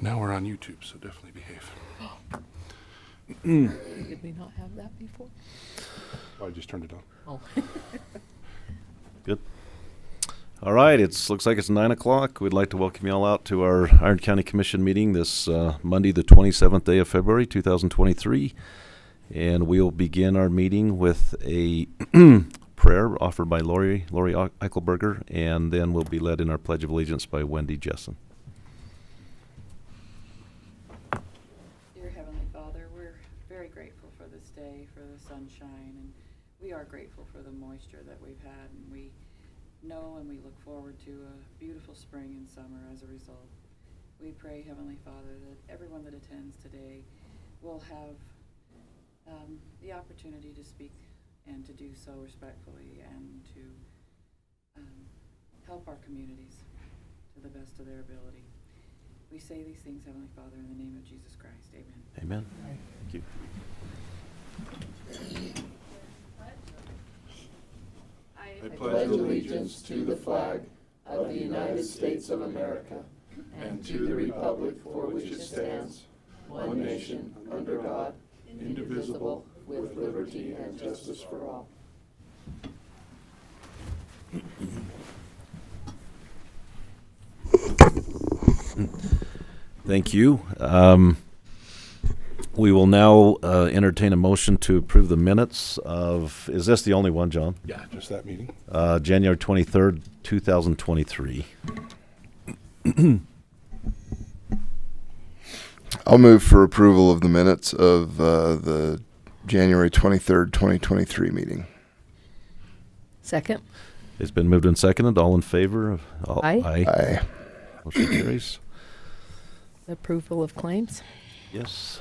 Now we're on YouTube, so definitely behave. Did we not have that before? Oh, I just turned it on. Oh. Good. All right, looks like it's 9 o'clock. We'd like to welcome you all out to our Iron County Commission meeting this Monday, the 27th day of February, 2023. And we'll begin our meeting with a prayer offered by Lori Eichelberger, and then we'll be led in our Pledge of Allegiance by Wendy Jessen. Dear Heavenly Father, we're very grateful for this day, for the sunshine, and we are grateful for the moisture that we've had, and we know and we look forward to a beautiful spring and summer as a result. We pray, Heavenly Father, that everyone that attends today will have the opportunity to speak and to do so respectfully and to help our communities to the best of their ability. We say these things, Heavenly Father, in the name of Jesus Christ. Amen. Amen. Thank you. I pledge allegiance to the flag of the United States of America and to the republic for which it stands, one nation, under God, indivisible, with liberty and justice for all. Thank you. We will now entertain a motion to approve the minutes of, is this the only one, John? Yeah, just that meeting. January 23rd, 2023. I'll move for approval of the minutes of the January 23rd, 2023 meeting. Second. It's been moved and seconded. All in favor? Of Aye. Aye. Motion carries. Approval of claims. Yes.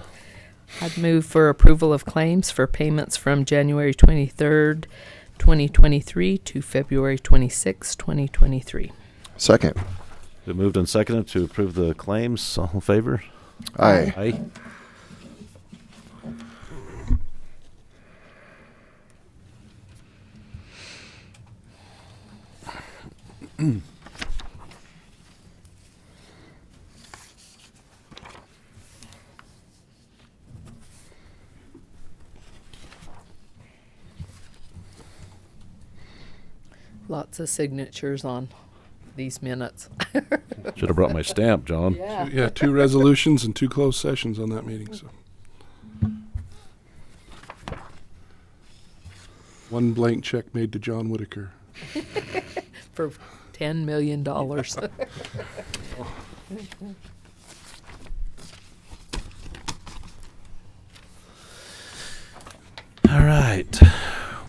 I'd move for approval of claims for payments from January 23rd, 2023 to February 26, 2023. Second. Been moved and seconded to approve the claims. All in favor? Aye. Aye. Lots of signatures on these minutes. Should have brought my stamp, John. Yeah, 2 resolutions and 2 closed sessions on that meeting. So, 1 blank check made to John Whitaker. For $10 million. All right.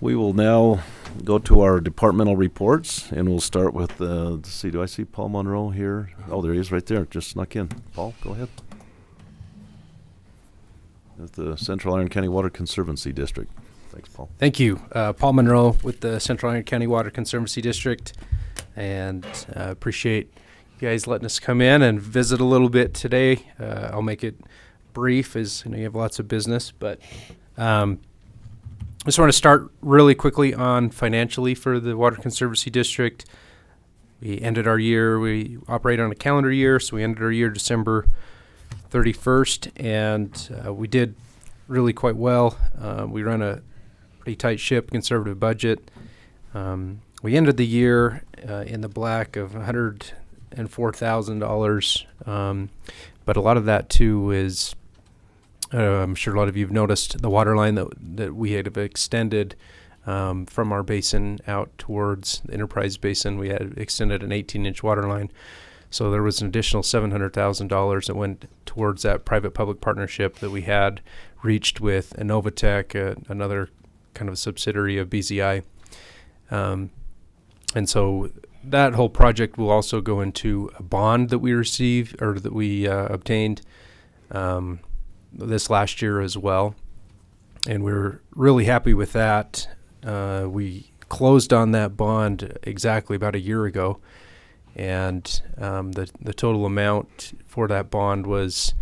We will now go to our departmental reports, and we'll start with, let's see, do I see Paul Monroe here? Oh, there he is right there. Just snuck in. Paul, go ahead. At the Central Iron County Water Conservancy District. Thanks, Paul. Thank you. Paul Monroe with the Central Iron County Water Conservancy District, and appreciate you guys letting us come in and visit a little bit today. I'll make it brief as I know you have lots of business, but I just want to start really quickly on financially for the Water Conservancy District. We ended our year, we operate on a calendar year, so we ended our year December 31st, and we did really quite well. We run a pretty tight ship, conservative budget. We ended the year in the black of $104,000, but a lot of that too is I'm sure a lot of you have noticed the water line that we had extended from our basin out towards the Enterprise Basin. We had extended an 18-inch water line. So there was an additional $700,000 that went towards that private-public partnership that we had reached with Innovatech, another kind of a subsidiary of BZI. And so that whole project will also go into a bond that we received or that we obtained this last year as well. And we're really happy with that. We closed on that bond exactly about a year ago. And the total amount for that bond was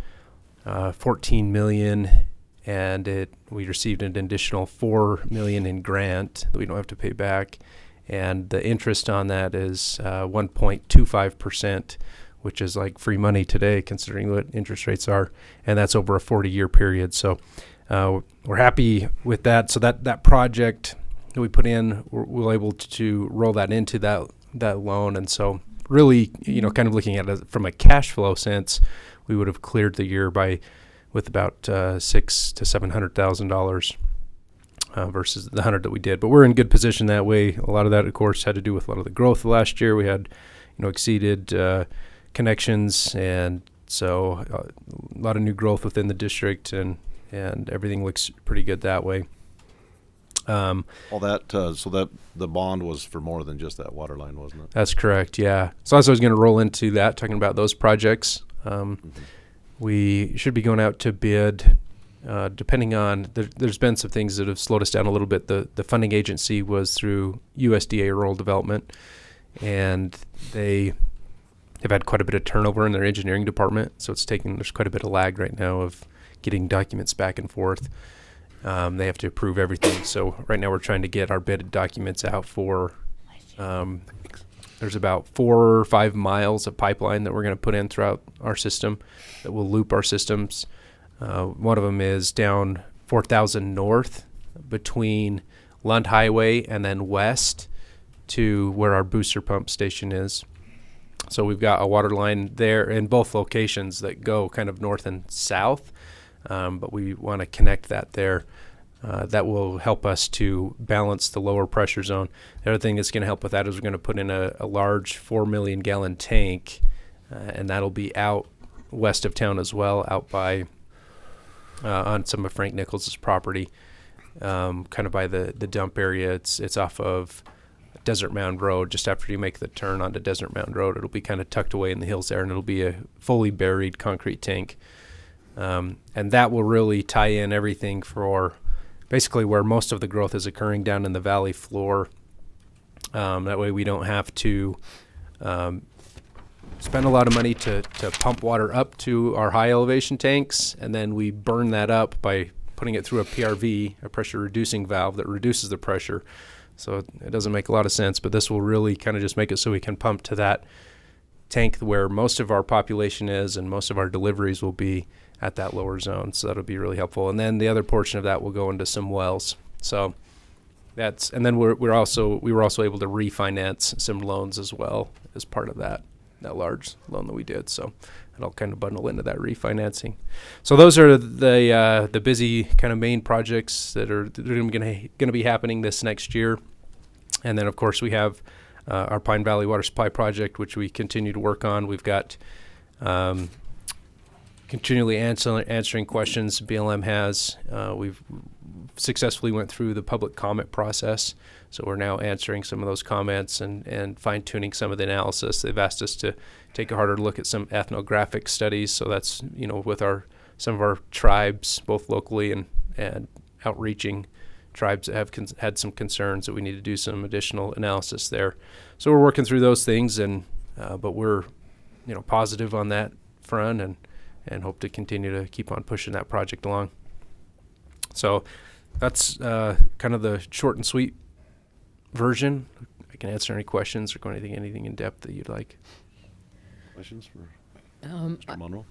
$14 million, and we received an additional $4 million in grant that we don't have to pay back. And the interest on that is 1.25%, which is like free money today considering what interest rates are, and that's over a 40-year period. So we're happy with that. So that project that we put in, we're able to roll that into that loan. And so really, kind of looking at it from a cash flow sense, we would have cleared the year with about $600,000 to $700,000 versus the 100 that we did. But we're in good position that way. A lot of that, of course, had to do with a lot of the growth last year. We had, exceeded connections, and so a lot of new growth within the district, and everything looks pretty good that way. All that, so that the bond was for more than just that water line, wasn't it? That's correct, yeah. So I was going to roll into that, talking about those projects. We should be going out to bid, depending on, there's been some things that have slowed us down a little bit. The funding agency was through USDA Rural Development, and they have had quite a bit of turnover in their engineering department. So there's quite a bit of lag right now of getting documents back and forth. They have to approve everything. So right now we're trying to get our bid documents out for, there's about 4 or 5 miles of pipeline that we're going to put in throughout our system that will loop our systems. One of them is down 4,000 north between Lund Highway and then west to where our booster pump station is. So we've got a water line there in both locations that go kind of north and south, but we want to connect that there. That will help us to balance the lower pressure zone. The other thing that's going to help with that is we're going to put in a large 4 million gallon tank, and that'll be out west of town as well, out by on some of Frank Nichols' property, kind of by the dump area. It's off of Desert Mound Road. Just after you make the turn onto Desert Mound Road, it'll be kind of tucked away in the hills there, and it'll be a fully buried concrete tank. And that will really tie in everything for basically where most of the growth is occurring down in the valley floor. That way we don't have to spend a lot of money to pump water up to our high elevation tanks, and then we burn that up by putting it through a PRV, a pressure reducing valve that reduces the pressure. So it doesn't make a lot of sense, but this will really kind of just make it so we can pump to that tank where most of our population is, and most of our deliveries will be at that lower zone. So that'll be really helpful. And then the other portion of that will go into some wells. So and then we were also able to refinance some loans as well as part of that large loan that we did. So it'll kind of bundle into that refinancing. So those are the busy kind of main projects that are going to be happening this next year. And then of course we have our Pine Valley Water Supply Project, which we continue to work on. We've got continually answering questions BLM has. We've successfully went through the public comment process, so we're now answering some of those comments and fine-tuning some of the analysis. They've asked us to take a harder look at some ethnographic studies, so that's with some of our tribes, both locally and outreaching tribes that have had some concerns that we need to do some additional analysis there. So we're working through those things, and but we're positive on that front, and hope to continue to keep on pushing that project along. So that's kind of the short and sweet version. I can answer any questions or go anything in depth that you'd like. Questions for Mr. Monroe?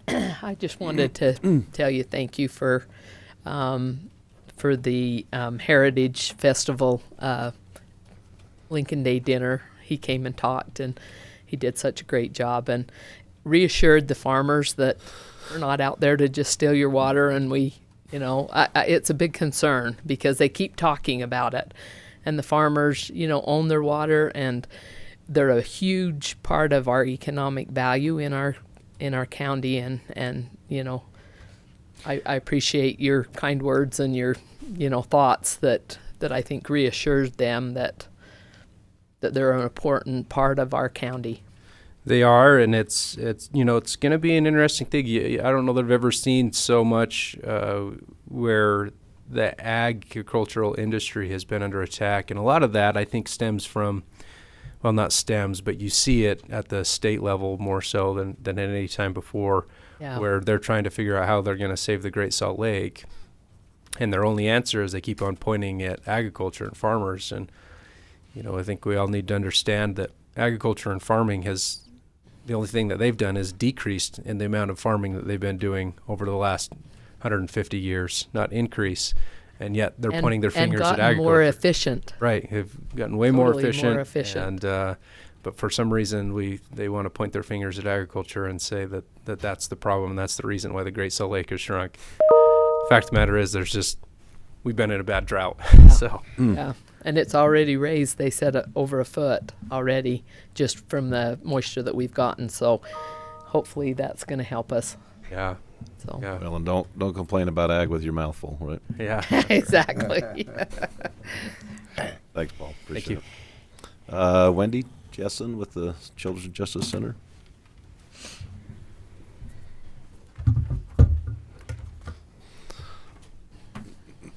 I just wanted to tell you thank you for the Heritage Festival Lincoln Day dinner. He came and talked, and he did such a great job, and reassured the farmers that we're not out there to just steal your water, and it's a big concern because they keep talking about it, and the farmers own their water, and they're a huge part of our economic value in our county, and I appreciate your kind words and your thoughts that I think reassured them that they're an important part of our county. They are, and it's going to be an interesting thing. I don't know that I've ever seen so much where the agricultural industry has been under attack, and a lot of that I think stems from, well, not stems, but you see it at the state level more so than at any time before, where they're trying to figure out how they're going to save the Great Salt Lake, and their only answer is they keep on pointing at agriculture and farmers. And I think we all need to understand that agriculture and farming has the only thing that they've done is decreased in the amount of farming that they've been doing over the last 150 years, not increase. And yet they're pointing their fingers at and gotten agriculture. more efficient. Right, have gotten way more Totally efficient. more efficient. And but for some reason they want to point their fingers at agriculture and say that's the problem, and that's the reason why the Great Salt Lake has shrunk. Fact of the matter is, we've been in a bad drought. So Yeah, and it's already raised, they said, over a foot already, just from the moisture that we've gotten. So hopefully that's going to help us. yeah, So yeah, Well, and don't complain about ag with your mouth full, right? yeah. exactly. Thanks, Paul. Thank Appreciate it. Wendy Jessen with the Children's Justice Center.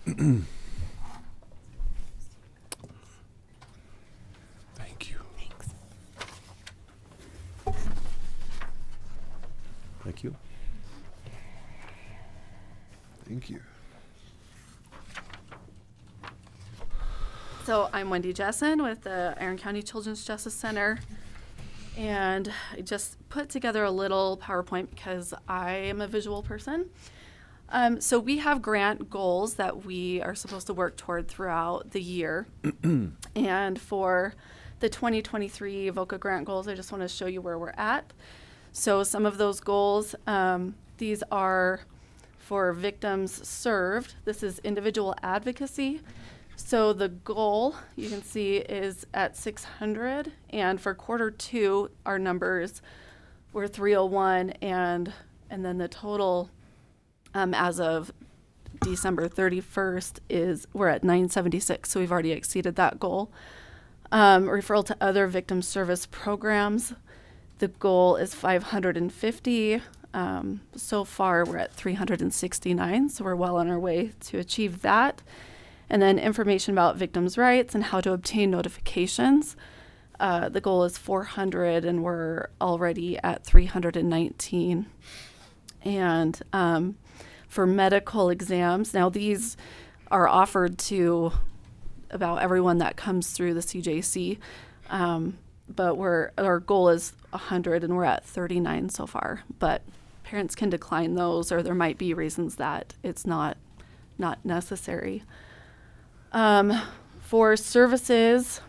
Thank you. Thank you. Thank you. So I'm Wendy Jessen with the Iron County Children's Justice Center. And I just put together a little PowerPoint because I am a visual person. So we have grant goals that we are supposed to work toward throughout the year. And for the 2023 VOCA grant goals, I just want to show you where we're at. So some of those goals, these are for victims served. This is individual advocacy. So the goal, you can see, is at 600. And for quarter two, our numbers were 301. And then the total as of December 31st we're at 976. So we've already exceeded that goal. Referral to other victim service programs. The goal is 550. So far, we're at 369. So we're well on our way to achieve that. And then information about victims' rights and how to obtain notifications. The goal is 400, and we're already at 319. And for medical exams, now these are offered to about everyone that comes through the CJC, but our goal is 100, and we're at 39 so far. But parents can decline those, or there might be reasons that it's not necessary. For services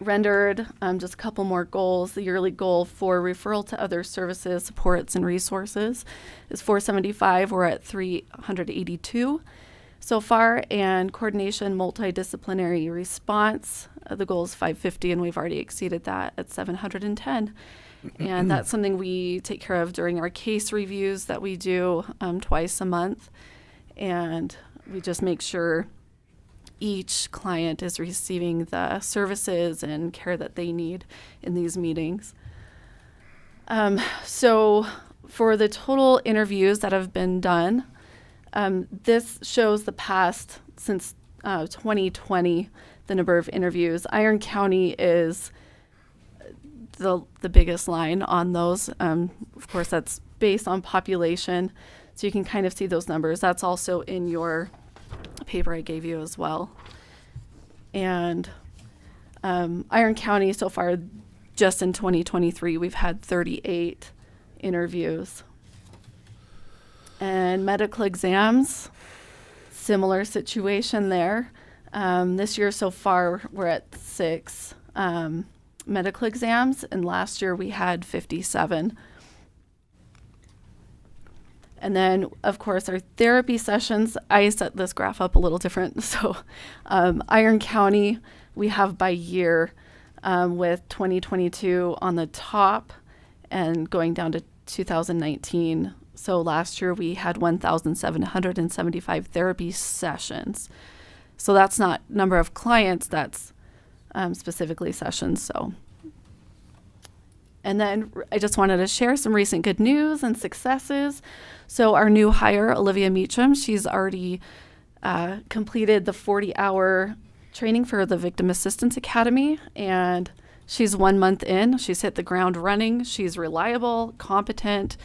rendered, just a couple more goals. The yearly goal for referral to other services, supports, and resources is 475. We're at 382 so far. And coordination, multidisciplinary response, the goal is 550, and we've already exceeded that at 710. And that's something we take care of during our case reviews that we do twice a month. And we just make sure each client is receiving the services and care that they need in these meetings. So for the total interviews that have been done, this shows the past since 2020, the number of interviews. Iron County is the biggest line on those. Of course, that's based on population, so you can kind of see those numbers. That's also in your paper I gave you as well. And Iron County so far, just in 2023, we've had 38 interviews. And medical exams, similar situation there. This year so far, we're at 6 medical exams, and last year we had 57. And then, of course, our therapy sessions, I set this graph up a little different. So Iron County, we have by year with 2022 on the top and going down to 2019. So last year we had 1,775 therapy sessions. So that's not number of clients, that's specifically sessions. So. And then I just wanted to share some recent good news and successes. So our new hire, Olivia Meacham, she's already completed the 40-hour training for the Victim Assistance Academy, and she's 1 month in. She's hit the ground running. She's reliable, competent,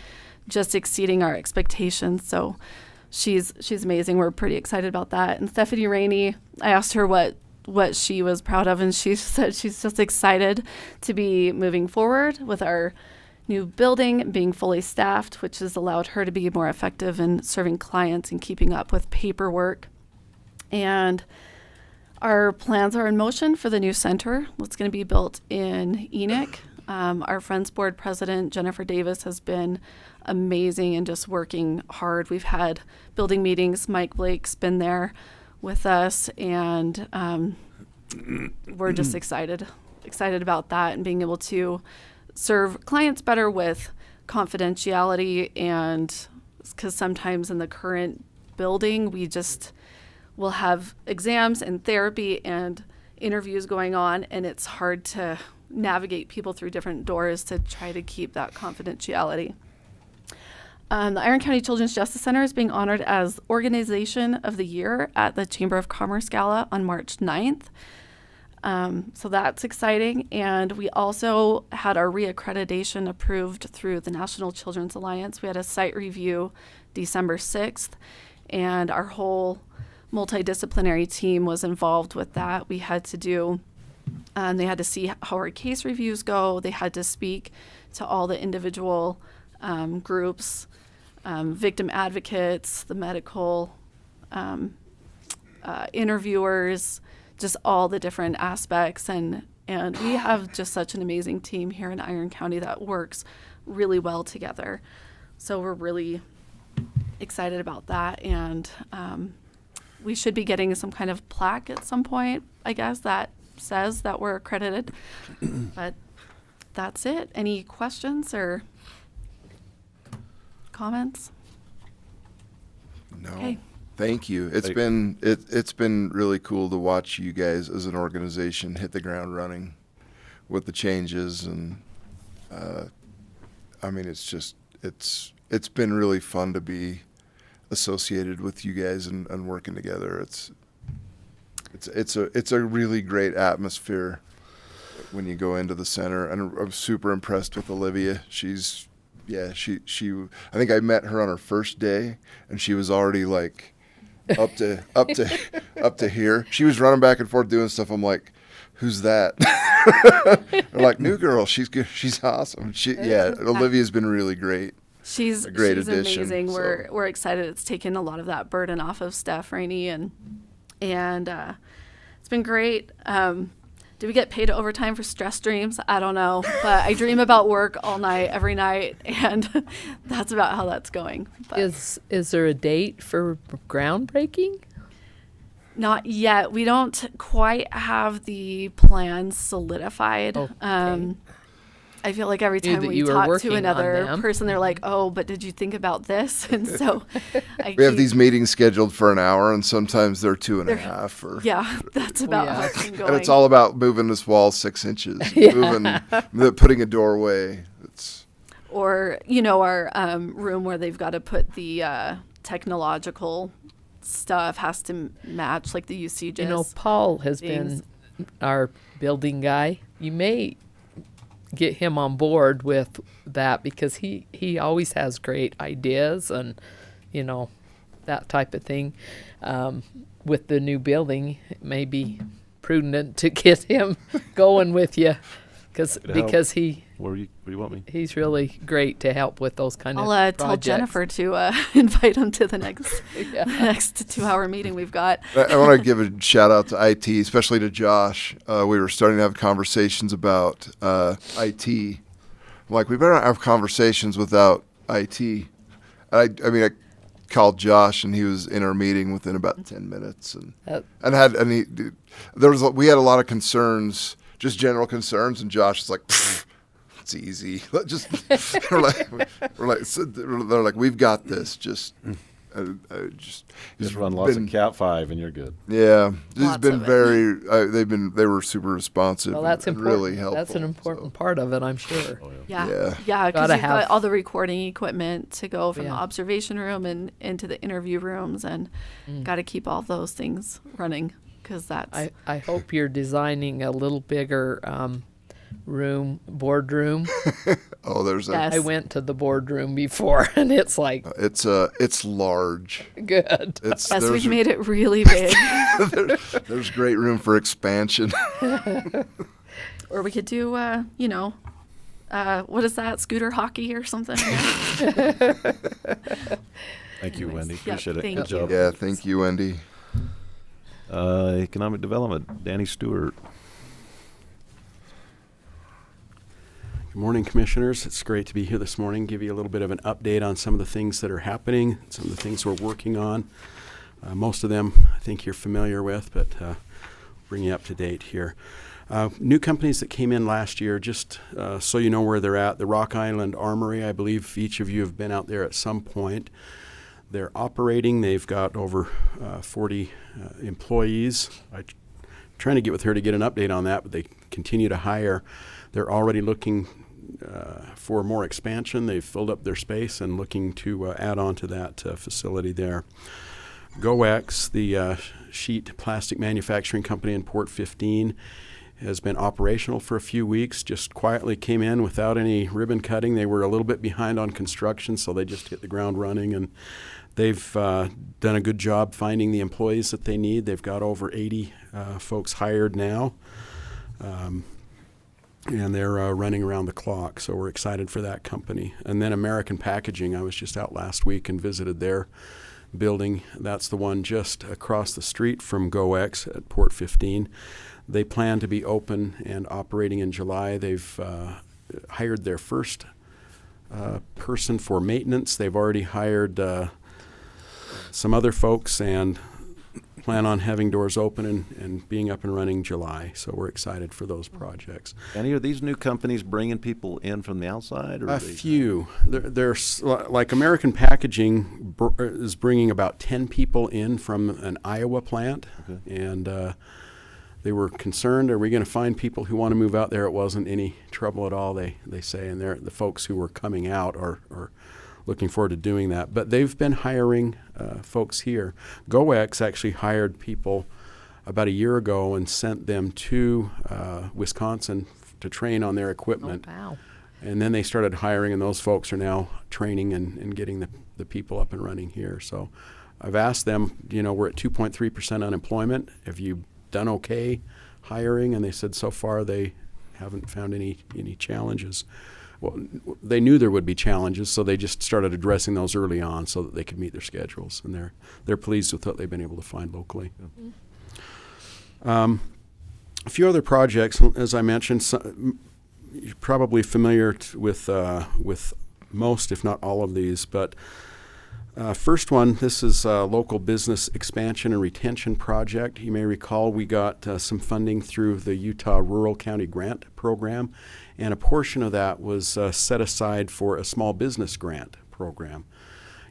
just exceeding our expectations. So she's amazing. We're pretty excited about that. And Stephanie Rainey, I asked her what she was proud of, and she said she's just excited to be moving forward with our new building, being fully staffed, which has allowed her to be more effective in serving clients and keeping up with paperwork. And our plans are in motion for the new center. It's going to be built in Enoch. Our Friends Board president, Jennifer Davis, has been amazing and just working hard. We've had building meetings. Mike Blake's been there with us, and we're just excited about that and being able to serve clients better with confidentiality. And because sometimes in the current building, we just will have exams and therapy and interviews going on, and it's hard to navigate people through different doors to try to keep that confidentiality. The Iron County Children's Justice Center is being honored as Organization of the Year at the Chamber of Commerce Gala on March 9th. So that's exciting. And we also had our reaccreditation approved through the National Children's Alliance. We had a site review December 6th, and our whole multidisciplinary team was involved with that. We had to do, they had to see how our case reviews go. They had to speak to all the individual groups, victim advocates, the medical interviewers, just all the different aspects. And we have just such an amazing team here in Iron County that works really well together. So we're really excited about that. And we should be getting some kind of plaque at some point, I guess, that says that we're accredited. But that's it. Any questions or comments? No. Okay. Thank you. It's been really cool to watch you guys as an organization hit the ground running with the changes, and I mean, it's been really fun to be associated with you guys and working together. It's a really great atmosphere when you go into the center, and I'm super impressed with Olivia. She I think I met her on her first day, and she was already like up to here. She was running back and forth doing stuff. I'm like, who's that? They're like, new girl. She's good. She's awesome. Olivia's been really great. She's a great addition. Amazing. So. We're excited. It's taken a lot of that burden off of Steph Rainey, and it's been great. Do we get paid overtime for stress dreams? I don't know, but I dream about work all night, every night, and that's about how that's going. But Is there a date for groundbreaking? not yet. We don't quite have the plans solidified. Okay. I feel like every Knew time that we you were talk working to on another them. person, they're like, "Oh, but did you think about this?" And so We have these meetings scheduled for an hour, and sometimes they're 2.5. Or, Yeah, that's about how it's been going. and it's all about moving this wall 6 inches, putting a doorway. Or our room where they've got to put the technological stuff has to match, like the UCGIS. Paul has things. been our building guy. You may get him on board with that because he always has great ideas and, that type of thing. With the new building, it may be prudent to get him going with you because he... Where you want me? He's really great to help with those kind of I'll projects. tell Jennifer to invite him to the next Yeah. next 2-hour meeting we've got. I want to give a shout out to IT, especially to Josh. We were starting to have conversations about IT. I'm like, we better not have conversations without IT. I mean, I called Josh, and he was in our meeting within about 10 minutes, we had a lot of concerns, just general concerns, and Josh is like, it's easy. They're like, we've got this. Just Run lots of Cat 5 and you're good. Yeah, this has Lots been of it. very. They were super responsive. Well, that's and important. really helpful. That's an important part of it, I'm sure. Oh, Yeah, Yeah. because Gotta you've got have- all the recording equipment to go from the Yeah. observation room and into the interview rooms, and got to keep all those things running because that's I hope you're designing a little bigger boardroom. Oh, there's a. Yes. I went to the boardroom before, and it's like It's large. good. It's yes, there's, we've made it really big. there's great room for expansion. Or we could do what is that, scooter hockey or something? Thank you, Anyways, Wendy. yep, Appreciate it. thank Good you. job. Yeah, thank you, Wendy. Economic Development, Danny Stewart. Good morning, Commissioners. It's great to be here this morning, give you a little bit of an update on some of the things that are happening, some of the things we're working on. Most of them I think you're familiar with, but bring you up to date here. New companies that came in last year, just so you know where they're at. The Rock Island Armory, I believe each of you have been out there at some point. They're operating. They've got over 40 employees. I'm trying to get with her to get an update on that, but they continue to hire. They're already looking for more expansion. They've filled up their space and looking to add on to that facility there. GoEx, the sheet plastic manufacturing company in Port 15, has been operational for a few weeks, just quietly came in without any ribbon cutting. They were a little bit behind on construction, so they just hit the ground running, and they've done a good job finding the employees that they need. They've got over 80 folks hired now, and they're running around the clock, so we're excited for that company. And then American Packaging, I was just out last week and visited their building. That's the one just across the street from GoEx at Port 15. They plan to be open and operating in July. They've hired their first person for maintenance. They've already hired some other folks and plan on having doors open and being up and running July. So we're excited for those projects. Any of these new companies bringing people in from the outside? Or A few. There's like American Packaging is bringing about 10 people in from an Iowa plant, Okay. and they were concerned, are we going to find people who want to move out there? It wasn't any trouble at all, they say, and the folks who were coming out are looking forward to doing that. But they've been hiring folks here. GoEx actually hired people about a year ago and sent them to Wisconsin to train on their equipment. Oh, wow. And then they started hiring, and those folks are now training and getting the people up and running here. So I've asked them, we're at 2.3% unemployment. Have you done okay hiring? And they said so far they haven't found any challenges. Well, they knew there would be challenges, so they just started addressing those early on so that they could meet their schedules, and they're pleased with what they've been able to find locally. A few other projects, as I mentioned, you're probably familiar with most, if not all of these, but first one, this is a local business expansion and retention project. You may recall we got some funding through the Utah Rural County Grant Program, and a portion of that was set aside for a small business grant program.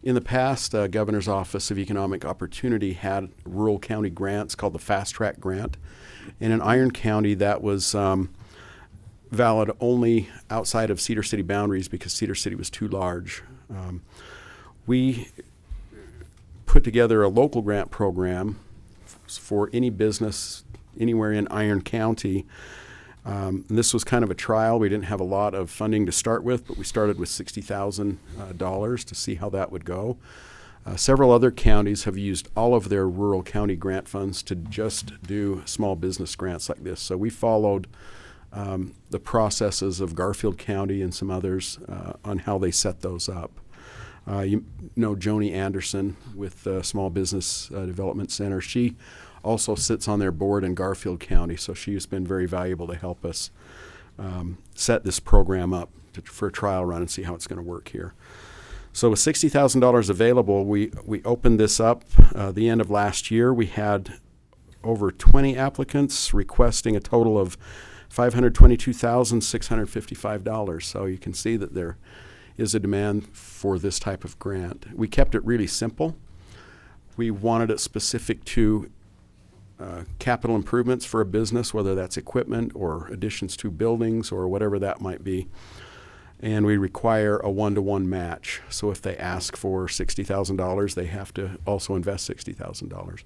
In the past, Governor's Office of Economic Opportunity had rural county grants called the Fast Track Grant, and in Iron County that was valid only outside of Cedar City boundaries because Cedar City was too large. We put together a local grant program for any business anywhere in Iron County. This was kind of a trial. We didn't have a lot of funding to start with, but we started with $60,000 to see how that would go. Several other counties have used all of their rural county grant funds to just do small business grants like this. So we followed the processes of Garfield County and some others on how they set those up. You know Joni Anderson with Small Business Development Center. She also sits on their board in Garfield County, so she's been very valuable to help us set this program up for a trial run and see how it's going to work here. So with $60,000 available, we opened this up the end of last year. We had over 20 applicants requesting a total of $522,655. So you can see that there is a demand for this type of grant. We kept it really simple. We wanted it specific to capital improvements for a business, whether that's equipment or additions to buildings or whatever that might be. And we require a 1-to-1 match. So if they ask for $60,000, they have to also invest $60,000.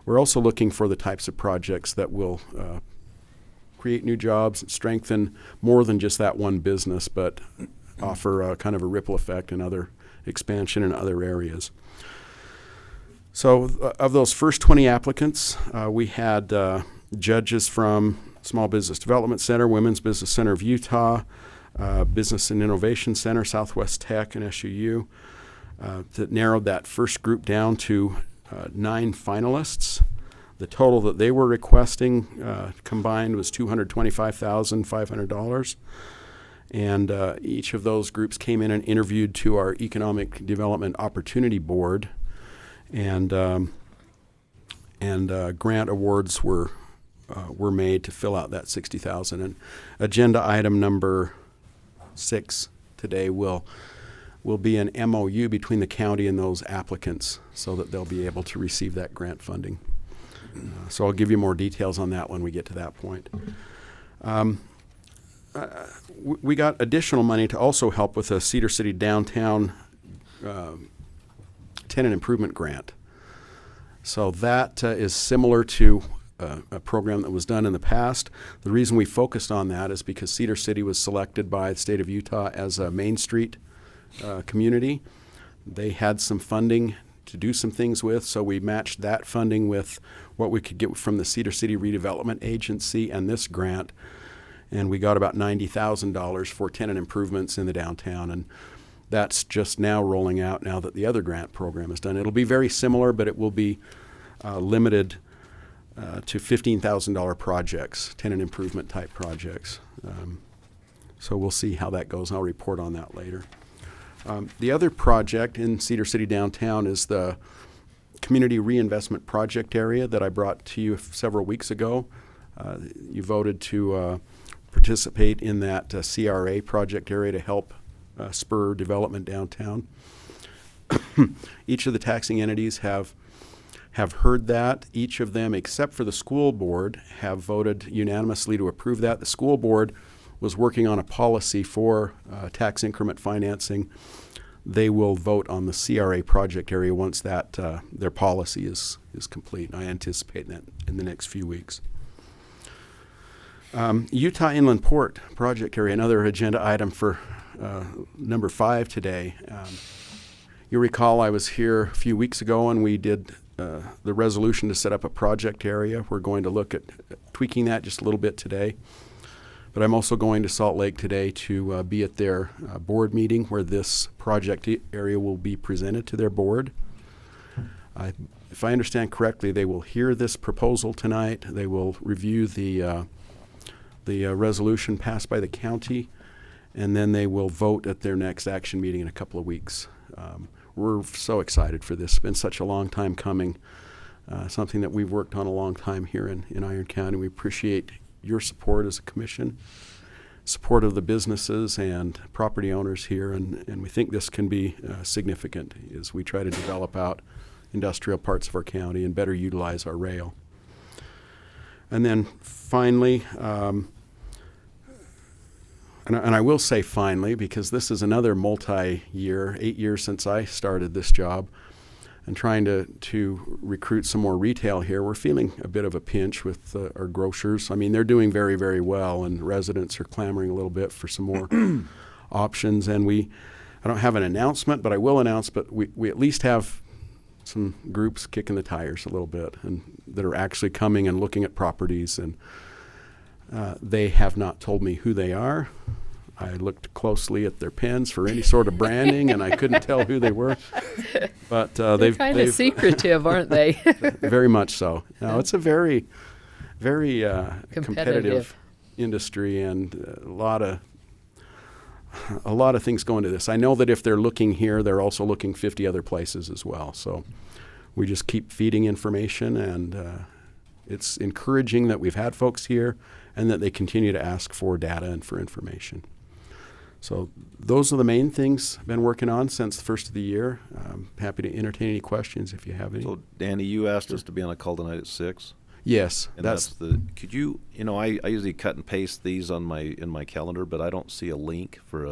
We're also looking for the types of projects that will create new jobs, strengthen more than just that one business, but offer kind of a ripple effect and other expansion in other areas. So of those first 20 applicants, we had judges from Small Business Development Center, Women's Business Center of Utah, Business and Innovation Center, Southwest Tech, and SUU, that narrowed that first group down to 9 finalists. The total that they were requesting combined was $225,500. And each of those groups came in and interviewed to our Economic Development Opportunity Board. And grant awards were made to fill out that $60,000. And agenda item number 6 today will be an MOU between the county and those applicants so that they'll be able to receive that grant funding. So I'll give you more details on that when we get to that point. We got additional money to also help with a Cedar City downtown tenant improvement grant. So that is similar to a program that was done in the past. The reason we focused on that is because Cedar City was selected by the state of Utah as a Main Street community. They had some funding to do some things with, so we matched that funding with what we could get from the Cedar City Redevelopment Agency and this grant, and we got about $90,000 for tenant improvements in the downtown, and that's just now rolling out now that the other grant program is done. It'll be very similar, but it will be limited to $15,000 projects, tenant improvement type projects. So we'll see how that goes. I'll report on that later. The other project in Cedar City downtown is the Community Reinvestment Project area that I brought to you several weeks ago. You voted to participate in that CRA project area to help spur development downtown. Each of the taxing entities have heard that. Each of them, except for the school board, have voted unanimously to approve that. The school board was working on a policy for tax increment financing. They will vote on the CRA project area once that their policy is complete. I anticipate that in the next few weeks. Utah Inland Port project area, another agenda item for number 5 today. You recall I was here a few weeks ago and we did the resolution to set up a project area. We're going to look at tweaking that just a little bit today. But I'm also going to Salt Lake today to be at their board meeting where this project area will be presented to their board. If I understand correctly, they will hear this proposal tonight. They will review the resolution passed by the county, and then they will vote at their next action meeting in a couple of weeks. We're so excited for this. It's been such a long time coming, something that we've worked on a long time here in Iron County. We appreciate your support as a commission, support of the businesses and property owners here, and we think this can be significant as we try to develop out industrial parts of our county and better utilize our rail. And then finally, and I will say finally, because this is another multi-year, 8 years since I started this job, and trying to recruit some more retail here. We're feeling a bit of a pinch with our grocers. I mean, they're doing very, very well, and residents are clamoring a little bit for some more options. And I don't have an announcement, but I will announce, but we at least have some groups kicking the tires a little bit and that are actually coming and looking at properties, and they have not told me who they are. I looked closely at their pens for any sort of branding, and I couldn't tell who they were. But They're kind of secretive, aren't they? Very much so. No, it's a very, very competitive industry, and a lot of things go into this. I know that if they're looking here, they're also looking 50 other places as well. So we just keep feeding information, and it's encouraging that we've had folks here and that they continue to ask for data and for information. So those are the main things I've been working on since the first of the year. I'm happy to entertain any questions if you have any. So, Danny, you asked us to be on a call tonight at 6. Yes, And could you, I usually cut and paste these in my calendar, but I don't see a link for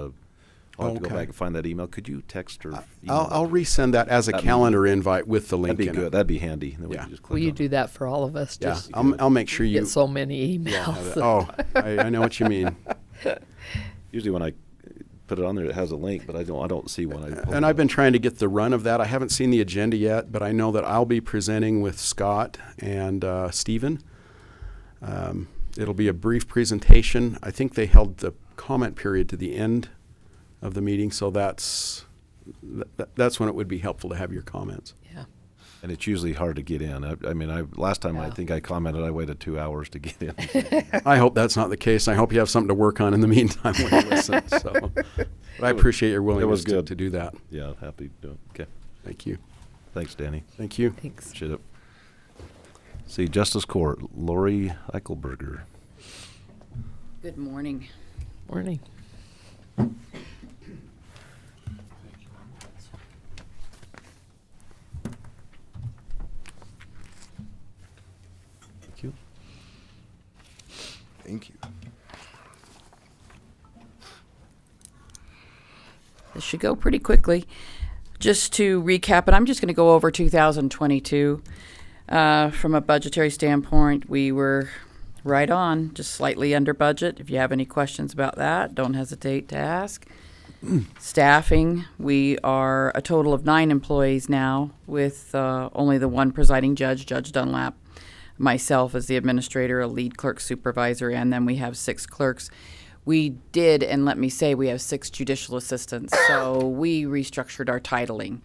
I'll have to go back and find that email. Could you text or email? I'll resend that as a calendar invite with the link. That'd be in good. it. That'd be handy. Then we Yeah. can just click Will you on it. do that for all of us? Yeah, Just I'll make sure you get so many emails. I know what you mean. Usually when I put it on there, it has a link, but I don't see one. And I've been trying to get the run of that. I haven't seen the agenda yet, but I know that I'll be presenting with Scott and Stephen. It'll be a brief presentation. I think they held the comment period to the end of the meeting, so that's when it would be helpful to have your comments. Yeah. And it's usually hard to get in. I mean, last time I Yeah. think I commented, I waited 2 hours to get in. I hope that's not the case. I hope you have something to work on in the meantime when you listen. So, but I appreciate your willingness good. to do that. Yeah, happy to do it. Okay. Thank you. Thanks, Danny. Thank you. Thanks. Appreciate it. See, Justice Court, Lori Eichelberger. Good morning. Morning. Thank you. Thank you. This should go pretty quickly. Just to recap it, I'm just going to go over 2022. From a budgetary standpoint, we were right on, just slightly under budget. If you have any questions about that, don't hesitate to ask. Staffing, we are a total of 9 employees now, with only the one presiding judge, Judge Dunlap, myself as the administrator, a lead clerk supervisor, and then we have 6 clerks. We did, and let me say, we have 6 judicial assistants. So we restructured our titling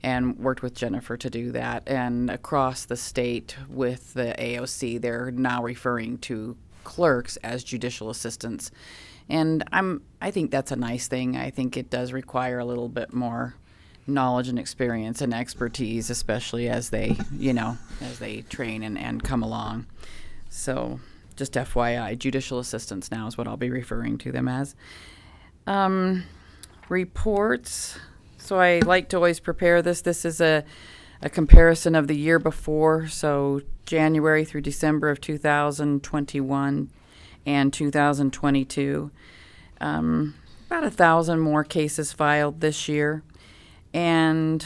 and worked with Jennifer to do that. And across the state with the AOC, they're now referring to clerks as judicial assistants. And I think that's a nice thing. I think it does require a little bit more knowledge and experience and expertise, especially as they, as they train and come along. So just FYI, judicial assistants now is what I'll be referring to them as. Reports. So I like to always prepare this. This is a comparison of the year before, so January through December of 2021 and 2022. About 1,000 more cases filed this year. And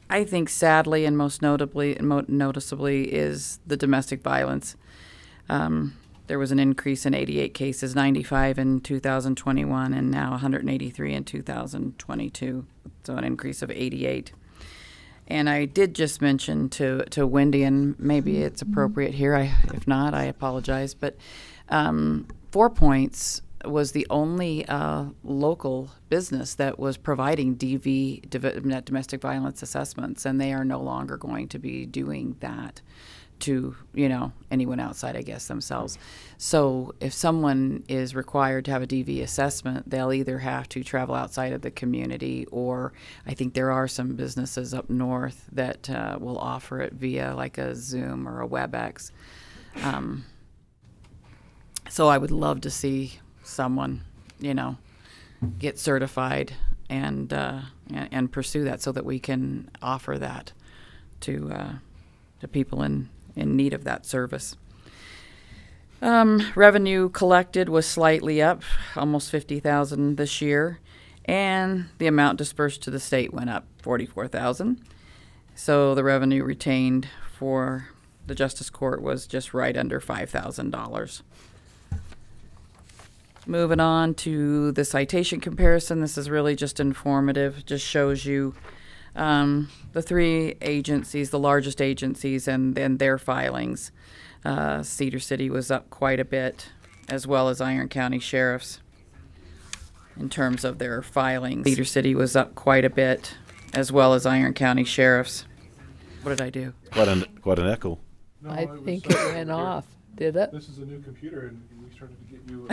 I think sadly and most noticeably is the domestic violence. There was an increase in 88 cases, 95 in 2021, and now 183 in 2022, so an increase of 88. And I did just mention to Wendy, and maybe it's appropriate here, if not, I apologize, but 4 Points was the only local business that was providing domestic violence assessments, and they are no longer going to be doing that to anyone outside, I guess, themselves. So if someone is required to have a DV assessment, they'll either have to travel outside of the community, or I think there are some businesses up north that will offer it via like a Zoom or a WebEx. So I would love to see someone, get certified and pursue that so that we can offer that to people in need of that service. Revenue collected was slightly up, almost $50,000 this year, and the amount dispersed to the state went up $44,000. So the revenue retained for the Justice Court was just right under $5,000. Moving on to the citation comparison, this is really just informative, just shows you the 3 agencies, the largest agencies, and their filings. Cedar City was up quite a bit, as well as Iron County Sheriff's in terms of their filings. Cedar City was up quite a bit, as well as Iron County Sheriff's. What did I do? Quite an echo. No, I think it went off. Did it? This is a new computer, and we started to get you.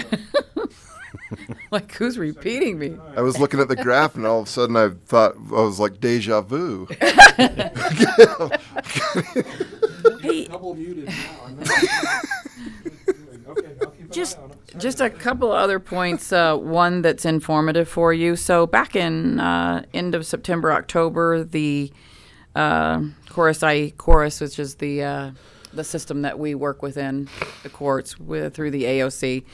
Like, who's repeating me? I was looking at the graph, and all of a sudden I thought I was like deja vu. Hey, Double muted now. just a couple other points. One that's informative for you. So back in end of September, October, the Chorus, which is the system that we work within the courts through the AOC,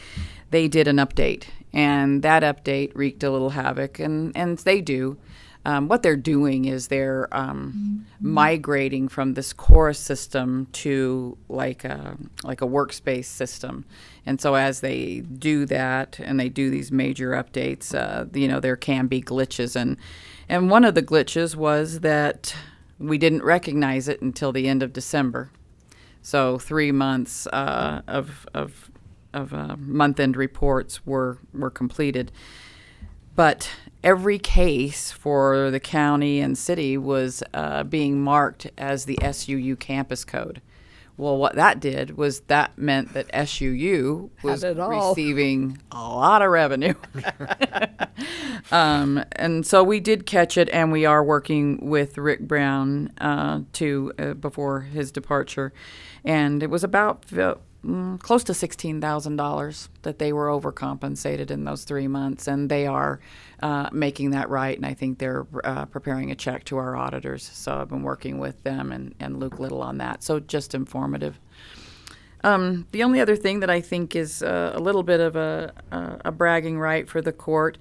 they did an update, and that update wreaked a little havoc, and they do. What they're doing is they're migrating from this Chorus system to like a workspace system. And so as they do that and they do these major updates, there can be glitches. And one of the glitches was that we didn't recognize it until the end of December. So 3 months of month-end reports were completed. But every case for the county and city was being marked as the SUU campus code. Well, what that did was that meant that SUU was Had it all. receiving a lot of revenue. And so we did catch it, and we are working with Rick Brown before his departure. And it was about close to $16,000 that they were overcompensated in those 3 months, and they are making that right, and I think they're preparing a check to our auditors. So I've been working with them and Luke Little on that, so just informative. The only other thing that I think is a little bit of a bragging right for the court,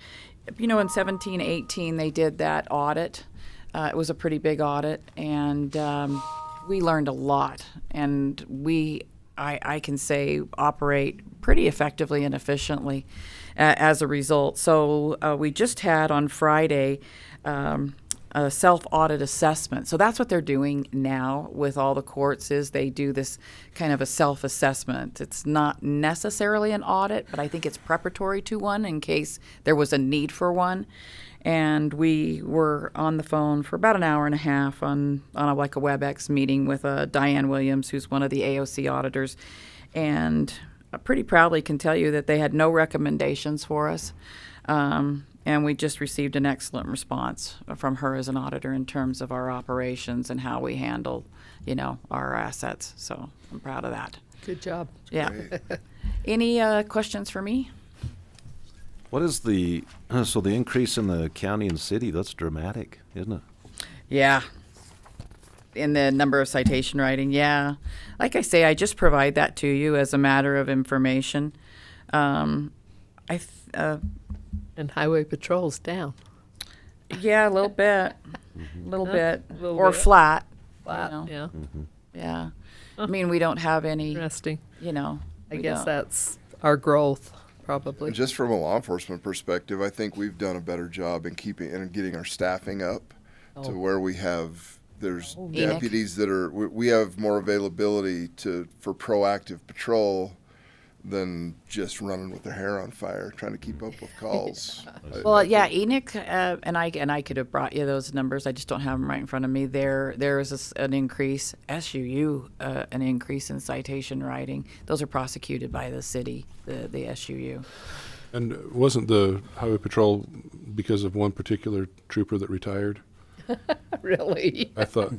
in 17-18 they did that audit. It was a pretty big audit, and we learned a lot, and I can say operate pretty effectively and efficiently as a result. So we just had on Friday a self-audit assessment. So that's what they're doing now with all the courts is they do this kind of a self-assessment. It's not necessarily an audit, but I think it's preparatory to one in case there was a need for one. And we were on the phone for about an hour and a half on a WebEx meeting with Diane Williams, who's one of the AOC auditors. And I pretty proudly can tell you that they had no recommendations for us. And we just received an excellent response from her as an auditor in terms of our operations and how we handle, our assets. So I'm proud of that. Good job. Yeah. Any questions for me? What is the increase in the county and city? That's dramatic, isn't it? Yeah. In the number of citation writing, yeah. Like I say, I just provide that to you as a matter of information. And highway patrol's down. Yeah, a little bit, little bit, Little or bit. flat. Flat, You know. yeah. Yeah. I mean, we don't have any, Interesting. I we guess don't. that's our growth, probably. Just from a law enforcement perspective, I think we've done a better job in keeping and getting our staffing up to where there's Enoch. deputies that we have more availability for proactive patrol than just running with their hair on fire trying to keep up with calls. Well, yeah, Enoch, and I could have brought you those numbers. I just don't have them right in front of me. There is an increase, SUU, an increase in citation writing. Those are prosecuted by the city, the SUU. And wasn't the highway patrol because of one particular trooper that retired? Really? I thought,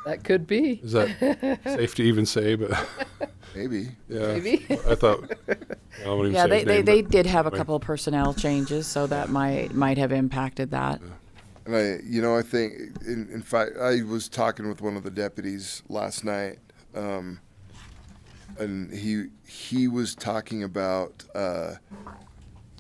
That could be. is that safe to even say? But Maybe. yeah, Maybe. I thought. I won't even Yeah, say his they name, but did have a anyway. couple of personnel changes, so that might have impacted that. And I think, in fact, I was talking with one of the deputies last night, and he was talking about,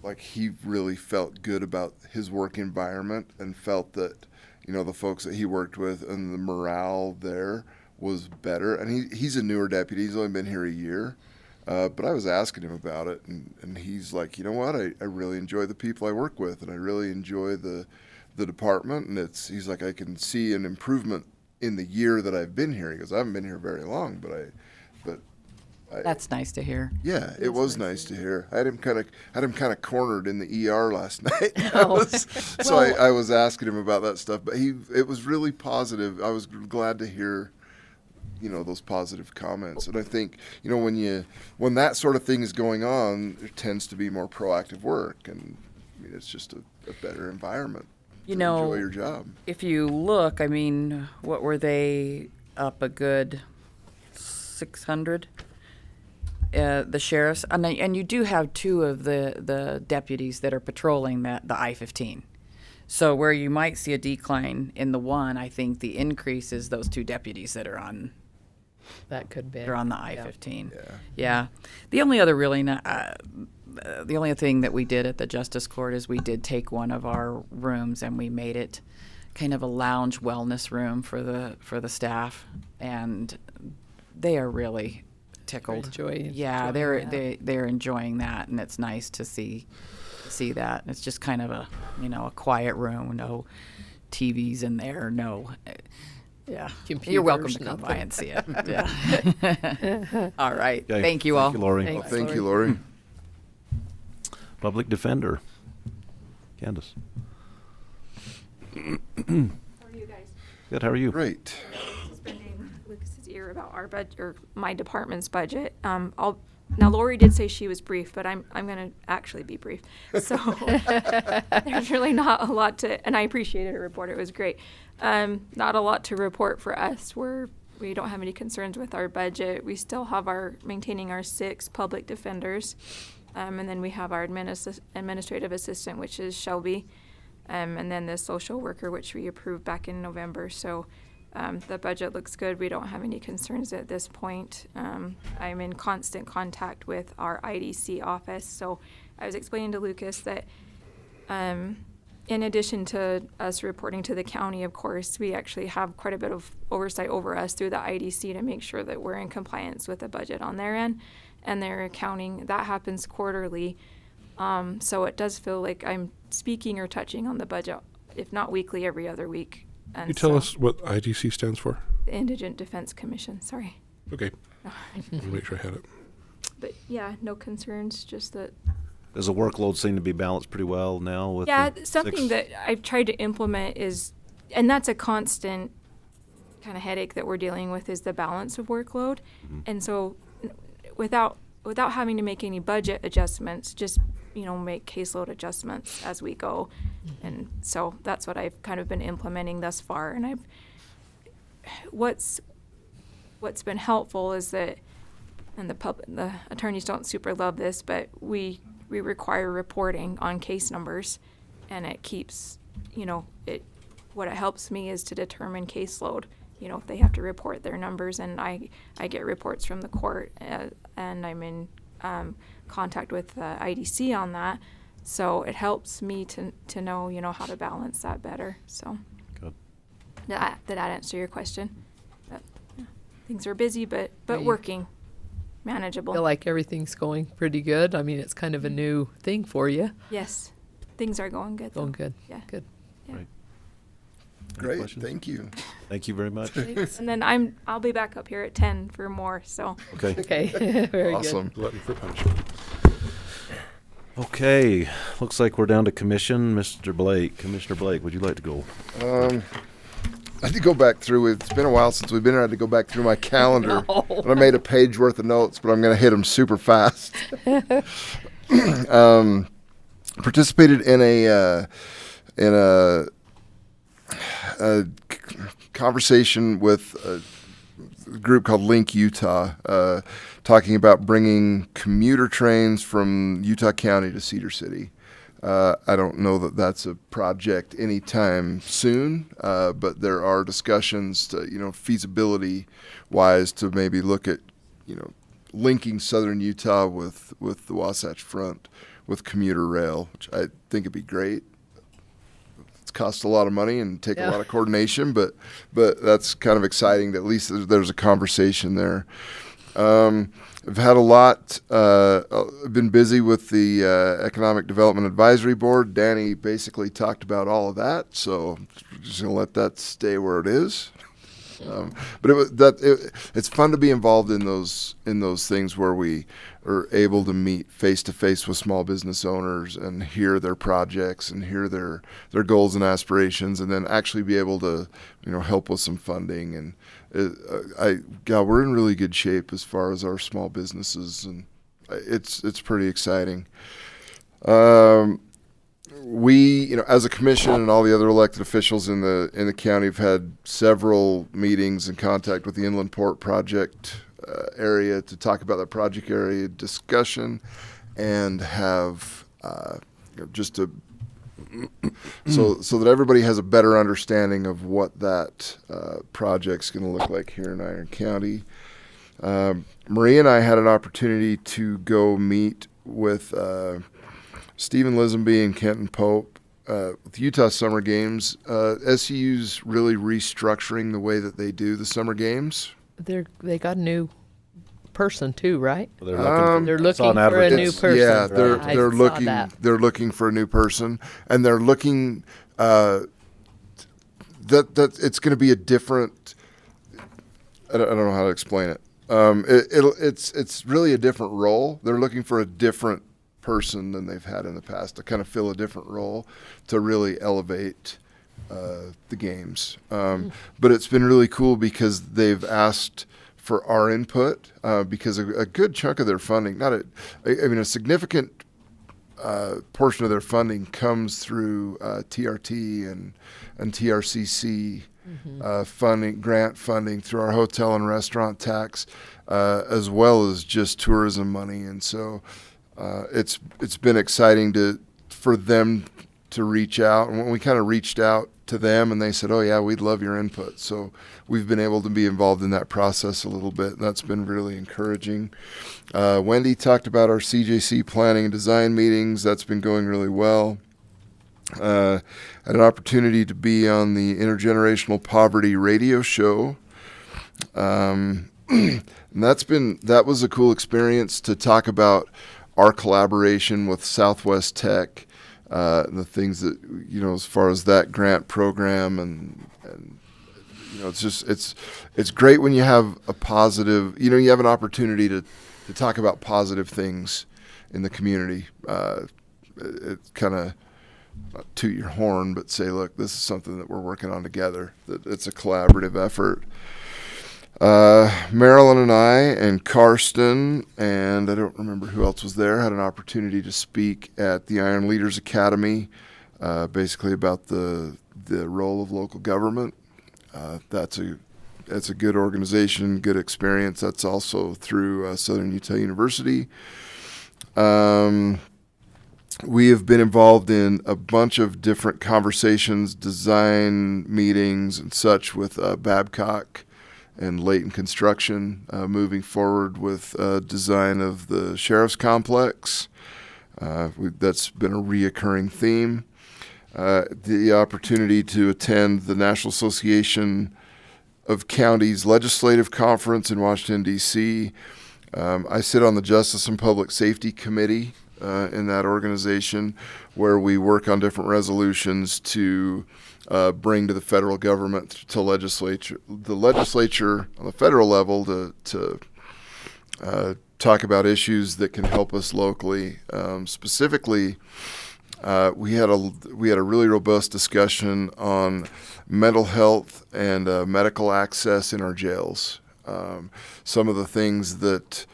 like he really felt good about his work environment and felt that, the folks that he worked with and the morale there was better. And he's a newer deputy. He's only been here a year. But I was asking him about it, and he's like, you know what? I really enjoy the people I work with, and I really enjoy the department. And he's like, I can see an improvement in the year that I've been here. He goes, I haven't been here very long, but That's nice to hear. yeah, it was nice to hear. I had him kind of cornered in the ER last night. Oh. I was asking him about that stuff, but it was really positive. I was glad to hear, those positive comments. And I think, when that sort of thing is going on, there tends to be more proactive work, and it's just a better environment. to enjoy your job. If you look, what were they up a good 600? The sheriffs, and you do have two of the deputies that are patrolling the I-15. So where you might see a decline in the one, I think the increase is those two deputies that are on That could be. they're on the I-15. Yeah. Yeah. The only other the only thing that we did at the Justice Court is we did take one of our rooms and we made it kind of a lounge wellness room for the staff, and they are really tickled. Yeah, they're enjoying that, and it's nice to see that. It's just kind of a quiet room, no TVs in there, no. Yeah. Computers, You're welcome to come nothing. by and see it. Yeah. All right. Okay. Thank you all. Thank you, Lori. Thanks. Thank you, Lori. Public Defender. Candace. How are you guys? Good, how are you? Great. Spending Lucas's ear about our budget or my department's budget. Now Lori did say she was brief, but I'm going to actually be brief. So there's really not a lot to, and I appreciated her report. It was great. Not a lot to report for us. We don't have any concerns with our budget. We still have maintaining our 6 public defenders. And then we have our administrative assistant, which is Shelby, and then the social worker, which we approved back in November. So the budget looks good. We don't have any concerns at this point. I'm in constant contact with our IDC office. So I was explaining to Lucas that in addition to us reporting to the county, of course, we actually have quite a bit of oversight over us through the IDC to make sure that we're in compliance with the budget on their end. And their accounting, that happens quarterly. So it does feel like I'm speaking or touching on the budget, if not weekly, every other week. And Can you tell so- us what IDC stands for? The Indigent Defense Commission, sorry. Okay. I'll make sure I had it. But yeah, no concerns, just that. Does the workload seem to be balanced pretty well now with Yeah, the something 6? that I've tried to implement is, and that's a constant kind of headache that we're dealing with, is the balance of workload. And so without having to make any budget adjustments, just, make caseload adjustments as we go. And so that's what I've kind of been implementing thus far. And what's been helpful is that, and the attorneys don't super love this, but we require reporting on case numbers, and it keeps, what it helps me is to determine caseload. If they have to report their numbers, and I get reports from the court, and I'm in contact with the IDC on that, so it helps me to know, how to balance that better. So, Good. did that answer your question? But, yeah, things are busy, but Yeah, you- working, manageable. Feel like everything's going pretty good. I mean, it's kind of a new thing for you. Yes, things are going good. Going though. good. Yeah. Good. Yeah. Right. Any Great. questions? Thank you. Thank you very much. Thanks. And then I'll be back up here at 10 for more. So. Okay. Okay. Very Awesome. Glutton for punishment. Okay. Looks like we're down to commission. Mr. Blake. Commissioner Blake, would you like to go? I had to go back through. It's been a while since we've been here. I had to go back through my calendar. No. And I made a page worth of notes, but I'm going to hit them super fast. Participated in a conversation with a group called Link Utah, talking about bringing commuter trains from Utah County to Cedar City. I don't know that that's a project anytime soon, but there are discussions to, feasibility wise to maybe look at, linking southern Utah with the Wasatch Front with commuter rail, which I think would be great. It's cost a lot of money and take a lot of coordination, but that's kind of exciting that at least there's a conversation there. I've had a lot. I've been busy with the Economic Development Advisory Board. Danny basically talked about all of that, so I'm just going to let that stay where it is. But it's fun to be involved in those things where we are able to meet face to face with small business owners and hear their projects and hear their goals and aspirations, and then actually be able to help with some funding. And we're in really good shape as far as our small businesses, and it's pretty exciting. We, as a commission and all the other elected officials in the county, have had several meetings and contact with the Inland Port project area to talk about that project area discussion, and have just to so that everybody has a better understanding of what that project's going to look like here in Iron County. Marie and I had an opportunity to go meet with Stephen Lisenby and Kenton Pope with Utah Summer Games. SU's really restructuring the way that they do the summer games. They got a new person too, right? They're looking They're for, looking saw an for a new advertise- person. Yeah, I they're saw looking that. they're looking for a new person, and they're looking that it's going to be a different. I don't know how to explain it. It's really a different role. They're looking for a different person than they've had in the past to kind of fill a different role to really elevate the games. But it's been really cool because they've asked for our input because a good chunk of their funding, a significant portion of their funding comes through TRT and TRCC funding, grant funding through our hotel and restaurant tax, as well as just tourism money. And so it's been exciting for them to reach out. And when we kind of reached out to them and they said, oh yeah, we'd love your input. So we've been able to be involved in that process a little bit. And that's been really encouraging. Wendy talked about our CJC planning and design meetings. That's been going really well. Had an opportunity to be on the Intergenerational Poverty radio show. And that was a cool experience to talk about our collaboration with Southwest Tech, the things that, as far as that grant program and it's great when you have a positive, you have an opportunity to talk about positive things in the community. It kind of not toot your horn, but say, look, this is something that we're working on together, that it's a collaborative effort. Marilyn and I and Karsten, and I don't remember who else was there, had an opportunity to speak at the Iron Leaders Academy, basically about the role of local government. That's a good organization, good experience. That's also through Southern Utah University. We have been involved in a bunch of different conversations, design meetings and such with Babcock and Layton Construction, moving forward with design of the Sheriff's Complex. That's been a reoccurring theme. The opportunity to attend the National Association of Counties Legislative Conference in Washington, D.C. I sit on the Justice and Public Safety Committee in that organization, where we work on different resolutions to bring to the federal government, to the legislature on the federal level to talk about issues that can help us locally. Specifically, we had a really robust discussion on mental health and medical access in our jails. Some of the things that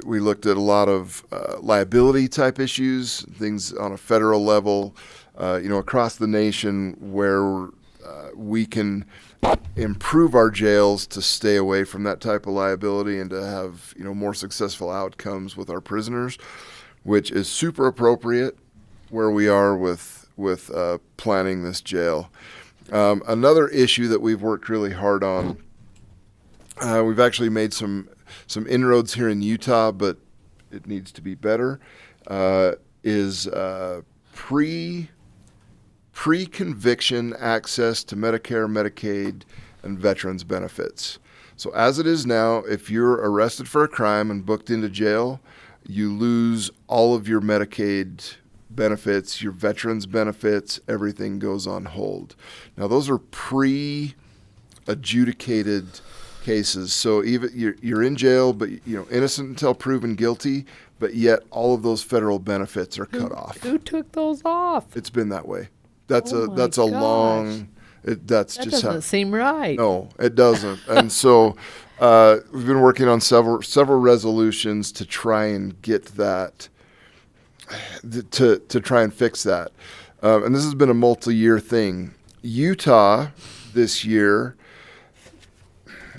we looked at, a lot of liability type issues, things on a federal level, across the nation, where we can improve our jails to stay away from that type of liability and to have more successful outcomes with our prisoners, which is super appropriate where we are with planning this jail. Another issue that we've worked really hard on, we've actually made some inroads here in Utah, but it needs to be better, is pre-conviction access to Medicare, Medicaid, and veterans benefits. So as it is now, if you're arrested for a crime and booked into jail, you lose all of your Medicaid benefits, your veterans benefits, everything goes on hold. Now those are pre-adjudicated cases. So even you're in jail, but innocent until proven guilty, but yet all of those federal benefits are cut off. Who took those off? It's been that way. That's Oh a my that's a gosh. long. That just doesn't seem right. No, it doesn't. And so we've been working on several resolutions to try and get that, to try and fix that. And this has been a multi-year thing. Utah this year,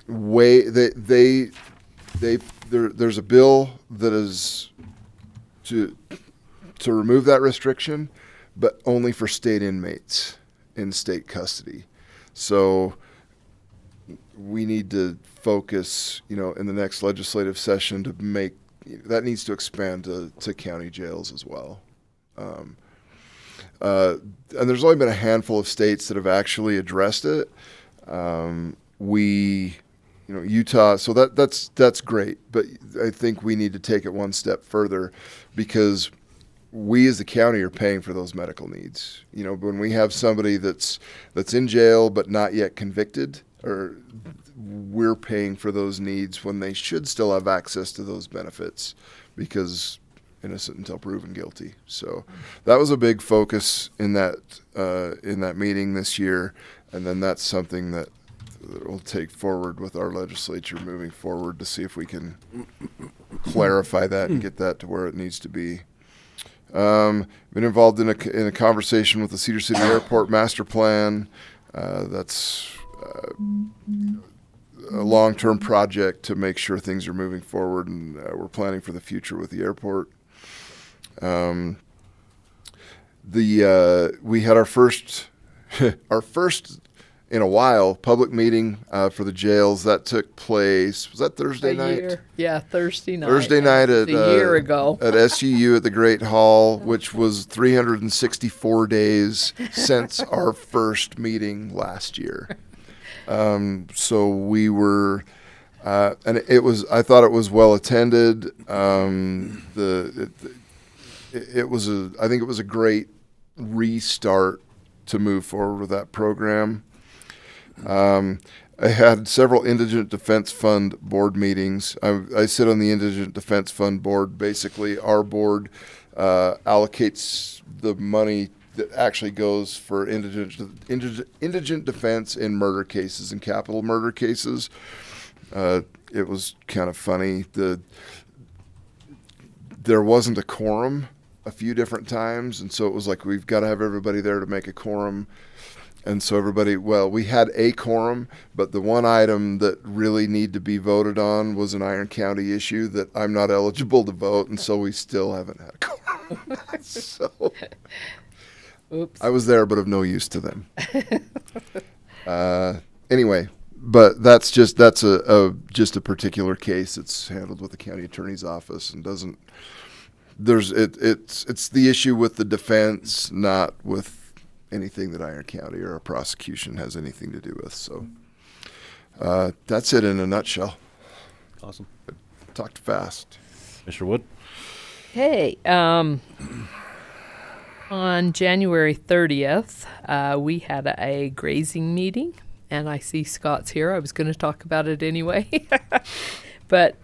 there's a bill that is to remove that restriction, but only for state inmates in state custody. So we need to focus, in the next legislative session to make that needs to expand to county jails as well. And there's only been a handful of states that have actually addressed it. Utah, so that's great, but I think we need to take it one step further, because we as the county are paying for those medical needs. You know, when we have somebody that's in jail but not yet convicted, or we're paying for those needs when they should still have access to those benefits, because innocent until proven guilty. So that was a big focus in that meeting this year, and then that's something that we'll take forward with our legislature moving forward to see if we can clarify that and get that to where it needs to be. Been involved in a conversation with the Cedar City Airport Master Plan. That's a long-term project to make sure things are moving forward, and we're planning for the future with the airport. We had our first in a while public meeting for the jails that took place. Was that Thursday night? Yeah, Thursday night. Thursday night at a year ago at SUU at the Great Hall, which was 364 days since our first meeting last year. So we were, and I thought it was well attended. I think it was a great restart to move forward with that program. I had several Indigent Defense Fund board meetings. I sit on the Indigent Defense Fund board. Basically, our board allocates the money that actually goes for indigent defense in murder cases and capital murder cases. It was kind of funny. There wasn't a quorum a few different times, and so it was like, we've got to have everybody there to make a quorum. And so we had a quorum, but the one item that really needed to be voted on was an Iron County issue that I'm not eligible to vote, and so we still haven't had a quorum. So Oops. I was there, but of no use to them. Anyway, but that's a particular case. It's handled with the county attorney's office, and it's the issue with the defense, not with anything that Iron County or a prosecution has anything to do with. So that's it in a nutshell. Awesome. Talked fast. Mr. Wood? Hey, on January 30th, we had a grazing meeting, and I see Scott's here. I was going to talk about it anyway. But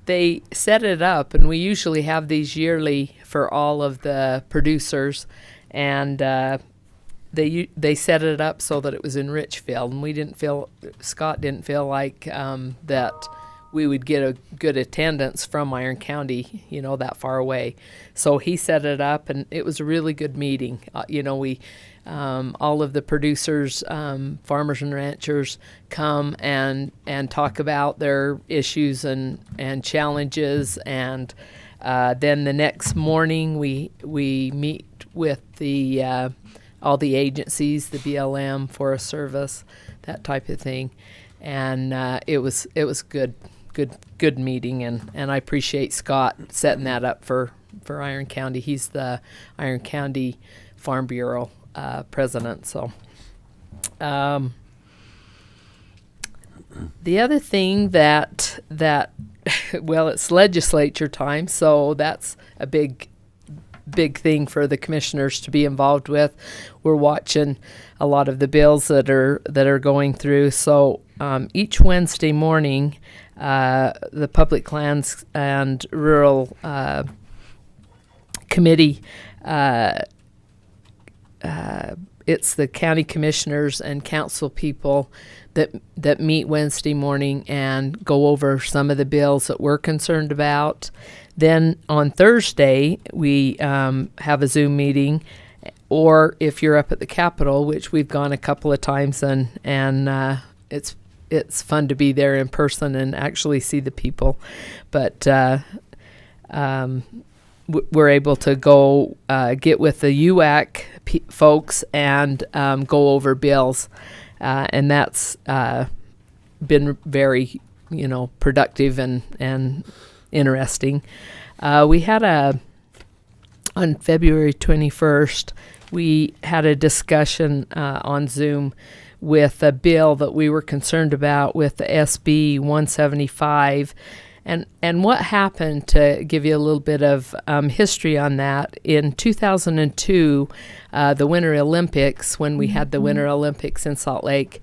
they set it up, and we usually have these yearly for all of the producers, and they set it up so that it was in Richfield, and Scott didn't feel like that we would get a good attendance from Iron County, that far away. So he set it up, and it was a really good meeting. We all of the producers, farmers and ranchers come and talk about their issues and challenges, and then the next morning we meet with the all the agencies, the BLM, Forest Service, that type of thing, and it was good meeting, and I appreciate Scott setting that up for Iron County. He's the Iron County Farm Bureau president. So the other thing that well, it's legislature time, so that's a big thing for the commissioners to be involved with. We're watching a lot of the bills that are going through. So each Wednesday morning, the Public Lands and Rural Committee, it's the county commissioners and council people that meet Wednesday morning and go over some of the bills that we're concerned about. Then on Thursday, we have a Zoom meeting, or if you're up at the Capitol, which we've gone a couple of times, and it's fun to be there in person and actually see the people. But we're able to go get with the UAC folks and go over bills, and that's been very, productive and interesting. We had on February 21st, we had a discussion on Zoom with a bill that we were concerned about with the SB 175, And what happened, to give you a little bit of history on that, in 2002, the Winter Olympics, when we had the Winter Olympics in Salt Lake,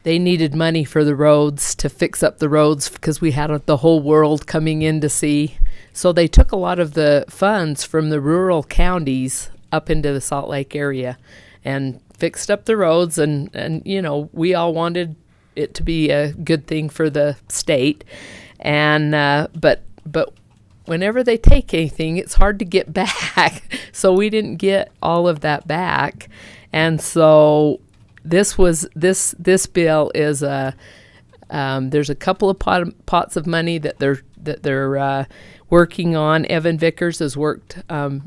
they needed money for the roads, to fix up the roads, because we had the whole world coming in to see. So they took a lot of the funds from the rural counties up into the Salt Lake area and fixed up the roads. And you know, we all wanted it to be a good thing for the state. And but whenever they take anything, it's hard to get back. So we didn't get all of that back. And so this bill is there's a couple of pots of money that they're working on. Evan Vickers has worked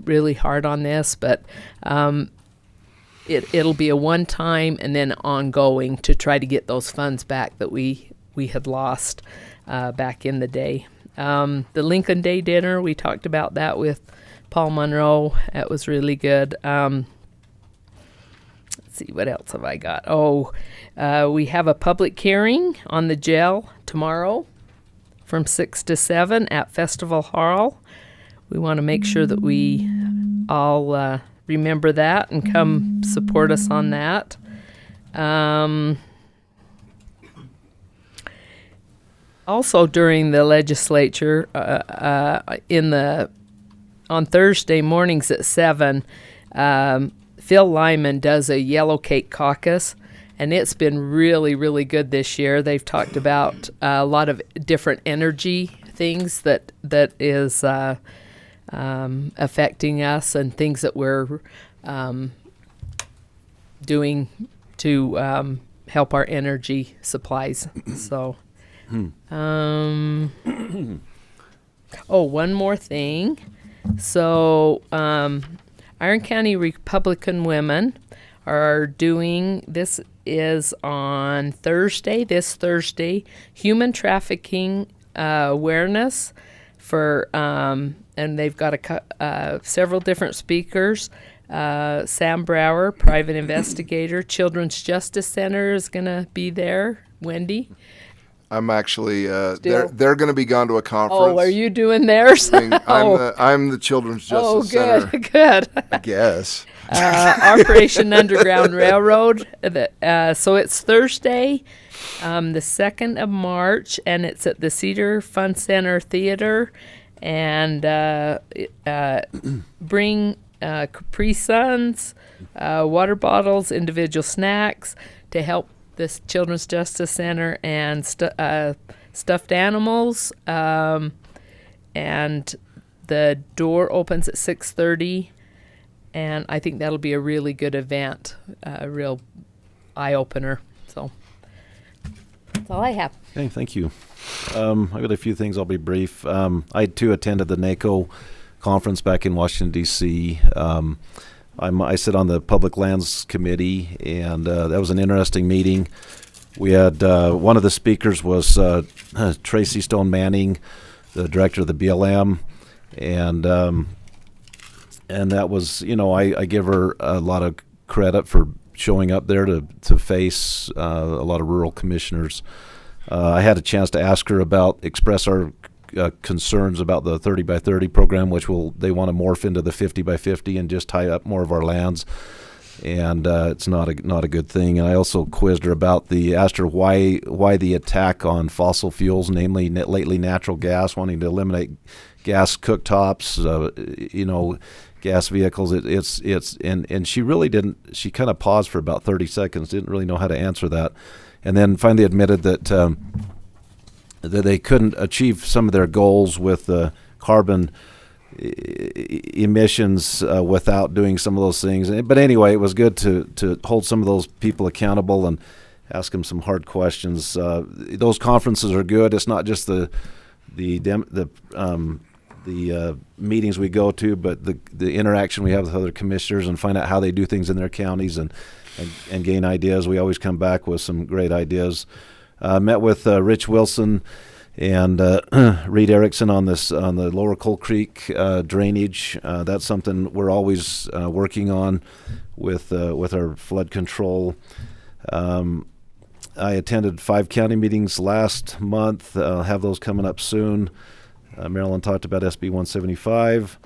really hard on this, but it'll be a one-time and then ongoing to try to get those funds back that we had lost back in the day. The Lincoln Day dinner, we talked about that with Paul Monroe. That was really good. See, what else have I got? We have a public hearing on the jail tomorrow from 6 to 7 at Festival Hall. We want to make sure that we all remember that and come support us on that. Also during the legislature, on Thursday mornings at 7, Phil Lyman does a Yellow Cake Caucus, and it's been really, really good this year. They've talked about a lot of different energy things that is affecting us, and things that we're doing to help our energy supplies. So, one more thing. So, Iron County Republican women are doing, this is on this Thursday, human trafficking awareness for, and they've got several different speakers. Sam Brower, private investigator. Children's Justice Center is going to be there. Wendy? I'm actually, Still? they're going to be gone to a conference. Oh, are you doing theirs? I'm the Children's Justice Center. Good. I guess. Operation Underground Railroad. So it's Thursday, the 2nd of March, and it's at the Cedar Fun Center Theater. And bring Capri Suns, water bottles, individual snacks to help this Children's Justice Center, and stuffed animals. And the door opens at 6:30. And I think that'll be a really good event, a real eye-opener. So that's all I have. Okay, thank you. I've got a few things. I'll be brief. I, too, attended the NACO conference back in Washington, D.C. I sit on the Public Lands Committee, and that was an interesting meeting. We had one of the speakers was Tracy Stone Manning, the director of the BLM, and that was, I give her a lot of credit for showing up there to face a lot of rural commissioners. I had a chance to express our concerns about the 30 by 30 program, which they want to morph into the 50 by 50 and just tie up more of our lands, and it's not a good thing. And I also quizzed her asked her why the attack on fossil fuels, namely lately natural gas, wanting to eliminate gas cooktops, gas vehicles. And she really didn't. She kind of paused for about 30 seconds, didn't really know how to answer that, and then finally admitted that they couldn't achieve some of their goals with the carbon emissions without doing some of those things. But anyway, it was good to hold some of those people accountable and ask them some hard questions. Those conferences are good. It's not just the meetings we go to, but the interaction we have with other commissioners and find out how they do things in their counties and gain ideas. We always come back with some great ideas. Met with Rich Wilson and Reed Erickson on the Lower Coal Creek drainage. That's something we're always working on with our flood control. I attended 5 county meetings last month. Have those coming up soon. Marilyn talked about SB 175.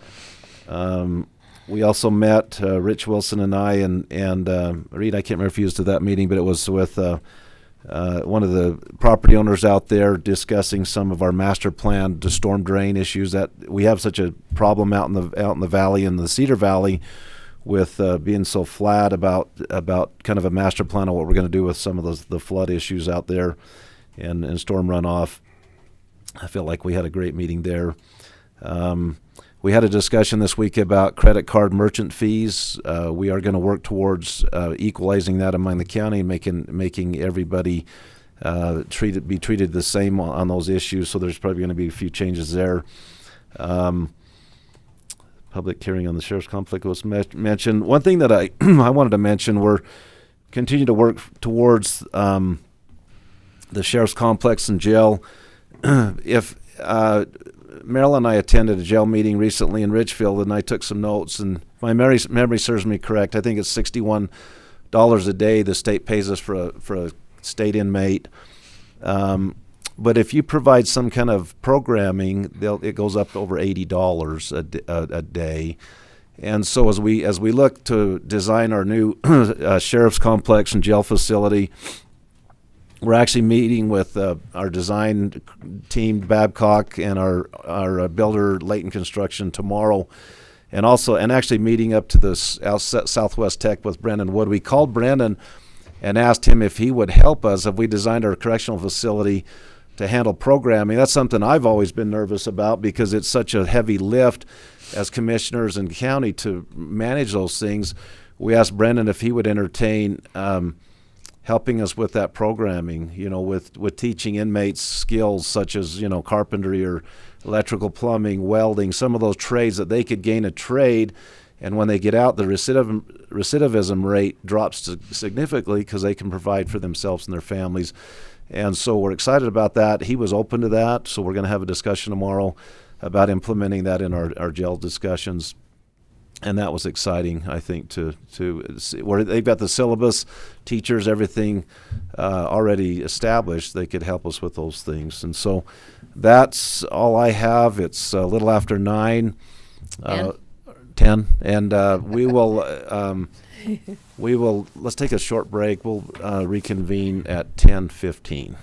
We also met, Rich Wilson and I, and Reed, I can't remember if he was to that meeting, but it was with one of the property owners out there discussing some of our master plan to storm drain issues. That we have such a problem out in the valley, in the Cedar Valley, with being so flat about kind of a master plan on what we're going to do with some of the flood issues out there and storm runoff. I feel like we had a great meeting there. We had a discussion this week about credit card merchant fees. We are going to work towards equalizing that among the county and making everybody be treated the same on those issues. So there's probably going to be a few changes there. Public hearing on the sheriff's conflict was mentioned. One thing that I I wanted to mention, we're continue to work towards the sheriff's complex and jail. If Marilyn and I attended a jail meeting recently in Richfield, and I took some notes, and if my memory serves me correct, I think it's $61 a day the state pays us for a state inmate. But if you provide some kind of programming, it goes up to over $80 a day. And so as we look to design our new sheriff's complex and jail facility, we're actually meeting with our design team, Babcock, and our builder, Leighton Construction, tomorrow, and actually meeting up to the Southwest Tech with Brendan Wood. We called Brendan and asked him if he would help us if we designed our correctional facility to handle programming. That's something I've always been nervous about because it's such a heavy lift as commissioners and county to manage those things. We asked Brendan if he would entertain helping us with that programming, with teaching inmates skills such as, carpentry or electrical, plumbing, welding, some of those trades that they could gain a trade. And when they get out, the recidivism rate drops significantly because they can provide for themselves and their families. And so we're excited about that. He was open to that, so we're going to have a discussion tomorrow about implementing that in our jail discussions. And that was exciting, I think, to see where they've got the syllabus, teachers, everything already established. They could help us with those things. And so that's all I have. It's a little after 9. 10. And we will let's take a short break. We'll reconvene at 10:15.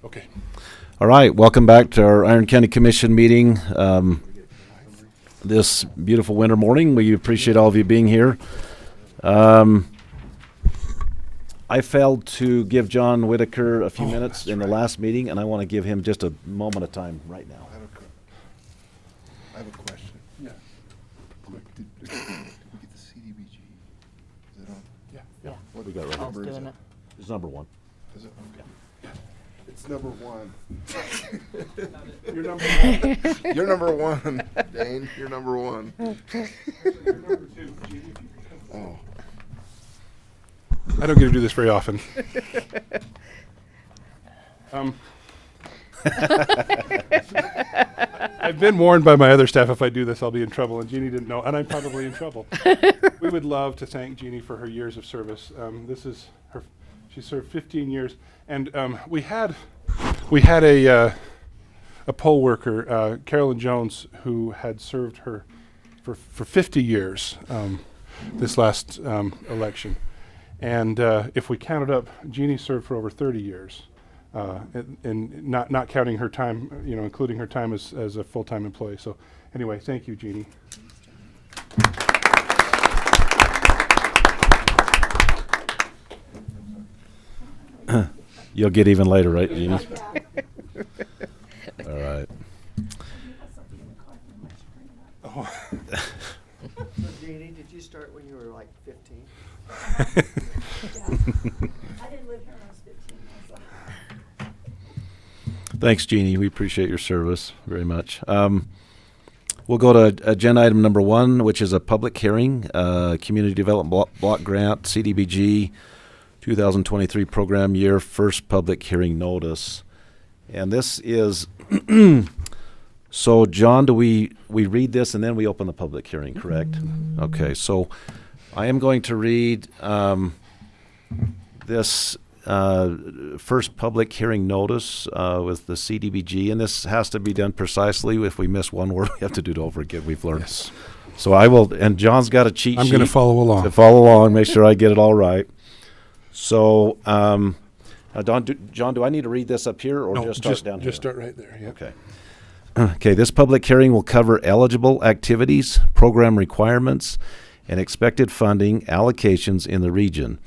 Okay. All right, welcome back to our Iron County Commission meeting. This beautiful winter morning, we appreciate all of you being here. I failed to give John Whitaker a few minutes in the last meeting, and I want to give him just a moment of time right now. I have a question. Yeah. Did we get the CDBG? Is it on? Yeah. What We got it right. number is it? It's number one. Is it? Okay. It's number one. You're number one. You're number one, Dane. You're number one. You're number two. Jeannie, if you could come. Oh. I don't get to do this very often. I've been warned by my other staff if I do this, I'll be in trouble, and Jeannie didn't know, and I'm probably in trouble. We would love to thank Jeannie for her years of service. This is her; she served 15 years, and we had a poll worker, Carolyn Jones, who had served her for 50 years this last election. And if we count it up, Jeannie served for over 30 years, and not counting her time, including her time as a full-time employee. So anyway, thank you, Jeannie. You'll get even later, right, Jeannie? All right. Oh. So Jeannie, did you start when you were like 15? I didn't live here when I was 15. So. Thanks, Jeannie. We appreciate your service very much. We'll go to agenda item number 1, which is a public hearing, Community Development Block Grant, CDBG, 2023 program year, first public hearing notice. And this is, so John, do we read this and then we open the public hearing, correct? Okay, so I am going to read this first public hearing notice with the CDBG, and this has to be done precisely. If we miss one word, we have to do it over again. We've learned. Yes. So I will, and John's got a cheat sheet. I'm going to follow along. To follow along, make sure I get it all right. So, John, do I need to read this up here or No, just start down here? Just start right there. Yeah. Okay. Okay, this public hearing will cover eligible activities, program requirements, and expected funding allocations in the region.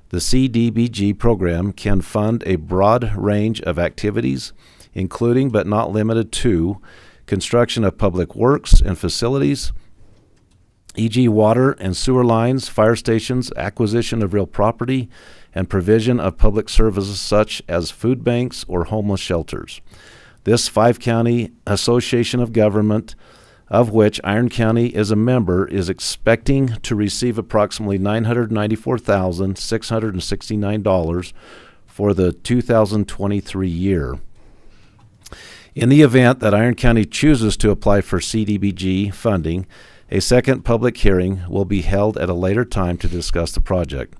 The CDBG program can fund a broad range of activities, including but not limited to construction of public works and facilities, e.g. water and sewer lines, fire stations, acquisition of real property, and provision of public services such as food banks or homeless shelters. This 5-county association of government, of which Iron County is a member, is expecting to receive approximately $994,669 for the 2023 year. In the event that Iron County chooses to apply for CDBG funding, a second public hearing will be held at a later time to discuss the project.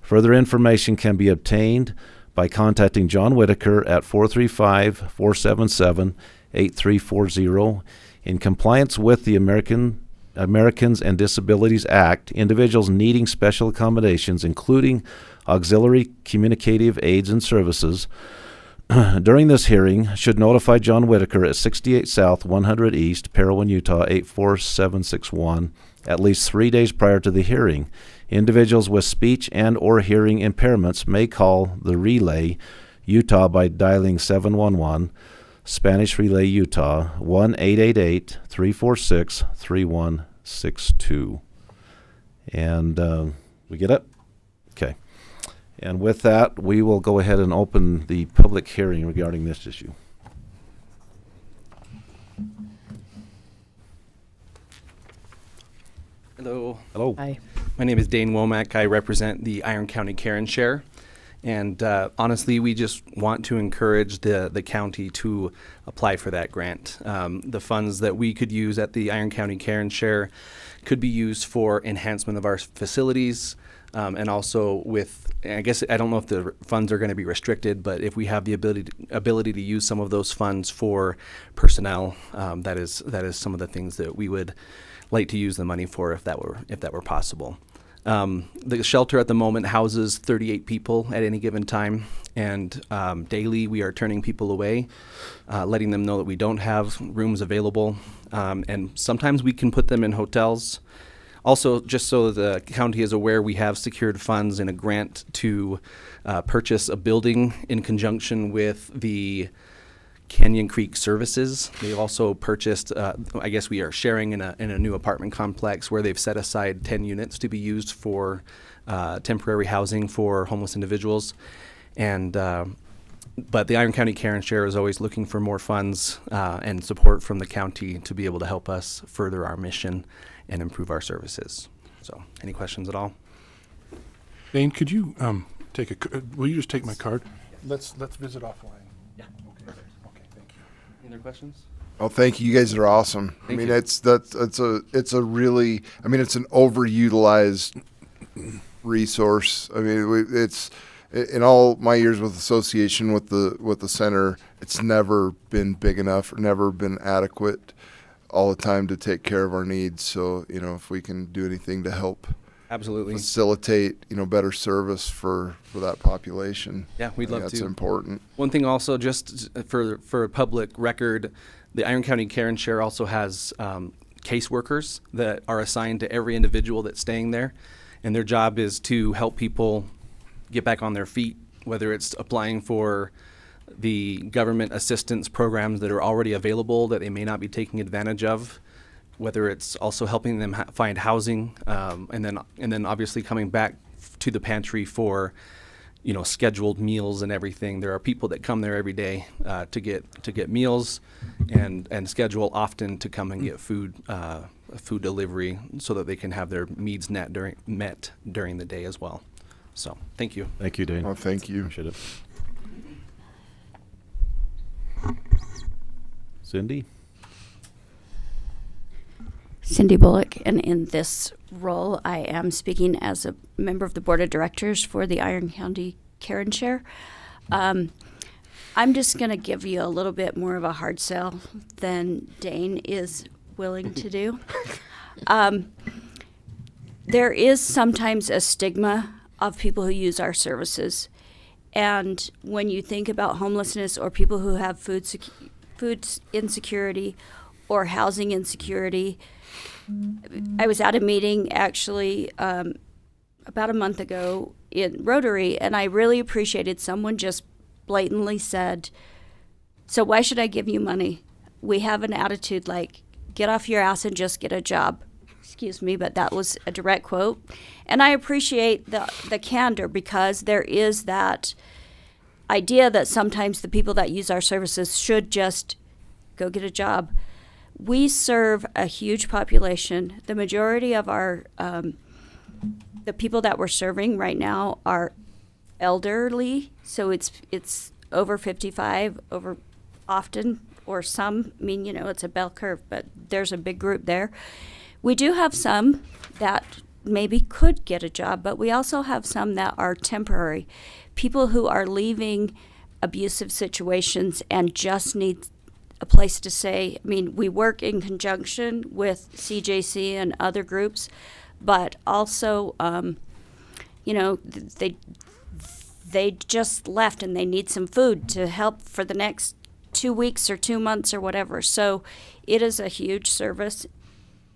Further information can be obtained by contacting John Whitaker at 435-477-8340. In compliance with the Americans and Disabilities Act, individuals needing special accommodations, including auxiliary communicative aids and services, during this hearing should notify John Whitaker at 68 South 100 East, Parowan, Utah 84761 at least 3 days prior to the hearing. Individuals with speech and or hearing impairments may call the Relay Utah by dialing 711, Spanish Relay Utah 1-888-346-3162. And we get it? Okay. And with that, we will go ahead and open the public hearing regarding this issue. Hello. Hello. Hi. My name is Dane Womack. I represent the Iron County Care and Share. And honestly, we just want to encourage the county to apply for that grant. The funds that we could use at the Iron County Care and Share could be used for enhancement of our facilities, and also with, I guess, I don't know if the funds are going to be restricted, but if we have the ability to use some of those funds for personnel, that is some of the things that we would like to use the money for if that were possible. The shelter at the moment houses 38 people at any given time, and daily we are turning people away, letting them know that we don't have rooms available, and sometimes we can put them in hotels. Also, just so the county is aware, we have secured funds in a grant to purchase a building in conjunction with the Canyon Creek Services. They've also purchased, I guess we are sharing in a new apartment complex where they've set aside 10 units to be used for temporary housing for homeless individuals. And but the Iron County Care and Share is always looking for more funds and support from the county to be able to help us further our mission and improve our services. So, any questions at all? Dane, could you will you just take my card? Let's visit offline. Yeah. Okay. Okay, thank you. Any other questions? Oh, thank you. You guys are awesome. Thank I mean, you. it's a really, I mean, it's an overutilized resource. I mean, it's in all my years with association with the center, it's never been big enough or never been adequate all the time to take care of our needs. So, if we can do anything to help Absolutely. facilitate, better service for that population. Yeah, we'd love That's to. important. One thing also, just for public record, the Iron County Care and Share also has caseworkers that are assigned to every individual that's staying there, and their job is to help people get back on their feet, whether it's applying for the government assistance programs that are already available that they may not be taking advantage of, whether it's also helping them find housing, and then obviously coming back to the pantry for scheduled meals and everything. There are people that come there every day to get meals, and schedule often to come and get food delivery so that they can have their needs met during the day as well. So thank you. Thank you, Dane. Oh, thank you. Appreciate it. Cindy? Cindy Bullock, and in this role, I am speaking as a member of the board of directors for the Iron County Care and Share. I'm just going to give you a little bit more of a hard sell than Dane is willing to do. There is sometimes a stigma of people who use our services. And when you think about homelessness or people who have food insecurity or housing insecurity, I was at a meeting actually about a month ago in Rotary, and I really appreciated someone just blatantly said, "So why should I give you money?" We have an attitude like, "Get off your ass and just get a job." Excuse me, but that was a direct quote. And I appreciate the candor, because there is that idea that sometimes the people that use our services should just go get a job. We serve a huge population. The majority of our the people that we're serving right now are elderly, so it's over 55, over often, or some. I mean, it's a bell curve, but there's a big group there. We do have some that maybe could get a job, but we also have some that are temporary. People who are leaving abusive situations and just need a place to stay. I mean, we work in conjunction with CJC and other groups, but also, they just left and they need some food to help for the next 2 weeks or 2 months or whatever. So it is a huge service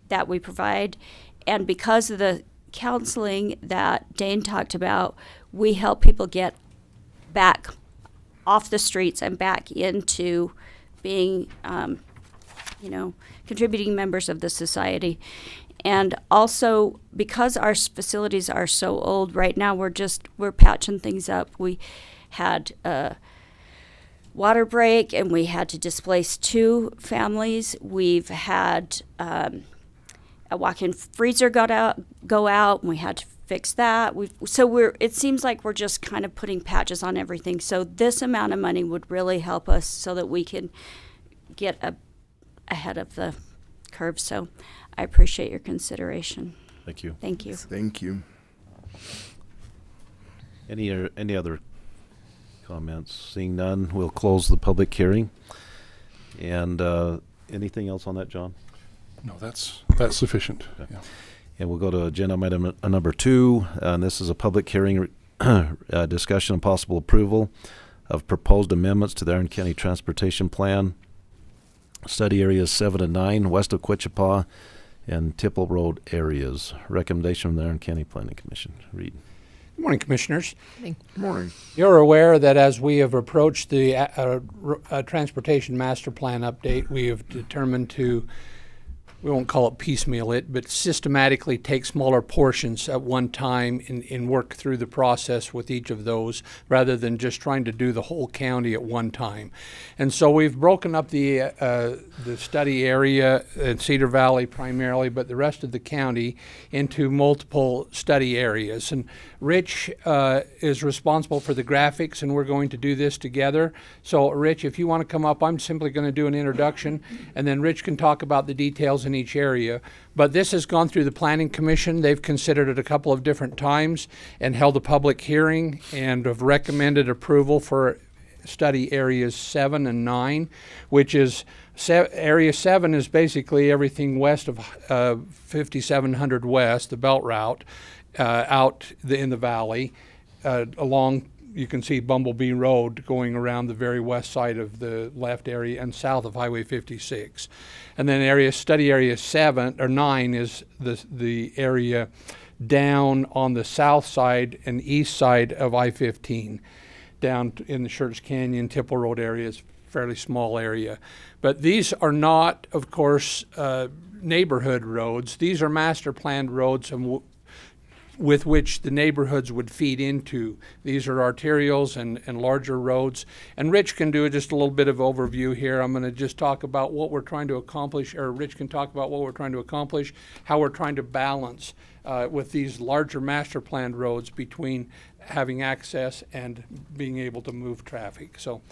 that we provide. And because of the counseling that Dane talked about, we help people get back off the streets and back into being, contributing members of the society. And also, because our facilities are so old, right now we're patching things up. We had a water break and we had to displace 2 families. We've had a walk-in freezer go out, and we had to fix that. It seems like we're just kind of putting patches on everything. So this amount of money would really help us so that we can get ahead of the curve. So I appreciate your consideration. Thank you. Thank you. Thank you. Any other comments? Seeing none, we'll close the public hearing. And anything else on that, John? No, that's sufficient. Okay. Yeah. And we'll go to agenda item number 2, and this is a public hearing discussion and possible approval of proposed amendments to the Iron County Transportation Plan, study areas 7 and 9, west of Quichapa, and Tipple Road areas. Recommendation from the Iron County Planning Commission. Reed. Good morning, Commissioners. Good morning. You're aware that as we have approached the Transportation Master Plan update, we have determined to, we won't call it piecemeal it, but systematically take smaller portions at one time and work through the process with each of those rather than just trying to do the whole county at one time. And so we've broken up the study area in Cedar Valley primarily, but the rest of the county into multiple study areas. And Rich is responsible for the graphics, and we're going to do this together. So Rich, if you want to come up, I'm simply going to do an introduction, and then Rich can talk about the details in each area. But this has gone through the Planning Commission. They've considered it a couple of different times and held a public hearing and have recommended approval for study areas 7 and 9, which is area 7 is basically everything west of 5700 West, the Belt Route, out in the valley, along, you can see Bumblebee Road going around the very west side of the left area and south of Highway 56. And then study area 7 or 9 is the area down on the south side and east side of I-15, down in the Schertz Canyon, Tipple Road area. It's a fairly small area. But these are not, of course, neighborhood roads. These are master planned roads and with which the neighborhoods would feed into. These are arterials and larger roads. And Rich can do just a little bit of overview here. I'm going to just talk about what we're trying to accomplish, or Rich can talk about what we're trying to accomplish, how we're trying to balance with these larger master planned roads between having access and being able to move traffic. So,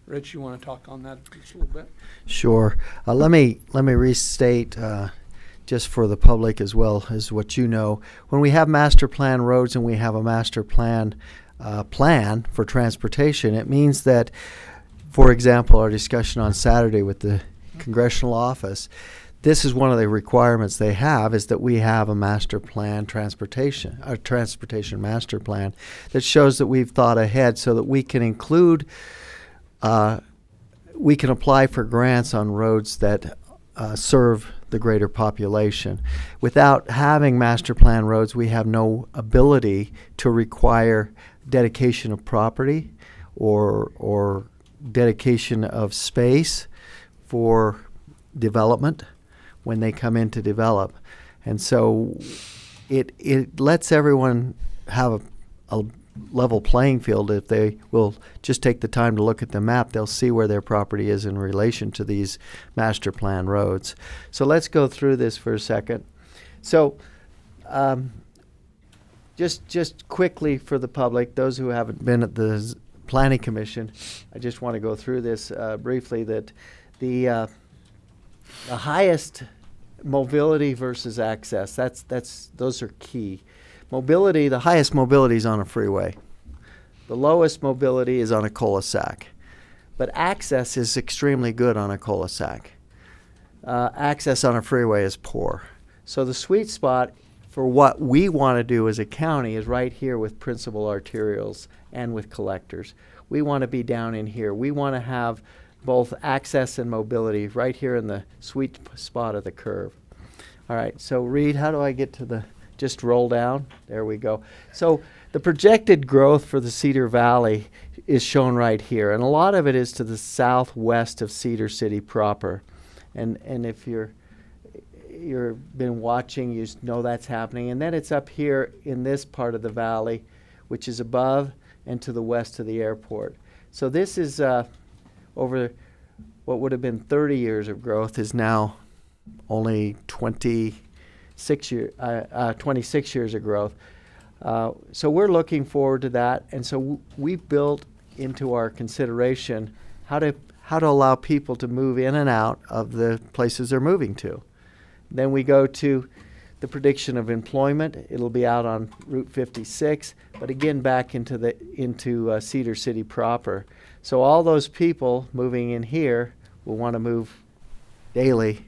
Rich, you want to talk on that just a little bit? Sure. Let me restate just for the public as well as what you know. When we have master plan roads and we have a master plan plan for transportation, it means that, for example, our discussion on Saturday with the congressional office, this is one of the requirements they have, is that we have a master plan transportation master plan that shows that we've thought ahead so that we can include, we can apply for grants on roads that serve the greater population. Without having master plan roads, we have no ability to require dedication of property or dedication of space for development when they come in to develop. And so it lets everyone have a level playing field. If they will just take the time to look at the map, they'll see where their property is in relation to these master plan roads. So let's go through this for a second. So just quickly for the public, those who haven't been at the Planning Commission, I just want to go through this briefly, that the highest mobility versus access, those are key. Mobility, the highest mobility is on a freeway. The lowest mobility is on a cul-de-sac. But access is extremely good on a cul-de-sac. Access on a freeway is poor. So the sweet spot for what we want to do as a county is right here with principal arterials and with collectors. We want to be down in here. We want to have both access and mobility right here in the sweet spot of the curve. All right, so Reed, how do I get to the... Just roll down. There we go. So the projected growth for the Cedar Valley is shown right here, and a lot of it is to the southwest of Cedar City proper. And if you've been watching, you know that's happening. And then it's up here in this part of the valley, which is above and to the west of the airport. So this is over what would have been 30 years of growth is now only 26 years of growth. So we're looking forward to that. And so we've built into our consideration how to allow people to move in and out of the places they're moving to. Then we go to the prediction of employment. It'll be out on Route 56, but again back into Cedar City proper. So all those people moving in here will want to move daily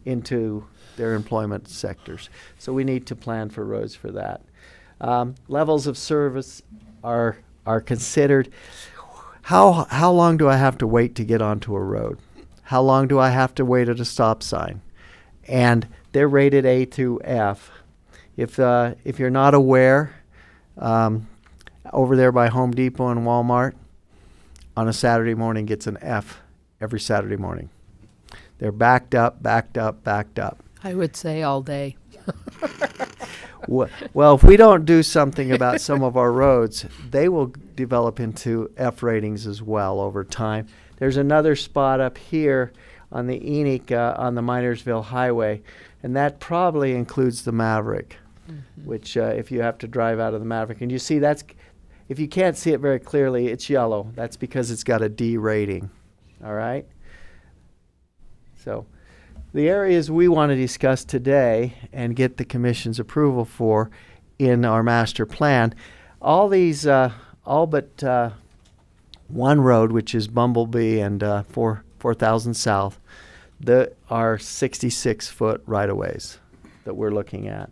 into their employment sectors. So we need to plan for roads for that. Levels of service are considered. How long do I have to wait to get onto a road? How long do I have to wait at a stop sign? And they're rated A through F. If you're not aware, over there by Home Depot and Walmart, on a Saturday morning gets an F every Saturday morning. They're backed up, backed up, backed up. I would say all day. Well, if we don't do something about some of our roads, they will develop into F ratings as well over time. There's another spot up here on the Enoch, on the Minersville Highway, and that probably includes the Maverick, which if you have to drive out of the Maverick, and you see if you can't see it very clearly, it's yellow. That's because it's got a D rating, all right? So the areas we want to discuss today and get the commission's approval for in our master plan, all these, all but one road, which is Bumblebee and 4000 South, are 66-foot right-of-ways that we're looking at.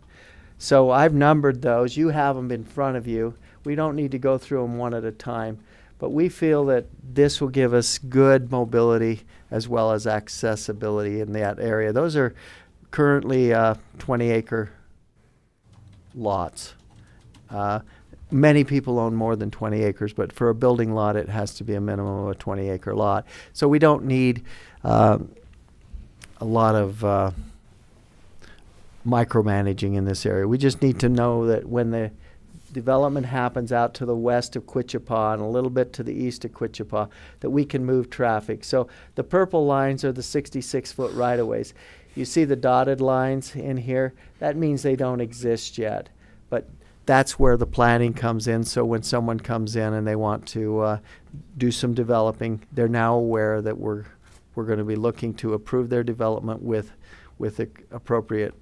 So I've numbered those. You have them in front of you. We don't need to go through them one at a time, but we feel that this will give us good mobility as well as accessibility in that area. Those are currently 20-acre lots. Many people own more than 20 acres, but for a building lot, it has to be a minimum of a 20-acre lot. So we don't need a lot of micromanaging in this area. We just need to know that when the development happens out to the west of Quichapa and a little bit to the east of Quichapa, that we can move traffic. So the purple lines are the 66-foot right-of-ways. You see the dotted lines in here? That means they don't exist yet. But that's where the planning comes in. So when someone comes in and they want to do some developing, they're now aware that we're going to be looking to approve their development with the appropriate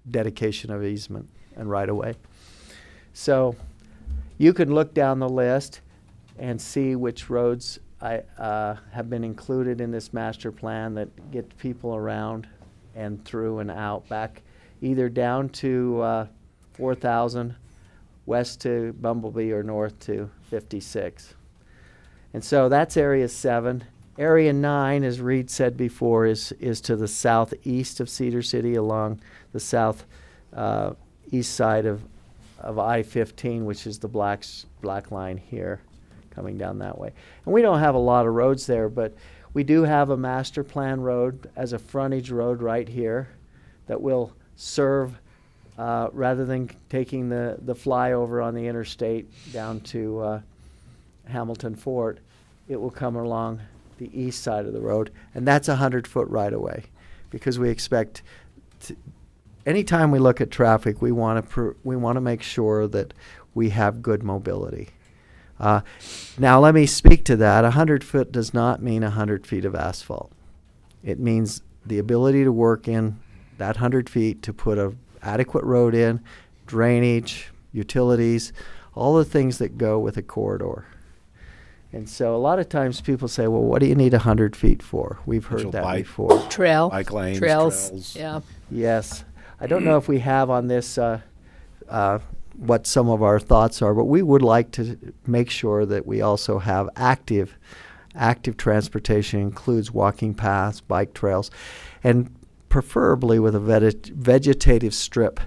dedication of easement and right-of-way. So you can look down the list and see which roads have been included in this master plan that get people around and through and out, back either down to 4000, west to Bumblebee, or north to 56. And so that's Area 7. Area 9, as Reed said before, is to the southeast of Cedar City along the south east side of I-15, which is the black line here coming down that way. And we don't have a lot of roads there, but we do have a master plan road as a frontage road right here that will serve, rather than taking the flyover on the interstate down to Hamilton Fort, it will come along the east side of the road, and that's 100-foot right-of-way, because we expect anytime we look at traffic, we want to make sure that we have good mobility. Now, let me speak to that. 100 foot does not mean 100 feet of asphalt. It means the ability to work in that 100 feet to put a adequate road in, drainage, utilities, all the things that go with a corridor. And so a lot of times people say, well, what do you need 100 feet for? We've heard that before. Trails. Trails. Yeah. Yes. I don't know if we have on this what some of our thoughts are, but we would like to make sure that we also have active transportation, includes walking paths, bike trails, and preferably with a vegetative strip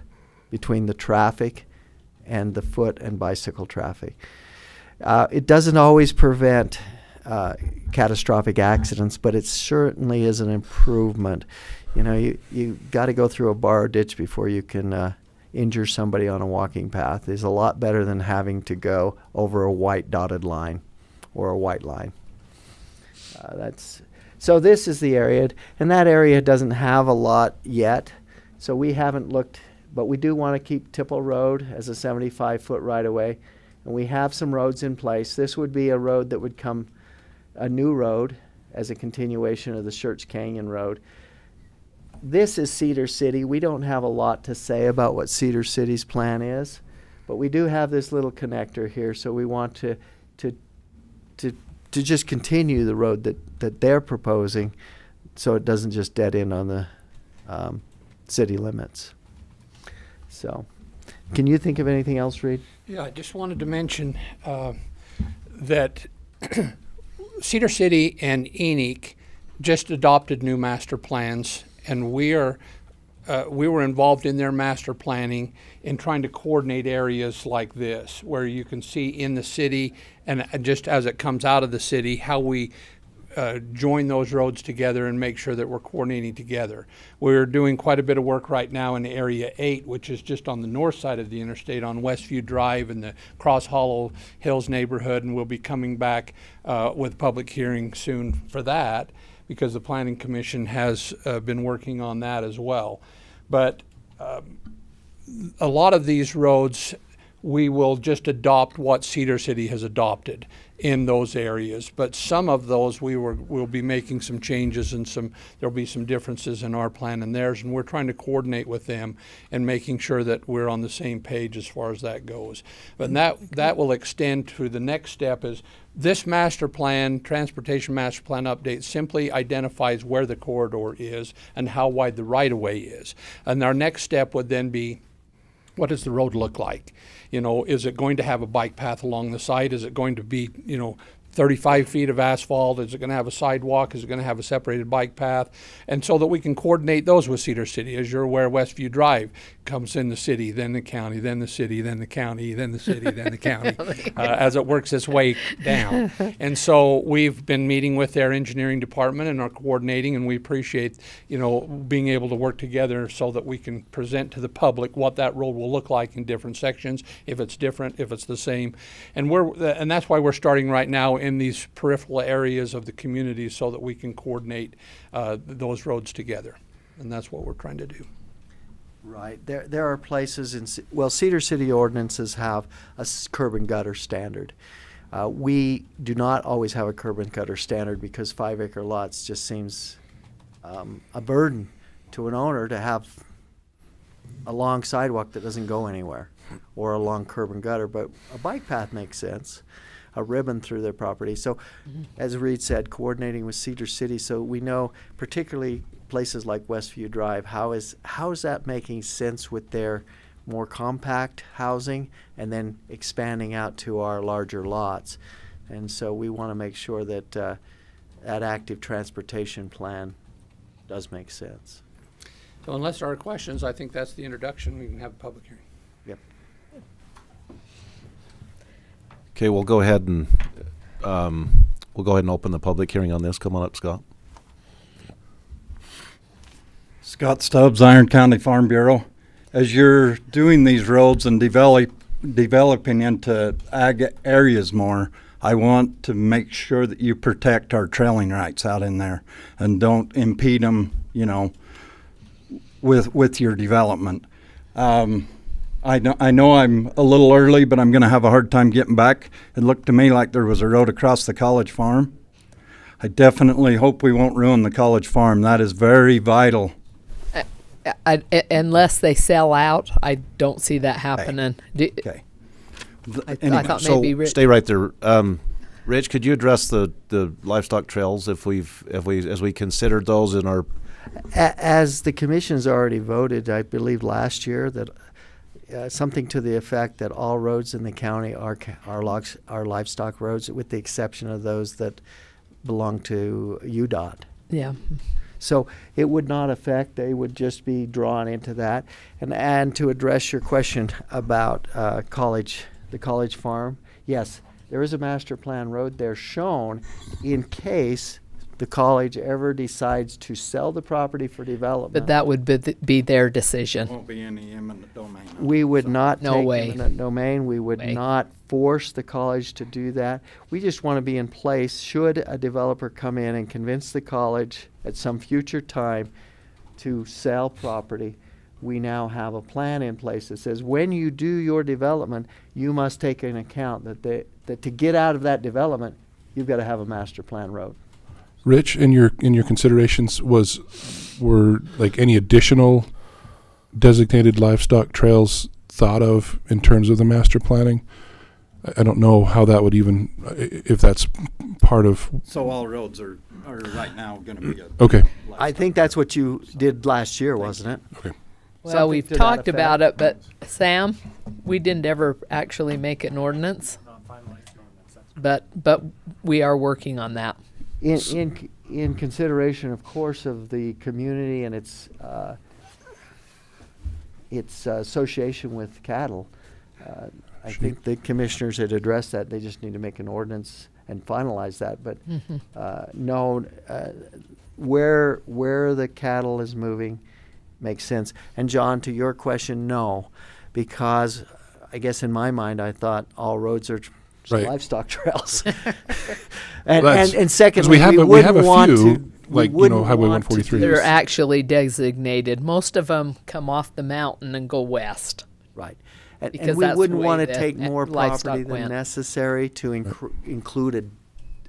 between the traffic and the foot and bicycle traffic. It doesn't always prevent catastrophic accidents, but it certainly is an improvement. You know, you got to go through a bar or ditch before you can injure somebody on a walking path. It's a lot better than having to go over a white dotted line or a white line. So this is the area, and that area doesn't have a lot yet, so we haven't looked, but we do want to keep Tipple Road as a 75-foot right-of-way, and we have some roads in place. This would be a road that would come, a new road, as a continuation of the Schertz Canyon Road. This is Cedar City. We don't have a lot to say about what Cedar City's plan is, but we do have this little connector here, so we want to just continue the road that they're proposing, so it doesn't just dead end on the city limits. So Can you think of anything else, Reed? Yeah, I just wanted to mention that Cedar City and Enoch just adopted new master plans, and we were involved in their master planning in trying to coordinate areas like this, where you can see in the city and just as it comes out of the city, how we join those roads together and make sure that we're coordinating together. We're doing quite a bit of work right now in Area 8, which is just on the north side of the interstate on Westview Drive in the Cross Hollow Hills neighborhood, and we'll be coming back with public hearing soon for that, because the Planning Commission has been working on that as well. But a lot of these roads, we will just adopt what Cedar City has adopted in those areas. But some of those we'll be making some changes, and there'll be some differences in our plan and theirs, and we're trying to coordinate with them and making sure that we're on the same page as far as that goes. But that will extend to the next step is this master plan, transportation master plan update, simply identifies where the corridor is and how wide the right-of-way is. And our next step would then be, what does the road look like? You know, is it going to have a bike path along the side? Is it going to be, 35 feet of asphalt? Is it going to have a sidewalk? Is it going to have a separated bike path? And so that we can coordinate those with Cedar City. As you're aware, Westview Drive comes in the city, then the county, then the city, then the county, then the city, then the county, as it works its way down. And so we've been meeting with their engineering department and are coordinating, and we appreciate, being able to work together so that we can present to the public what that road will look like in different sections, if it's different, if it's the same. And that's why we're starting right now in these peripheral areas of the community so that we can coordinate those roads together. And that's what we're trying to do. Right. There are places Cedar City ordinances have a curb and gutter standard. We do not always have a curb and gutter standard because 5-acre lots just seems a burden to an owner to have a long sidewalk that doesn't go anywhere, or a long curb and gutter. But a bike path makes sense, a ribbon through their property. So, as Reed said, coordinating with Cedar City, so we know, particularly places like Westview Drive, how is that making sense with their more compact housing and then expanding out to our larger lots. And so we want to make sure that that active transportation plan does make sense. So unless there are questions, I think that's the introduction. We can have a public hearing. Yep. Okay, we'll go ahead and open the public hearing on this. Come on up, Scott. Scott Stubbs, Iron County Farm Bureau. As you're doing these roads and developing into ag areas more, I want to make sure that you protect our trailing rights out in there and don't impede them, with your development. I know I'm a little early, but I'm going to have a hard time getting back. It looked to me like there was a road across the college farm. I definitely hope we won't ruin the college farm. That is very vital. Unless they sell out, I don't see that happening. Okay. I thought maybe Rich. Stay right there. Rich, could you address the livestock trails as we considered those in our? As the commission's already voted, I believe last year that something to the effect that all roads in the county are livestock roads, with the exception of those that belong to UDOT. Yeah. So it would not affect, they would just be drawn into that. And to address your question about the college farm, yes, there is a master plan road there shown in case the college ever decides to sell the property for development. But that would be their decision. Won't be any eminent domain. We would not No take way. eminent domain. We would Way. not force the college to do that. We just want to be in place should a developer come in and convince the college at some future time to sell property. We now have a plan in place that says when you do your development, you must take into account that to get out of that development, you've got to have a master plan road. Rich, in your considerations, were like any additional designated livestock trails thought of in terms of the master planning? I don't know how that would even, if that's part of. So all roads are right now going to be Okay. I think that's what you did last year, wasn't it? Okay. Well, Something we've to that talked about effect. it, but Sam, we didn't ever actually make an ordinance. But we are working on that. In consideration, of course, of the community and its association with cattle, I think the commissioners had addressed that. They just need to make an ordinance and finalize that. But no, where the cattle is moving makes sense. And John, to your question, no, because I guess in my mind I thought all roads are Right. livestock trails. Well, that's- and secondly, we have a wouldn't want few, to, like, we wouldn't Highway want to 143. do- They're actually designated. Most of them come off the mountain and go west. Right. And Because we that's the wouldn't way want to the take more livestock property than went. necessary to include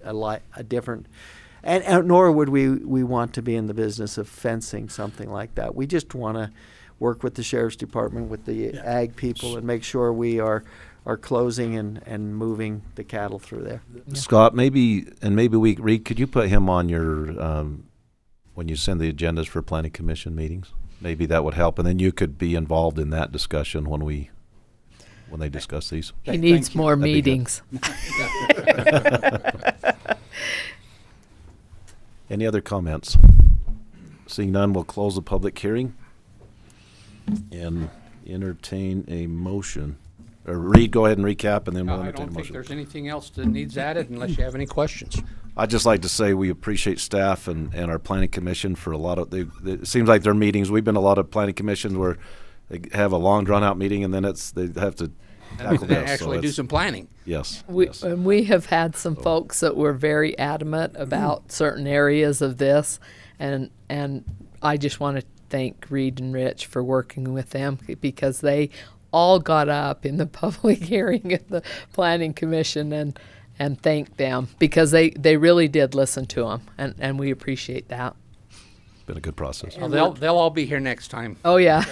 a different, and nor would we want to be in the business of fencing something like that. We just want to work with the sheriff's department, with the ag people, and make sure we are closing and moving the cattle through there. Scott, maybe Reed, could you put him on your, when you send the agendas for planning commission meetings? Maybe that would help, and then you could be involved in that discussion when they discuss these. He needs more That'd be good. meetings. Any other comments? Seeing none, we'll close the public hearing and entertain a motion. Or Reed, go ahead and recap, and then we'll I entertain a don't think motion. there's anything else that needs added unless you have any questions. I'd just like to say we appreciate staff and our planning commission for a lot of, it seems like their meetings, we've been to a lot of planning commissions where they have a long drawn out meeting and then they have to tackle They this. so actually do it's- some planning. Yes. We have had some folks that were very adamant about certain areas of this, and I just want to thank Reed and Rich for working with them, because they all got up in the public hearing at the planning commission and thanked them, because they really did listen to them, and we appreciate that. Been a good process. Well, they'll all be here next time. Oh yeah.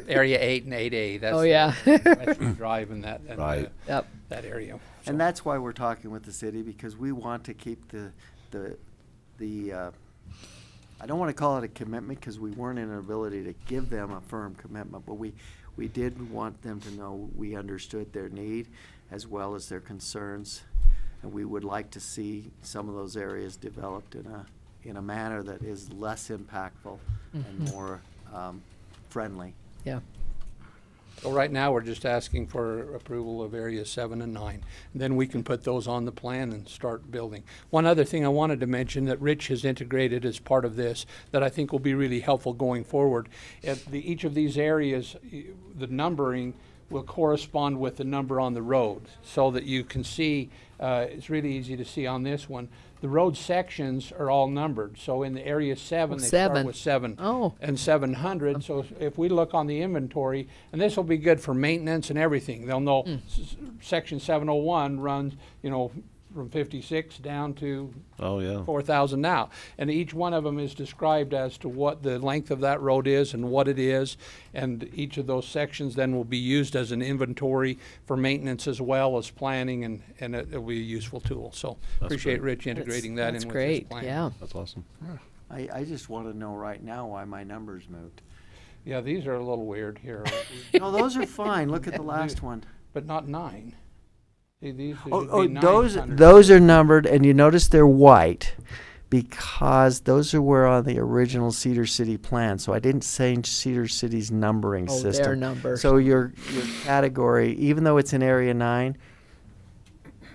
Area 8 and 8A. That's Oh, yeah. That's we drive in that. And, Right. Yep. That area. And that's why we're talking with the city, because we want to keep the I don't want to call it a commitment, because we weren't in an ability to give them a firm commitment, but we did want them to know we understood their need as well as their concerns, and we would like to see some of those areas developed in a manner that is less impactful and more friendly. Yeah. So right now, we're just asking for approval of areas 7 and 9. Then we can put those on the plan and start building. One other thing I wanted to mention that Rich has integrated as part of this that I think will be really helpful going forward. Each of these areas, the numbering will correspond with the number on the road, so that you can see, it's really easy to see on this one, the road sections are all numbered. So in the area 7, they start 7. with 7 Oh. and 700. So if we look on the inventory, and this will be good for maintenance and everything, they'll know section 701 runs, from 56 down to Oh, yeah. 4,000 now. And each one of them is described as to what the length of that road is and what it is. And each of those sections then will be used as an inventory for maintenance as well as planning, and it'll be a useful tool. So appreciate great. Rich integrating that That's in great. with this plan. Yeah. That's awesome. I just want to know right now why my numbers moved. Yeah, these are a little weird here. No, those are fine. Look at the last one. But not 9. See, these should Oh, be those 900. those are numbered, and you notice they're white because those are where on the original Cedar City plan. So I didn't change Cedar City's numbering Oh, system. their numbers. So your category, even though it's in area 9,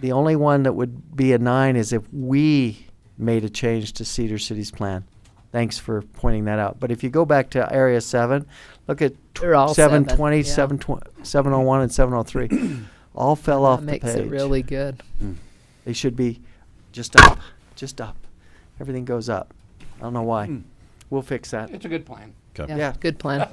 the only one that would be a 9 is if we made a change to Cedar City's plan. Thanks for pointing that out. But if you go back to area 7, look at They're all 720, 7, 701, and 703. All fell off That the makes page. it really good. They should be just up, just up. Everything goes up. I don't know why. We'll fix that. It's a good plan. Okay. Yeah. Good plan.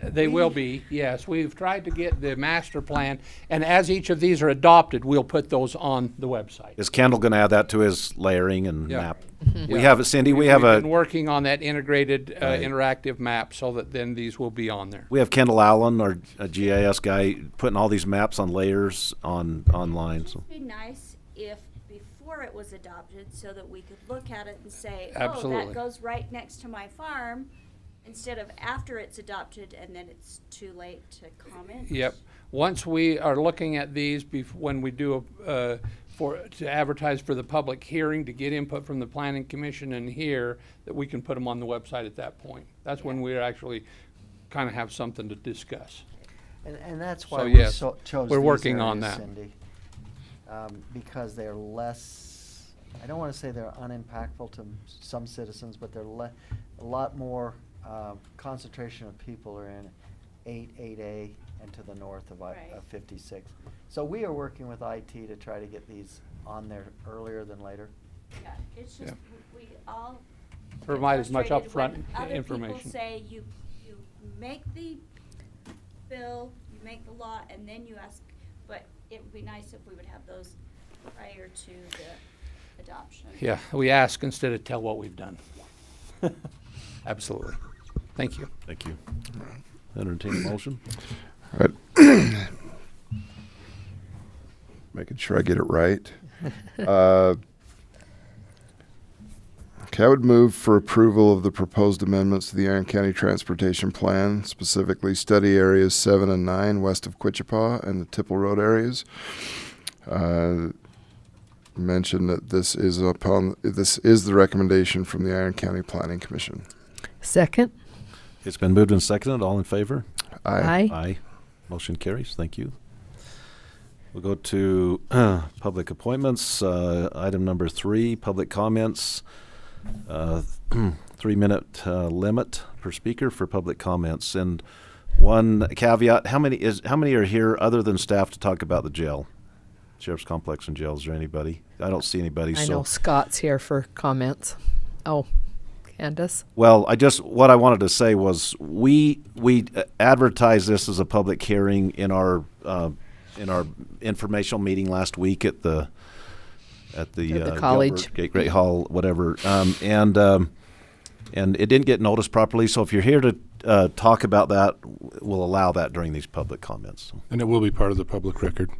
They will be, yes. We've tried to get the master plan, and as each of these are adopted, we'll put those on the website. Is Kendall going to add that to his layering and Yeah. map? Mm-hmm. We Yeah. have, Cindy, we have We've been a, working on that integrated, Right. interactive map so that then these will be on there. we have Kendall Allen, our GIS guy, putting all these maps on layers online. So It'd be nice if before before it was adopted so that we could look at it and say, oh, Absolutely. that goes right next to my farm, instead of after it's adopted and then it's too late to comment. Yep. Once we are looking at these, when we do to advertise for the public hearing, to get input from the planning commission and here, that we can put them on the website at that point. That's when we actually kind of have something to discuss. And that's why So, we yes, chose we're these working on areas, that. Cindy. Because they're less, I don't want to say they're unimpactful to some citizens, but they're a lot more concentration of people are in 8A, and to the north of, Right. of 56. So we are working with IT to try to get these on there earlier than later. Yeah, it's just, we all get Provide as much frustrated when upfront other information. people say you make the bill, you make the law, and then you ask, but it would be nice if we would have those prior to the adoption. Yeah, we ask instead of tell what we've done. Absolutely. Thank you. Thank you. Entertain a motion. Making sure I get it right. Okay, I would move for approval of the proposed amendments to the Aaron County Transportation Plan, specifically study areas 7 and 9 west of Quichapa and the Tipple Road areas. Mention that this is the recommendation from the Aaron County Planning Commission. Second. It's been moved and seconded. All in favor? Aye. Aye. Motion carries. Thank you. We'll go to public appointments. Item number 3, public comments. 3-minute limit per speaker for public comments. And one caveat: how many are here other than staff to talk about the jail, sheriff's complex and jail? Is there anybody? I don't see anybody. I know Scott's here for comments. Oh, Candace. Well, what I wanted to say was we advertised this as a public hearing in our informational meeting last week at the college, Great Hall, whatever, and it didn't get noticed properly. So if you're here to talk about that, we'll allow that during these public comments. And it will be part of the public record.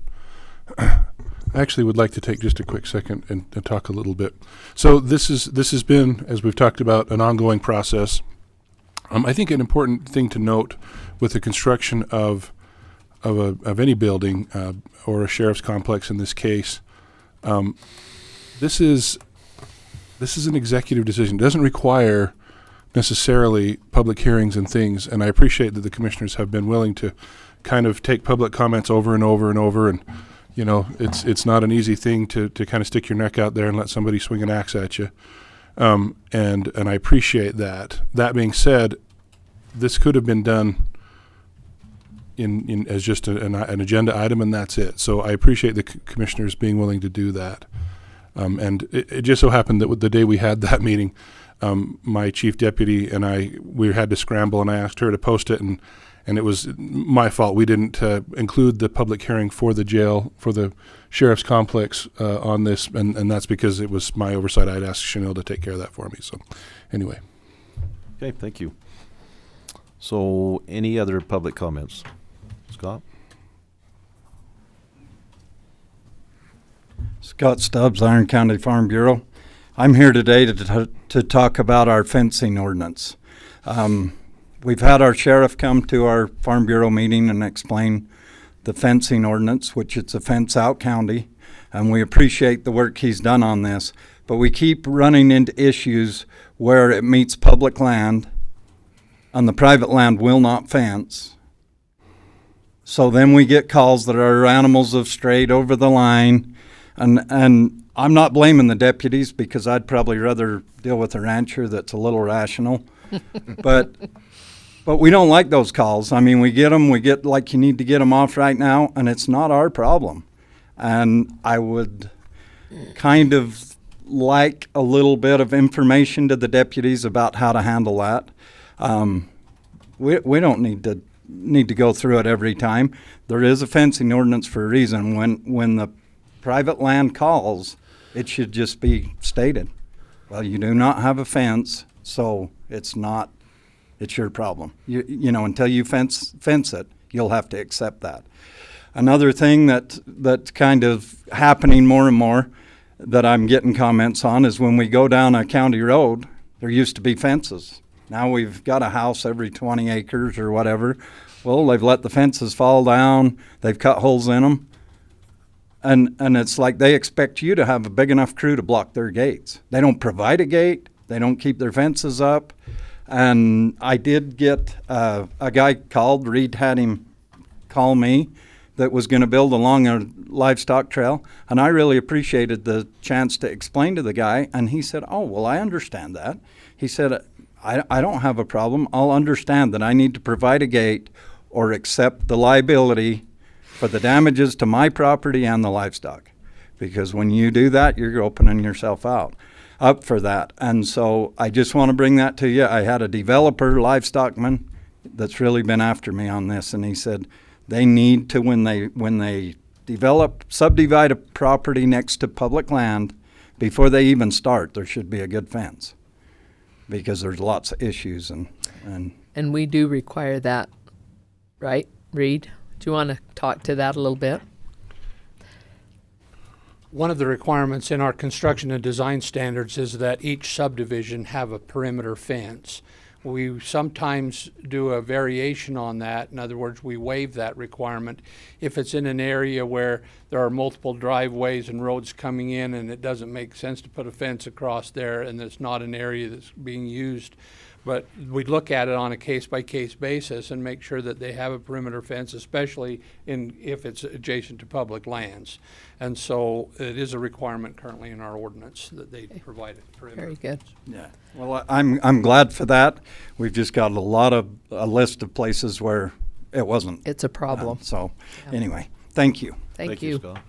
I actually would like to take just a quick second and talk a little bit. So this has been, as we've talked about, an ongoing process. I think an important thing to note with the construction of any building or a sheriff's complex in this case, this is an executive decision. It doesn't require necessarily public hearings and things, and I appreciate that the commissioners have been willing to kind of take public comments over and over and over, and you know, it's not an easy thing to kind of stick your neck out there and let somebody swing an axe at you, and I appreciate that. That being said, this could have been done in as just an agenda item, and that's it. So I appreciate the commissioners being willing to do that. And it just so happened that the day we had that meeting, my chief deputy and we had to scramble, and I asked her to post it, and it was my fault. We didn't include the public hearing for the jail, for the sheriff's complex on this, and that's because it was my oversight. I'd asked Chanel to take care of that for me. So anyway. Okay, thank you. So any other public comments? Scott? Scott Stubbs, Iron County Farm Bureau. I'm here today to talk about our fencing ordinance. We've had our sheriff come to our Farm Bureau meeting and explain the fencing ordinance, which it's a fence out county, and we appreciate the work he's done on this. But we keep running into issues where it meets public land and the private land will not fence. So then we get calls that our animals have strayed over the line, and I'm not blaming the deputies because I'd probably rather deal with a rancher that's a little rational. But we don't like those calls. I mean, we get like you need to get them off right now, and it's not our problem. And I would kind of like a little bit of information to the deputies about how to handle that. We don't need to go through it every time. There is a fencing ordinance for a reason. When the private land calls, it should just be stated, well, you do not have a fence, so it's your problem. You know, until you fence it, you'll have to accept that. Another thing that's kind of happening more and more, that I'm getting comments on is when we go down a county road, there used to be fences. Now we've got a house every 20 acres or whatever. Well, they've let the fences fall down. They've cut holes in them. And it's like they expect you to have a big enough crew to block their gates. They don't provide a gate. They don't keep their fences up. And I did get a guy called, Reed had him call me, that was going to build along a livestock trail. And I really appreciated the chance to explain to the guy. And he said, oh, well, I understand that. He said, I don't have a problem. I'll understand that I need to provide a gate or accept the liability for the damages to my property and the livestock. Because when you do that, you're opening yourself up for that. And so I just want to bring that to you. I had a developer, livestockman, that's really been after me on this, and he said they need to, when they subdivide a property next to public land, before they even start, there should be a good fence, because there's lots of issues And we do require that, right, Reed? Do you want to talk to that a little bit? One of the requirements in our construction and design standards is that each subdivision have a perimeter fence. We sometimes do a variation on that. In other words, we waive that requirement if it's in an area where there are multiple driveways and roads coming in and it doesn't make sense to put a fence across there and it's not an area that's being used. But we look at it on a case-by-case basis and make sure that they have a perimeter fence, especially if it's adjacent to public lands. And so it is a requirement currently in our ordinance that they provide a perimeter. Very good. yeah. Well, I'm glad for that. We've just got a list of places where it wasn't. It's a problem. Anyway, thank you. Thank you. Scott.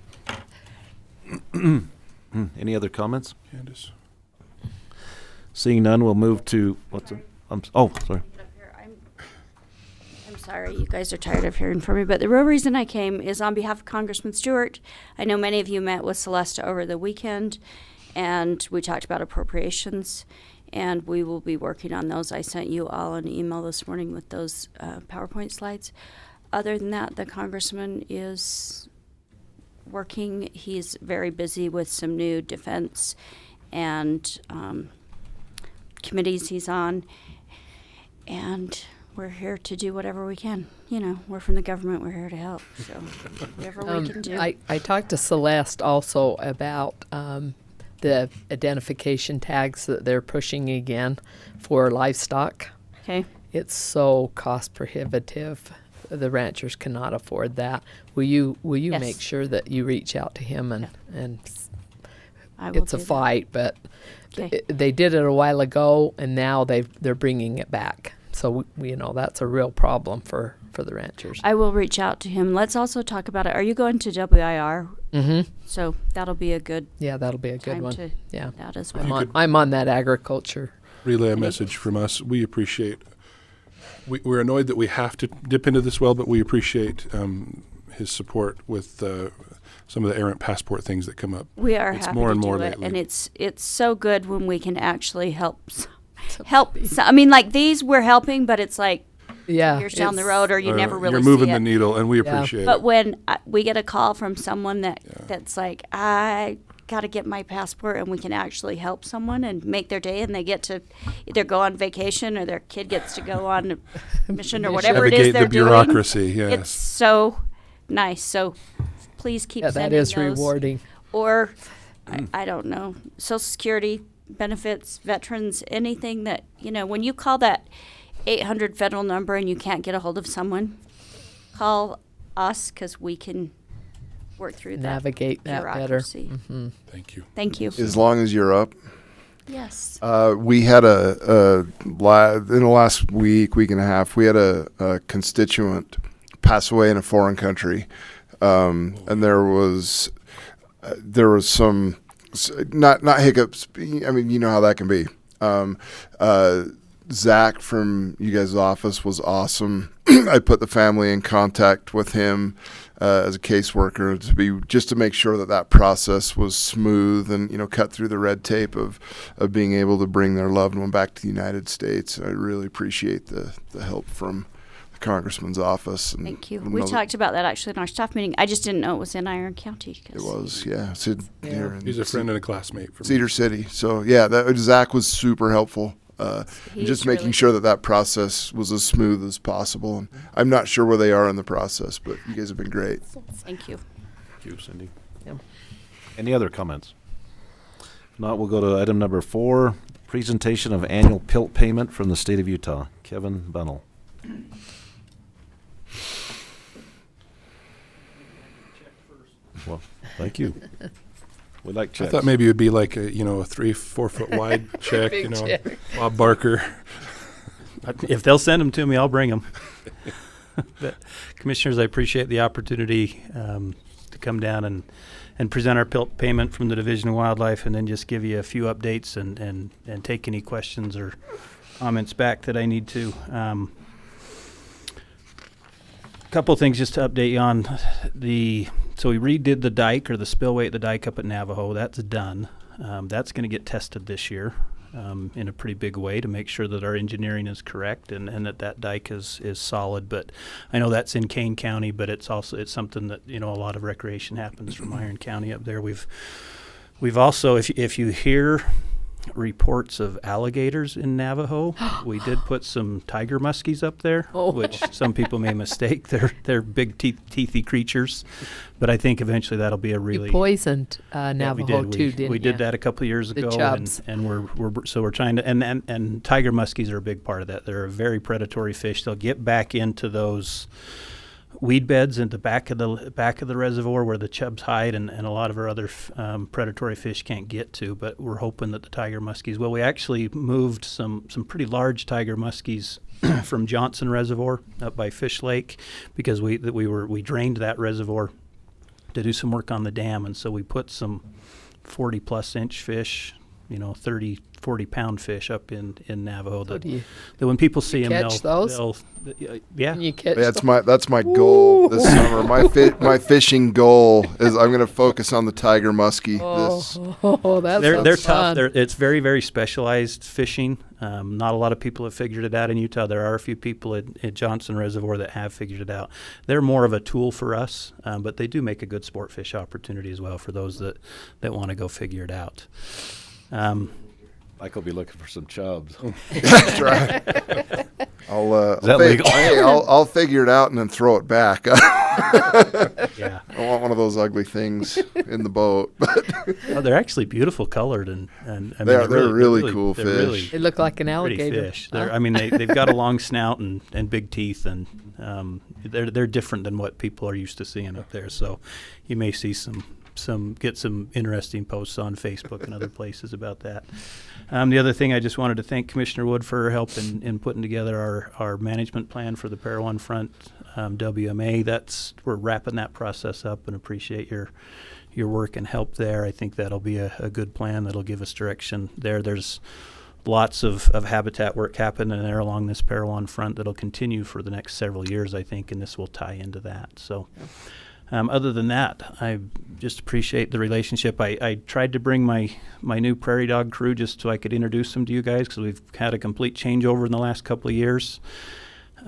Any other comments? Candace. Seeing none, we'll move to sorry. I'm sorry, you guys are tired of hearing from me, but the real reason I came is on behalf of Congressman Stewart. I know many of you met with Celeste over the weekend, and we talked about appropriations, and we will be working on those. I sent you all an email this morning with those PowerPoint slides. Other than that, the congressman is working. He's very busy with some new defense and committees he's on, and we're here to do whatever we can. You know, we're from the government, we're here to help, so whatever we can do. I talked to Celeste also about the identification tags that they're pushing again for livestock. Okay. It's so cost prohibitive. The ranchers cannot afford that. Will you Yes. make sure that you reach out to him and I will it's a do that. fight, but Okay. they did it a while ago, and now they're bringing it back. So that's a real problem for the ranchers. I will reach out to him. Let's also talk about it. Are you going to WIR? Mm-hmm. So that'll be a good Yeah, that'll be a good time one. to Yeah, that as You well. could- I'm on that agriculture. Relay a message from us. We appreciate. We're annoyed that we have to dip into this well, but we appreciate his support with some of the errant passport things that come up. We are It's happy more to and do more it, lately. and it's so good when we can actually help. So, I mean, like these, we're helping, but it's like Yeah, years down the it's- road, or you never really You're moving see the it. needle, and we Yeah. appreciate But it. when we get a call from someone that's like, I got to get my passport, and we can actually help someone and make their day, and they get to either go on vacation or their kid gets to go on a mission or whatever it is Navigate they're the bureaucracy. doing. Yes. It's so nice. So please keep Yeah, sending that is those. rewarding. Or I don't know, Social Security benefits, veterans, anything that, when you call that 800 federal number and you can't get a hold of someone, call us, because we can work through Navigate that better. bureaucracy. Mm-hmm. Thank you. Thank you. As long as you're up. Yes. We had in the last week and a half, we had a constituent pass away in a foreign country, and there was some not hiccups. I mean, you know how that can be. Zach from you guys' office was awesome. I put the family in contact with him as a caseworker to make sure that process was smooth and cut through the red tape of being able to bring their loved one back to the United States. I really appreciate the help from the congressman's office. And Thank you. let 'em We know that talked about that actually in our staff meeting. I just didn't know it was in Iron County. It was, yeah. Sid here in He's a friend and a classmate from Cedar City. So yeah, Zach was super helpful. He's Just making really sure that process was as smooth as possible. And I'm not sure where they are in the process, but you guys have been great. Thank you. Thank you, Cindy. Yep. Any other comments? If not, we'll go to item number 4, presentation of annual PILT payment from the state of Utah. Kevin Bunnell. Well, thank you. We like I checks. thought maybe it would be like a 3-4 foot wide check, Big check. Bob Barker. If they'll send them to me, I'll bring them. But commissioners, I appreciate the opportunity to come down and present our payment from the Division of Wildlife, and then just give you a few updates and take any questions or comments back that I need to. Couple of things just to update you on. So we redid the dike, or the spillway at the dike up at Navajo. That's done. That's going to get tested this year in a pretty big way to make sure that our engineering is correct and that dike is solid. But I know that's in Kane County, but it's something that, a lot of recreation happens from Iron County up there. We've also, if you hear reports of alligators in Navajo, we did put some tiger muskies up there, which some people may mistake. They're big teethy creatures, but I think eventually that'll be a really. You poisoned Navajo too, didn't you? We did that a couple of years ago, chubs. and we're trying to and tiger muskies are a big part of that. They're a very predatory fish. They'll get back into those weed beds in the back of the reservoir where the chubs hide, and a lot of our other predatory fish can't get to. But we're hoping that the tiger muskies. Well, we actually moved some pretty large tiger muskies from Johnson Reservoir up by Fish Lake, because we drained that reservoir to do some work on the dam, and so we put some 40+ inch fish, 30, 40 pound fish up in Navajo that when people see them, they'll yeah. You catch That's my goal this summer. My fishing goal is I'm going to focus on the tiger muskie. They're tough. It's very, very specialized fishing. Not a lot of people have figured it out in Utah. There are a few people at Johnson Reservoir that have figured it out. They're more of a tool for us, but they do make a good sport fish opportunity as well for those that want to go figure it out. Michael will be looking for some chubs. That's right. I'll figure it out and then throw it back. Yeah. I don't want one of those ugly things in the boat. Well, they're actually beautiful colored, and they're really cool fish. They look like an alligator. Fish. They've got a long snout and big teeth, and they're different than what people are used to seeing up there. So you may see some interesting posts on Facebook and other places about that. The other thing, I just wanted to thank Commissioner Wood for her help in putting together our management plan for the Parowan Front WMA. We're wrapping that process up, and appreciate your work and help there. I think that'll be a good plan that'll give us direction there. There's lots of habitat work happening there along this Parowan Front that'll continue for the next several years, I think, and this will tie into that. So. Other than that, I just appreciate the relationship. I tried to bring my new prairie dog crew just so I could introduce them to you guys, because we've had a complete changeover in the last couple of years.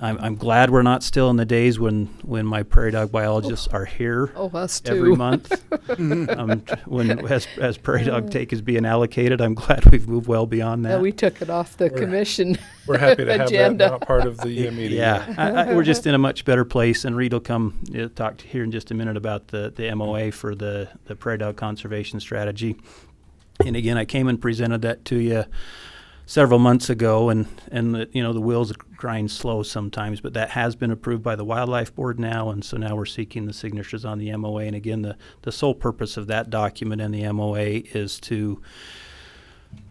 I'm glad we're not still in the days when my prairie dog biologists are here us too. every month. As prairie dog take is being allocated, I'm glad we've moved well beyond that. Yeah, we took it off the commission. We're happy to have that agenda. not part of the meeting. Yeah, we're just in a much better place, and Reed will come talk here in just a minute about the MOA for the prairie dog conservation strategy. And again, I came and presented that to you several months ago, and the wheels grind slow sometimes, but that has been approved by the Wildlife Board now, and so now we're seeking the signatures on the MOA. And again, the sole purpose of that document and the MOA is to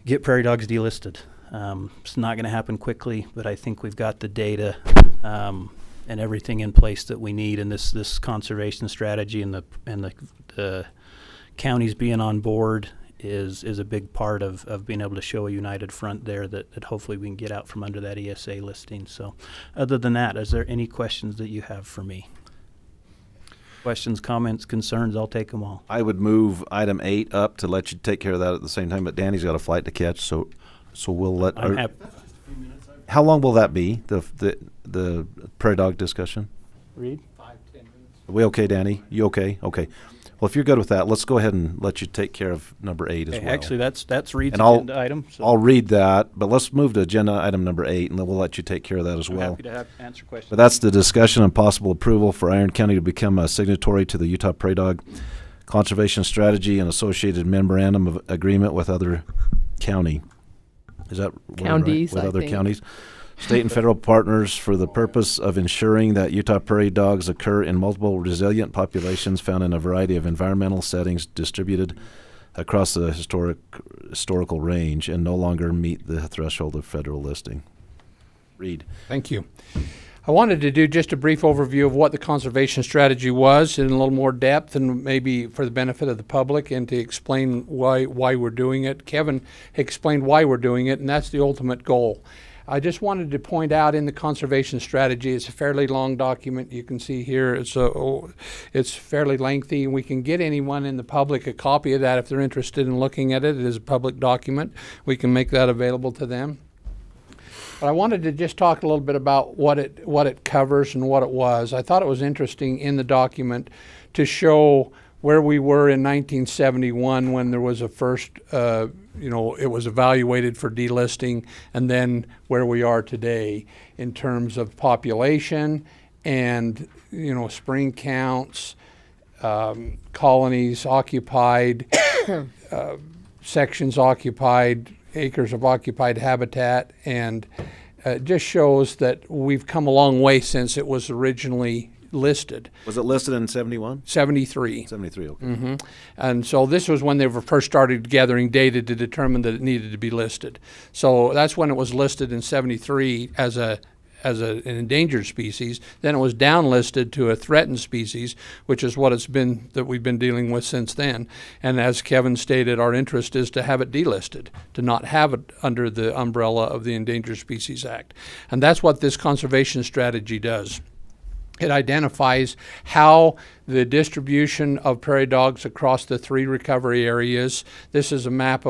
get prairie dogs delisted. It's not going to happen quickly, but I think we've got the data and everything in place that we need, and this conservation strategy and the counties being on board is a big part of being able to show a united front there that hopefully we can get out from under that ESA listing. So other than that, is there any questions that you have for me? Questions, comments, concerns, I'll take them all. I would move item 8 up to let you take care of that at the same time, but Danny's got a flight to catch, so we'll let I'm happy. How long will that be, the prairie dog discussion? Reed? Are we okay, Danny? You okay? Okay. Well, if you're good with that, let's go ahead and let you take care of number 8 as Okay, well. actually, that's Reed's And I'll- agenda item. So I'll read that, but let's move to agenda item number 8, and then we'll let you take care of that as I'm well. happy to answer questions. But that's the discussion and possible approval for Iron County to become a signatory to the Utah Prairie Dog Conservation Strategy and associated memorandum of agreement with other county. Is that word right? Counties, With I other think. counties? State and federal partners for the purpose of ensuring that Utah prairie dogs occur in multiple resilient populations found in a variety of environmental settings distributed across the historical range and no longer meet the threshold of federal listing. Reed. Thank you. I wanted to do just a brief overview of what the conservation strategy was in a little more depth and maybe for the benefit of the public and to explain why we're doing it. Kevin explained why we're doing it, and that's the ultimate goal. I just wanted to point out in the conservation strategy, it's a fairly long document. You can see here it's fairly lengthy, and we can get anyone in the public a copy of that if they're interested in looking at it. It is a public document. We can make that available to them. But I wanted to just talk a little bit about what it covers and what it was. I thought it was interesting in the document to show where we were in 1971 when there was a first, it was evaluated for delisting, and then where we are today in terms of population and, spring counts, colonies occupied, sections occupied, acres of occupied habitat, and it just shows that we've come a long way since it was originally listed. Was it listed in 71? 73. 73, okay. Mm-hmm. And so this was when they were first started gathering data to determine that it needed to be listed. So that's when it was listed in 73 as an endangered species. Then it was downlisted to a threatened species, which is what it's been that we've been dealing with since then. And as Kevin stated, our interest is to have it delisted, to not have it under the umbrella of the Endangered Species Act. And that's what this conservation strategy does. It identifies how the distribution of prairie dogs across the 3 recovery areas. This is a map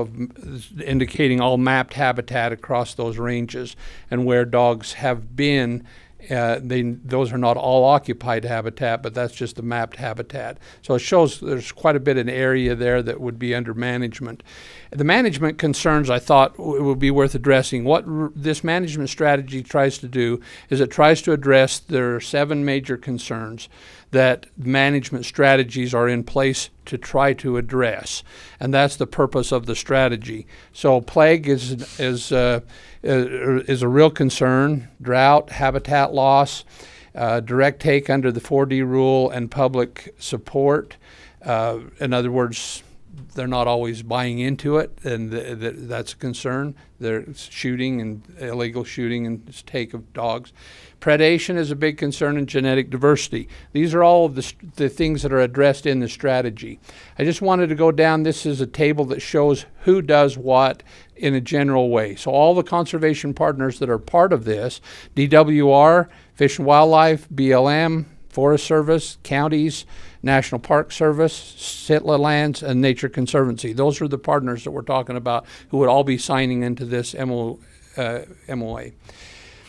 indicating all mapped habitat across those ranges and where dogs have been. Those are not all occupied habitat, but that's just the mapped habitat. So it shows there's quite a bit of an area there that would be under management. The management concerns, I thought, it would be worth addressing. What this management strategy tries to do is it tries to address their 7 major concerns that management strategies are in place to try to address, and that's the purpose of the strategy. So plague is a real concern, drought, habitat loss, direct take under the 4D rule, and public support. In other words, they're not always buying into it, and that's a concern. There's shooting and illegal shooting and take of dogs. Predation is a big concern, and genetic diversity. These are all of the things that are addressed in the strategy. I just wanted to go down. This is a table that shows who does what in a general way. So all the conservation partners that are part of this, DWR, Fish and Wildlife, BLM, Forest Service, counties, National Park Service, Sitla Lands, and Nature Conservancy. Those are the partners that we're talking about who would all be signing into this MOA.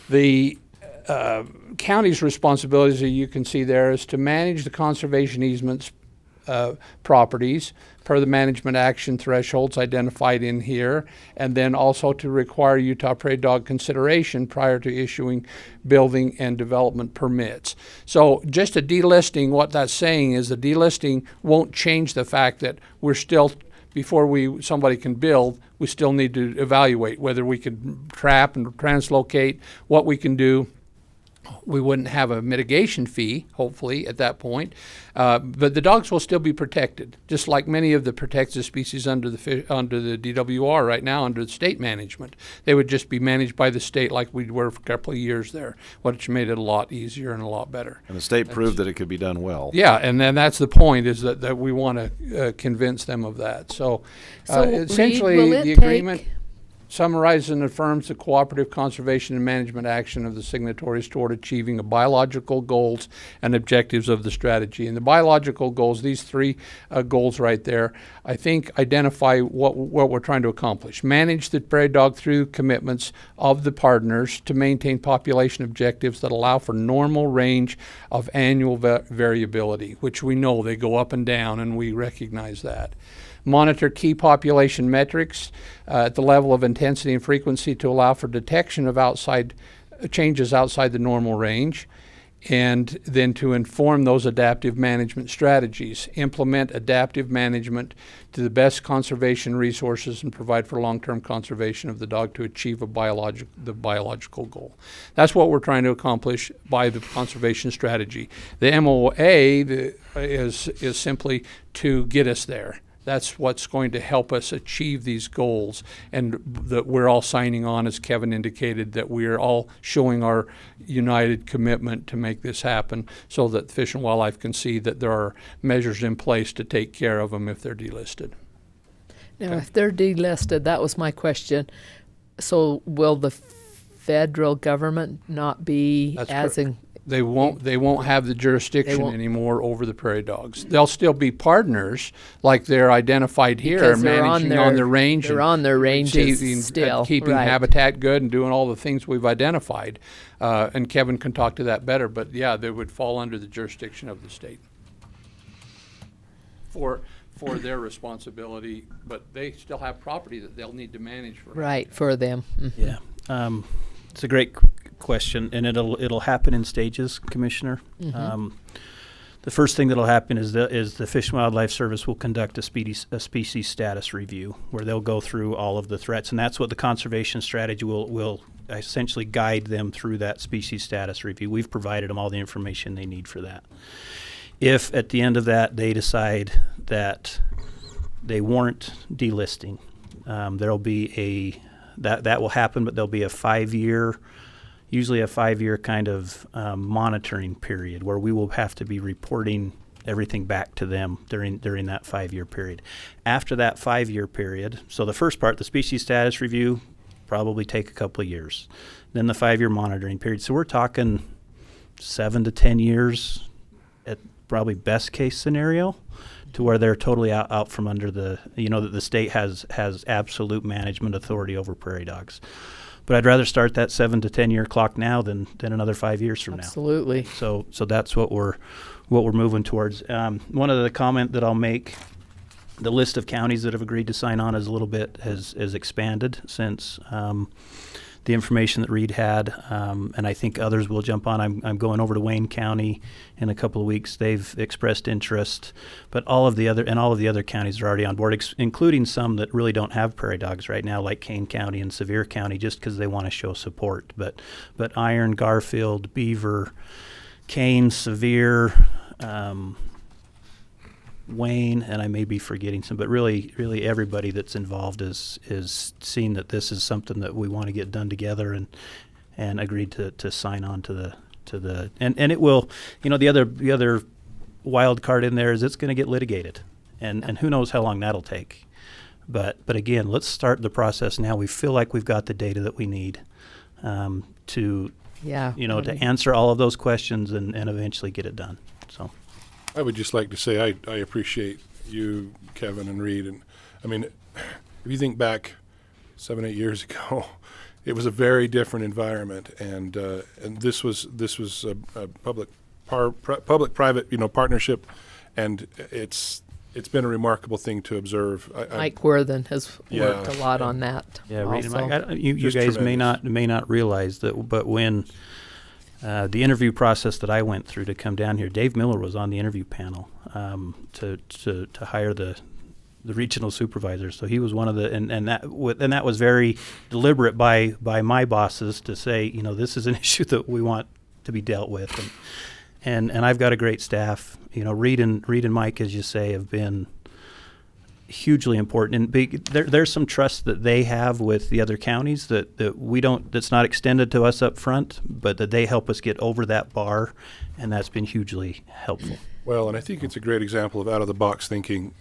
The county's responsibilities, as you can see there, is to manage the conservation easements properties per the management action thresholds identified in here, and then also to require Utah Prairie Dog consideration prior to issuing building and development permits. So just a delisting, what that's saying is the delisting won't change the fact that we're still, before somebody can build, we still need to evaluate whether we can trap and translocate, what we can do. We wouldn't have a mitigation fee, hopefully, at that point. But the dogs will still be protected, just like many of the protected species under the DWR right now under the state management. They would just be managed by the state like we were for a couple of years there, which made it a lot easier and a lot better. And the state proved that it could be done well. Yeah, and then that's the point, is that we want to convince them of that. So essentially, Reed, will it the agreement... summarizes and affirms the cooperative conservation and management action of the signatories toward achieving the biological goals and objectives of the strategy. And the biological goals, these three goals right there, I think identify what we're trying to accomplish. Manage the prairie dog through commitments of the partners to maintain population objectives that allow for normal range of annual variability, which we know they go up and down, and we recognize that. Monitor key population metrics at the level of intensity and frequency to allow for detection of changes outside the normal range, and then to inform those adaptive management strategies. Implement adaptive management to the best conservation resources and provide for long-term conservation of the dog to achieve the biological goal. That's what we're trying to accomplish by the conservation strategy. The MOA is simply to get us there. That's what's going to help us achieve these goals, and that we're all signing on, as Kevin indicated, that we're all showing our united commitment to make this happen so that Fish and Wildlife can see that there are measures in place to take care of them if they're delisted. Now, if they're delisted, that was my question. So will the federal government not be They won't have the jurisdiction anymore over the prairie dogs. They'll still be partners, like they're identified here, Because they're managing on their range. They're on their ranges still, keeping right. habitat good and doing all the things we've identified. And Kevin can talk to that better, but yeah, they would fall under the jurisdiction of the state for their responsibility, but they still have property that they'll need to manage for. Right, for them. Mm-hmm. Yeah. It's a great question, and it'll happen in stages, Commissioner. Mm-hmm. The first thing that'll happen is the Fish and Wildlife Service will conduct a species status review, where they'll go through all of the threats, and that's what the conservation strategy will essentially guide them through that species status review. We've provided them all the information they need for that. If at the end of that they decide that they warrant delisting, there'll be that will happen, but there'll be usually a 5-year kind of monitoring period where we will have to be reporting everything back to them during that 5-year period. After that 5-year period, so the first part, the species status review, probably take a couple of years. Then the 5-year monitoring period. So we're talking 7 to 10 years at probably best case scenario, to where they're totally out from under that the state has absolute management authority over prairie dogs. But I'd rather start that 7 to 10 year clock now than another 5 years from Absolutely. now. So that's what we're moving towards. One of the comment that I'll make, the list of counties that have agreed to sign on has expanded since the information that Reed had, and I think others will jump on. I'm going over to Wayne County in a couple of weeks. They've expressed interest, but all of the other counties are already on board, including some that really don't have prairie dogs right now, like Kane County and Sevier County, just because they want to show support. But Iron, Garfield, Beaver, Kane, Sevier, Wayne, and I may be forgetting some, but really everybody that's involved is seeing that this is something that we want to get done together, and agreed to sign on to the and it will, the other wild card in there is it's going to get litigated, and who knows how long that'll take. But again, let's start the process now. We feel like we've got the data that we need to answer all of those questions and eventually get it done. So. I would just like to say I appreciate you, Kevin, and Reed. And I mean, if you think back 7-8 years ago, it was a very different environment, and this was a public-private partnership, and it's been a remarkable thing to observe. Mike Worthen has worked a lot on that. Yeah, Reed and also. Mike, you guys may not realize that, but when the interview process that I went through to come down here, Dave Miller was on the interview panel to hire the regional supervisors. So he was one of the, and that was very deliberate by my bosses to say, this is an issue that we want to be dealt with, and I've got a great staff. Reed and Mike, as you say, have been hugely important, and there's some trust that they have with the other counties that we don't, that's not extended to us up front, but that they help us get over that bar, and that's been hugely helpful. Well, and I think it's a great example of out of the box thinking.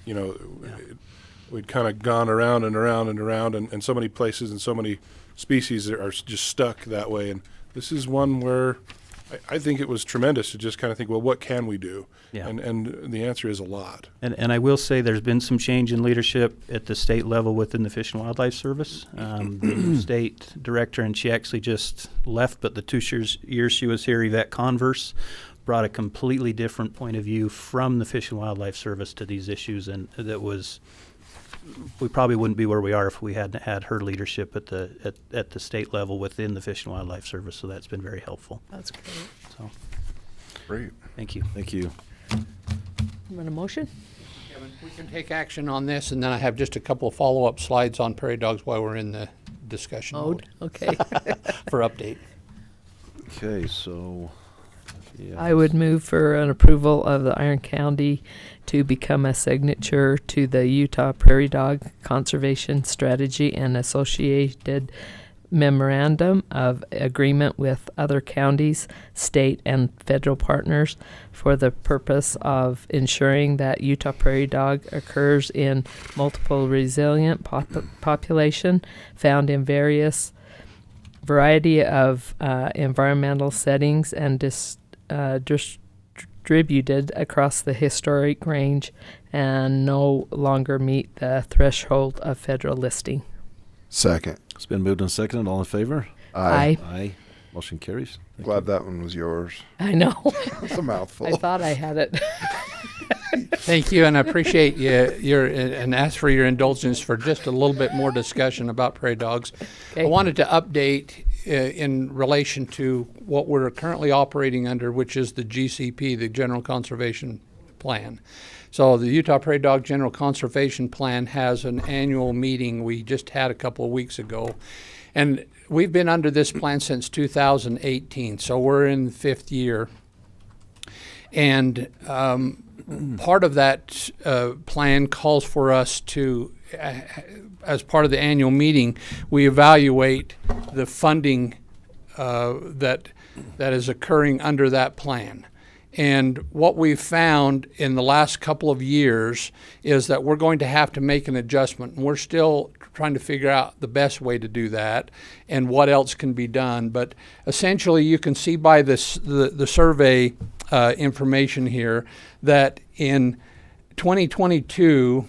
we'd kind of gone around and around and around, and so many places and so many species are just stuck that way. And this is one where I think it was tremendous to just kind of think, well, what can we do? Yeah. And the answer is a lot. And I will say there's been some change in leadership at the state level within the Fish and Wildlife Service. The state director, and she actually just left, but the 2 years she was here, Yvette Converse, brought a completely different point of view from the Fish and Wildlife Service to these issues, and that was, we probably wouldn't be where we are if we hadn't had her leadership at the state level within the Fish and Wildlife Service. So that's been very helpful. That's great. So, Great. thank you. Thank you. You want a motion? Kevin, we can take action on this, and then I have just a couple of follow-up slides on prairie dogs while we're in the discussion mode. Okay. For update. Okay, so, yeah. I would move for an approval of the Iron County to become a signature to the Utah Prairie Dog Conservation Strategy and associated memorandum of agreement with other counties, state, and federal partners for the purpose of ensuring that Utah prairie dog occurs in multiple resilient population found in various variety of environmental settings and distributed across the historic range and no longer meet the threshold of federal listing. Second. It's been moved and seconded. All in favor? Aye. Aye. Motion carries. Thank Glad you. that one was yours. I know. It's a mouthful. I thought I had it. Thank you, and I appreciate and ask for your indulgence for just a little bit more discussion about prairie dogs. Okay. I wanted to update in relation to what we're currently operating under, which is the GCP, the General Conservation Plan. So the Utah Prairie Dog General Conservation Plan has an annual meeting we just had a couple of weeks ago. And we've been under this plan since 2018, so we're in the 5th year. And part of that plan calls for us to, as part of the annual meeting, we evaluate the funding that is occurring under that plan. And what we've found in the last couple of years is that we're going to have to make an adjustment. And we're still trying to figure out the best way to do that and what else can be done. But essentially, you can see by this, the survey information here that in 2022,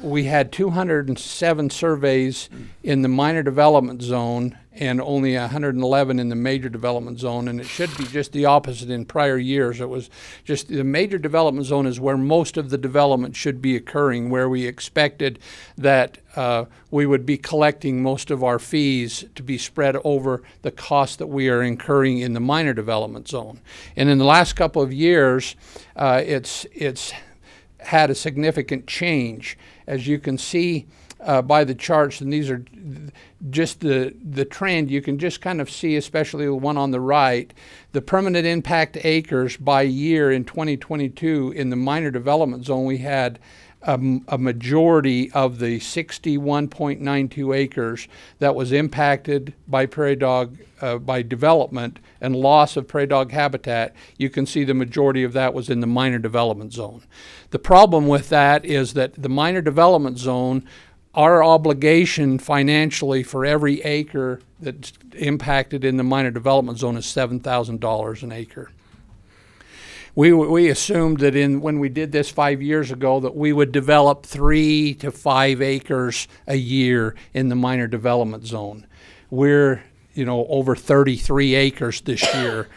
we had 207 surveys in the minor development zone and only 111 in the major development zone. And it should be just the opposite in prior years. It was just the major development zone is where most of the development should be occurring, where we expected that we would be collecting most of our fees to be spread over the cost that we are incurring in the minor development zone. And in the last couple of years, it's had a significant change. As you can see by the charts, and these are just the trend, you can just kind of see, especially the one on the right, the permanent impact acres by year in 2022 in the minor development zone. We had a majority of the 61.92 acres that was impacted by prairie dog, by development and loss of prairie dog habitat. You can see the majority of that was in the minor development zone. The problem with that is that the minor development zone, our obligation financially for every acre that's impacted in the minor development zone is $7,000 an acre. We assumed that when we did this 5 years ago that we would develop 3 to 5 acres a year in the minor development zone. We're over 33 acres this year,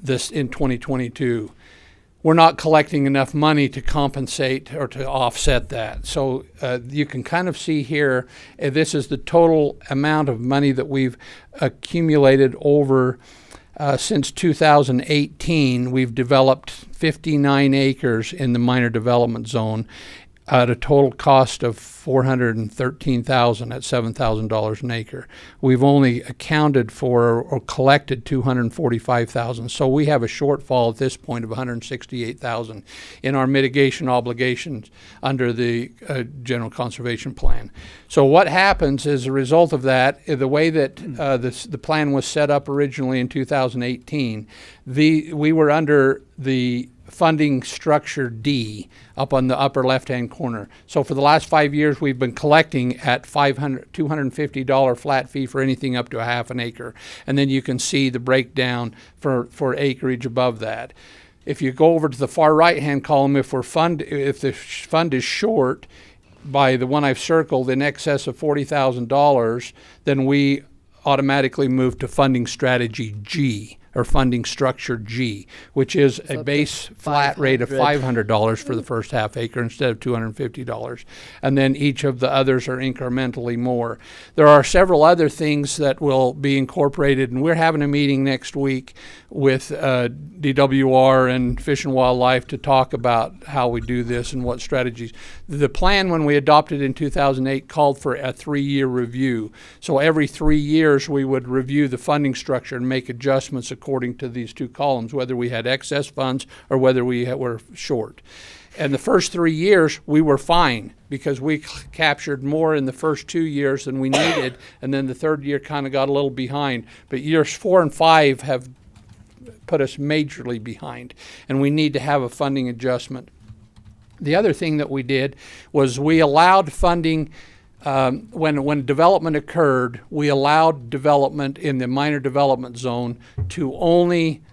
in 2022. We're not collecting enough money to compensate or to offset that. So you can kind of see here, this is the total amount of money that we've accumulated over since 2018. We've developed 59 acres in the minor development zone at a total cost of $413,000 at $7,000 an acre. We've only accounted for or collected $245,000. So we have a shortfall at this point of $168,000 in our mitigation obligations under the General Conservation Plan. So what happens as a result of that, the way that the plan was set up originally in 2018, we were under the funding structure D up on the upper left-hand corner. So for the last 5 years, we've been collecting at $250 flat fee for anything up to a half an acre. And then you can see the breakdown for acreage above that. If you go over to the far right-hand column, if the fund is short by the one I've circled in excess of $40,000, then we automatically move to funding strategy G, or funding structure G, which is a base flat rate of $500 for the first half acre instead of $250. And then each of the others are incrementally more. There are several other things that will be incorporated, and we're having a meeting next week with DWR and Fish and Wildlife to talk about how we do this and what strategies. The plan when we adopted in 2008 called for a 3-year review. So every 3 years we would review the funding structure and make adjustments according to these two columns, whether we had excess funds or whether we were short. And the first 3 years, we were fine because we captured more in the first 2 years than we needed, and then the third year kind of got a little behind. But years 4 and 5 have put us majorly behind, and we need to have a funding adjustment. The other thing that we did was we allowed funding. When development occurred, we allowed development in the minor development zone to only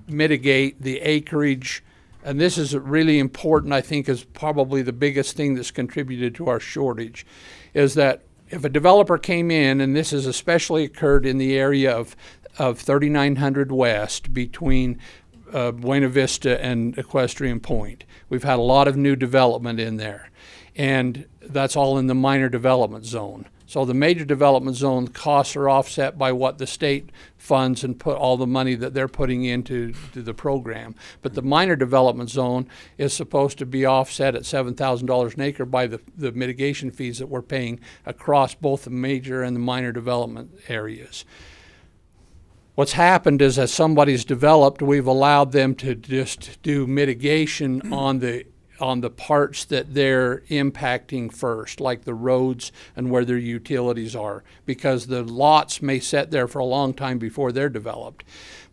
mitigate the acreage, and this is really important, I think, is probably the biggest thing that's contributed to our shortage, is that if a developer came in, and this has especially occurred in the area of 3900 West between Buena Vista and Equestrian Point. We've had a lot of new development in there, and that's all in the minor development zone. So the major development zone costs are offset by what the state funds and put all the money that they're putting into the program. But the minor development zone is supposed to be offset at $7,000 an acre by the mitigation fees that we're paying across both the major and the minor development areas. What's happened is as somebody's developed, we've allowed them to just do mitigation on the parts that they're impacting first, like the roads and where their utilities are, because the lots may sit there for a long time before they're developed.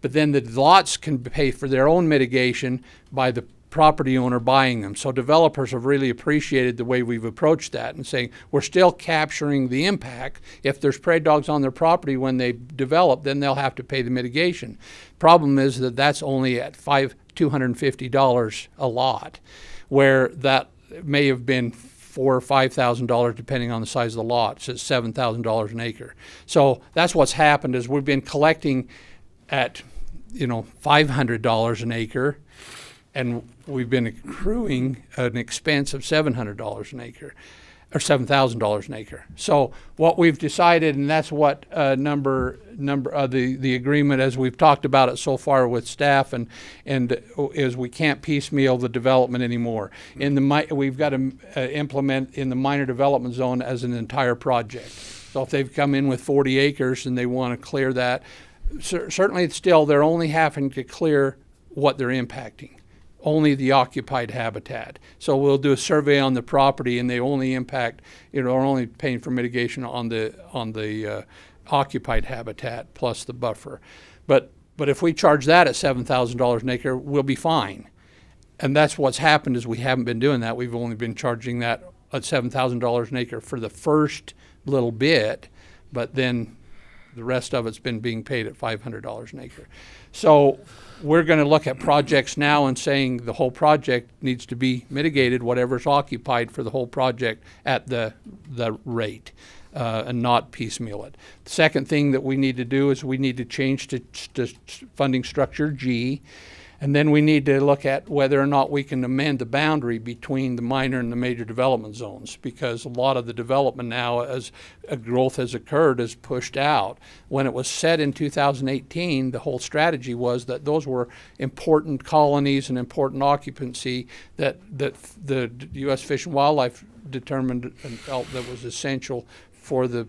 But then the lots can pay for their own mitigation by the property owner buying them. So developers have really appreciated the way we've approached that and saying we're still capturing the impact. If there's prairie dogs on their property when they develop, then they'll have to pay the mitigation. Problem is that that's only at $250 a lot, where that may have been $4,000 or $5,000 depending on the size of the lot. So it's $7,000 an acre. So that's what's happened is we've been collecting at $500 an acre, and we've been accruing an expense of $700 an acre, or $7,000 an acre. So what we've decided, and that's what the agreement as we've talked about it so far with staff, and is we can't piecemeal the development anymore. We've got to implement in the minor development zone as an entire project. So if they've come in with 40 acres and they want to clear that, certainly still they're only having to clear what they're impacting. Only the occupied habitat. So we'll do a survey on the property, and they only impact, are only paying for mitigation on the occupied habitat plus the buffer. But if we charge that at $7,000 an acre, we'll be fine. And that's what's happened is we haven't been doing that. We've only been charging that at $7,000 an acre for the first little bit, but then the rest of it's been being paid at $500 an acre. So we're going to look at projects now and saying the whole project needs to be mitigated, whatever's occupied for the whole project at the rate, and not piecemeal it. The second thing that we need to do is we need to change to funding structure G, and then we need to look at whether or not we can amend the boundary between the minor and the major development zones, because a lot of the development now, as growth has occurred, is pushed out. When it was set in 2018, the whole strategy was that those were important colonies and important occupancy that the U.S. Fish and Wildlife determined and felt that was essential for the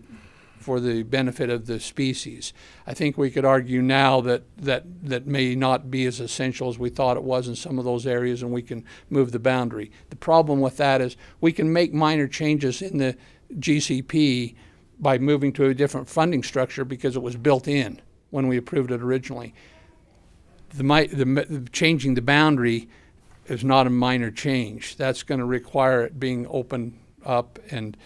benefit of the species. I think we could argue now that may not be as essential as we thought it was in some of those areas, and we can move the boundary. The problem with that is we can make minor changes in the GCP by moving to a different funding structure because it was built in when we approved it originally. Changing the boundary is not a minor change. That's going to require it being opened up, and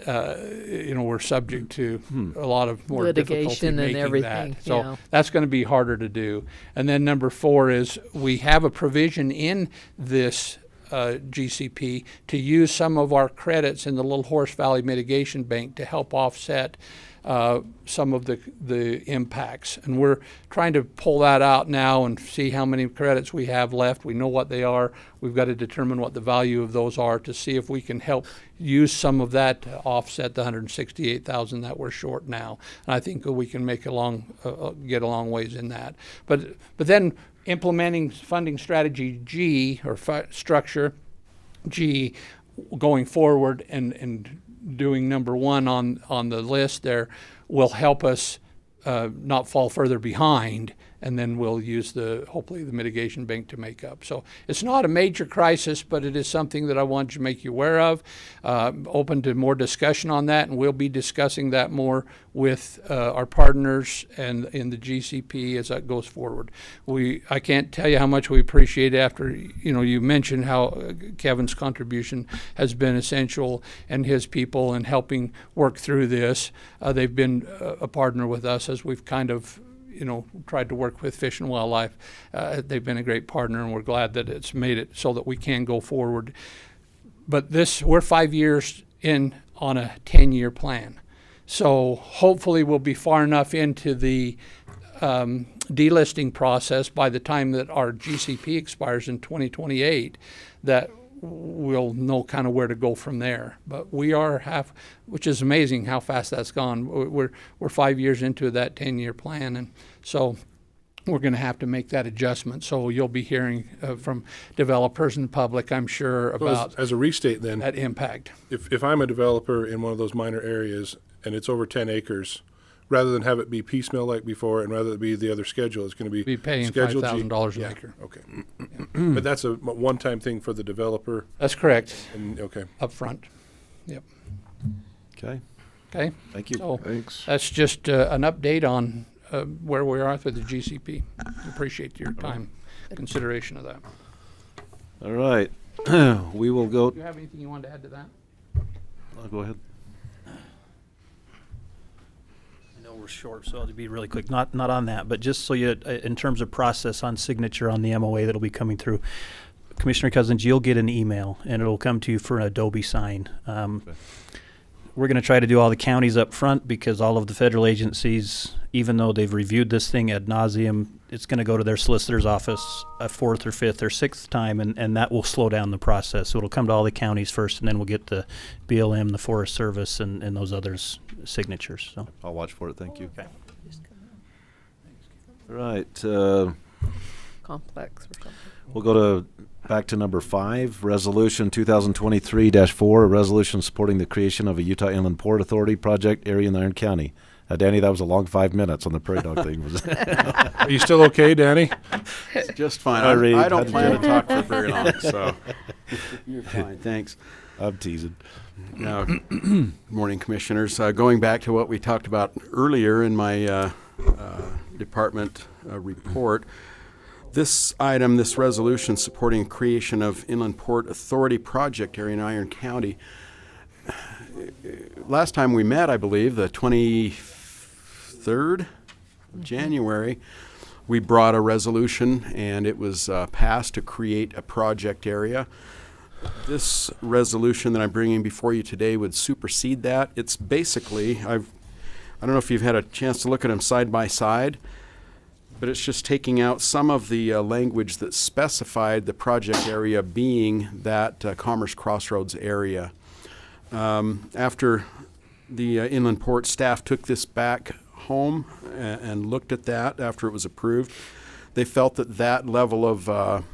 we're subject to a lot of more Litigation difficulty and making everything, that. So yeah. that's going to be harder to do. And then number 4 is we have a provision in this GCP to use some of our credits in the Little Horse Valley Mitigation Bank to help offset some of the impacts. And we're trying to pull that out now and see how many credits we have left. We know what they are. We've got to determine what the value of those are to see if we can help use some of that to offset the $168,000 that we're short now. And I think we can make get a long ways in that. But then implementing funding strategy G, or structure G, going forward and doing number 1 on the list there will help us not fall further behind, and then we'll use hopefully the mitigation bank to make up. So it's not a major crisis, but it is something that I want to make you aware of. Open to more discussion on that, and we'll be discussing that more with our partners and in the GCP as that goes forward. I can't tell you how much we appreciate after you mentioned how Kevin's contribution has been essential, and his people in helping work through this. They've been a partner with us as we've kind of tried to work with Fish and Wildlife. They've been a great partner, and we're glad that it's made it so that we can go forward. But we're 5 years in on a 10-year plan. So hopefully we'll be far enough into the delisting process by the time that our GCP expires in 2028 that we'll know kind of where to go from there. But we are which is amazing how fast that's gone. We're 5 years into that 10-year plan, and so we're going to have to make that adjustment. So you'll be hearing from developers and the public, I'm sure, about as a restate then, that impact. If I'm a developer in one of those minor areas and it's over 10 acres, rather than have it be piecemeal like before, and rather than be the other schedule, it's going to be paying Schedule G. $5,000 an Yeah, acre. okay. But that's a one-time thing for the developer. That's correct. Okay. Up front. Yep. Okay. Okay. Thank you. So Thanks. that's just an update on where we are with the GCP. Appreciate your time, consideration of that. All right. We will go. Do you have anything you wanted to add to that? I'll go ahead. I know we're short, so I'll be really quick. Not on that, but just so you, in terms of process on signature on the MOA that'll be coming through, Commissioner Cousins, you'll get an email, and it'll come to you for an Adobe sign. We're going to try to do all the counties up front because all of the federal agencies, even though they've reviewed this thing ad nauseum, it's going to go to their solicitor's office a 4th or 5th or 6th time, and that will slow down the process. So it'll come to all the counties first, and then we'll get the BLM, the Forest Service, and those others' signatures. So I'll watch for it. Thank you. Okay. All right. Complex or something. We'll go back to number 5, Resolution 2023-4, a resolution supporting the creation of a Utah Inland Port Authority project area in Iron County. Danny, that was a long 5 minutes on the prairie dog thing. Are you still okay, Danny? Just fine. Sorry, I don't had to plan to joke. talk for very long, so you're fine. Thanks. I'm teasing. Now, morning, commissioners. Going back to what we talked about earlier in my department report, this item, this resolution supporting creation of Inland Port Authority project area in Iron County. Last time we met, I believe, the 23rd of January, we brought a resolution, and it was passed to create a project area. This resolution that I'm bringing before you today would supersede that. It's basically, I don't know if you've had a chance to look at them side by side, but it's just taking out some of the language that specified the project area being that Commerce Crossroads area. After the Inland Port staff took this back home and looked at that after it was approved, they felt that that level of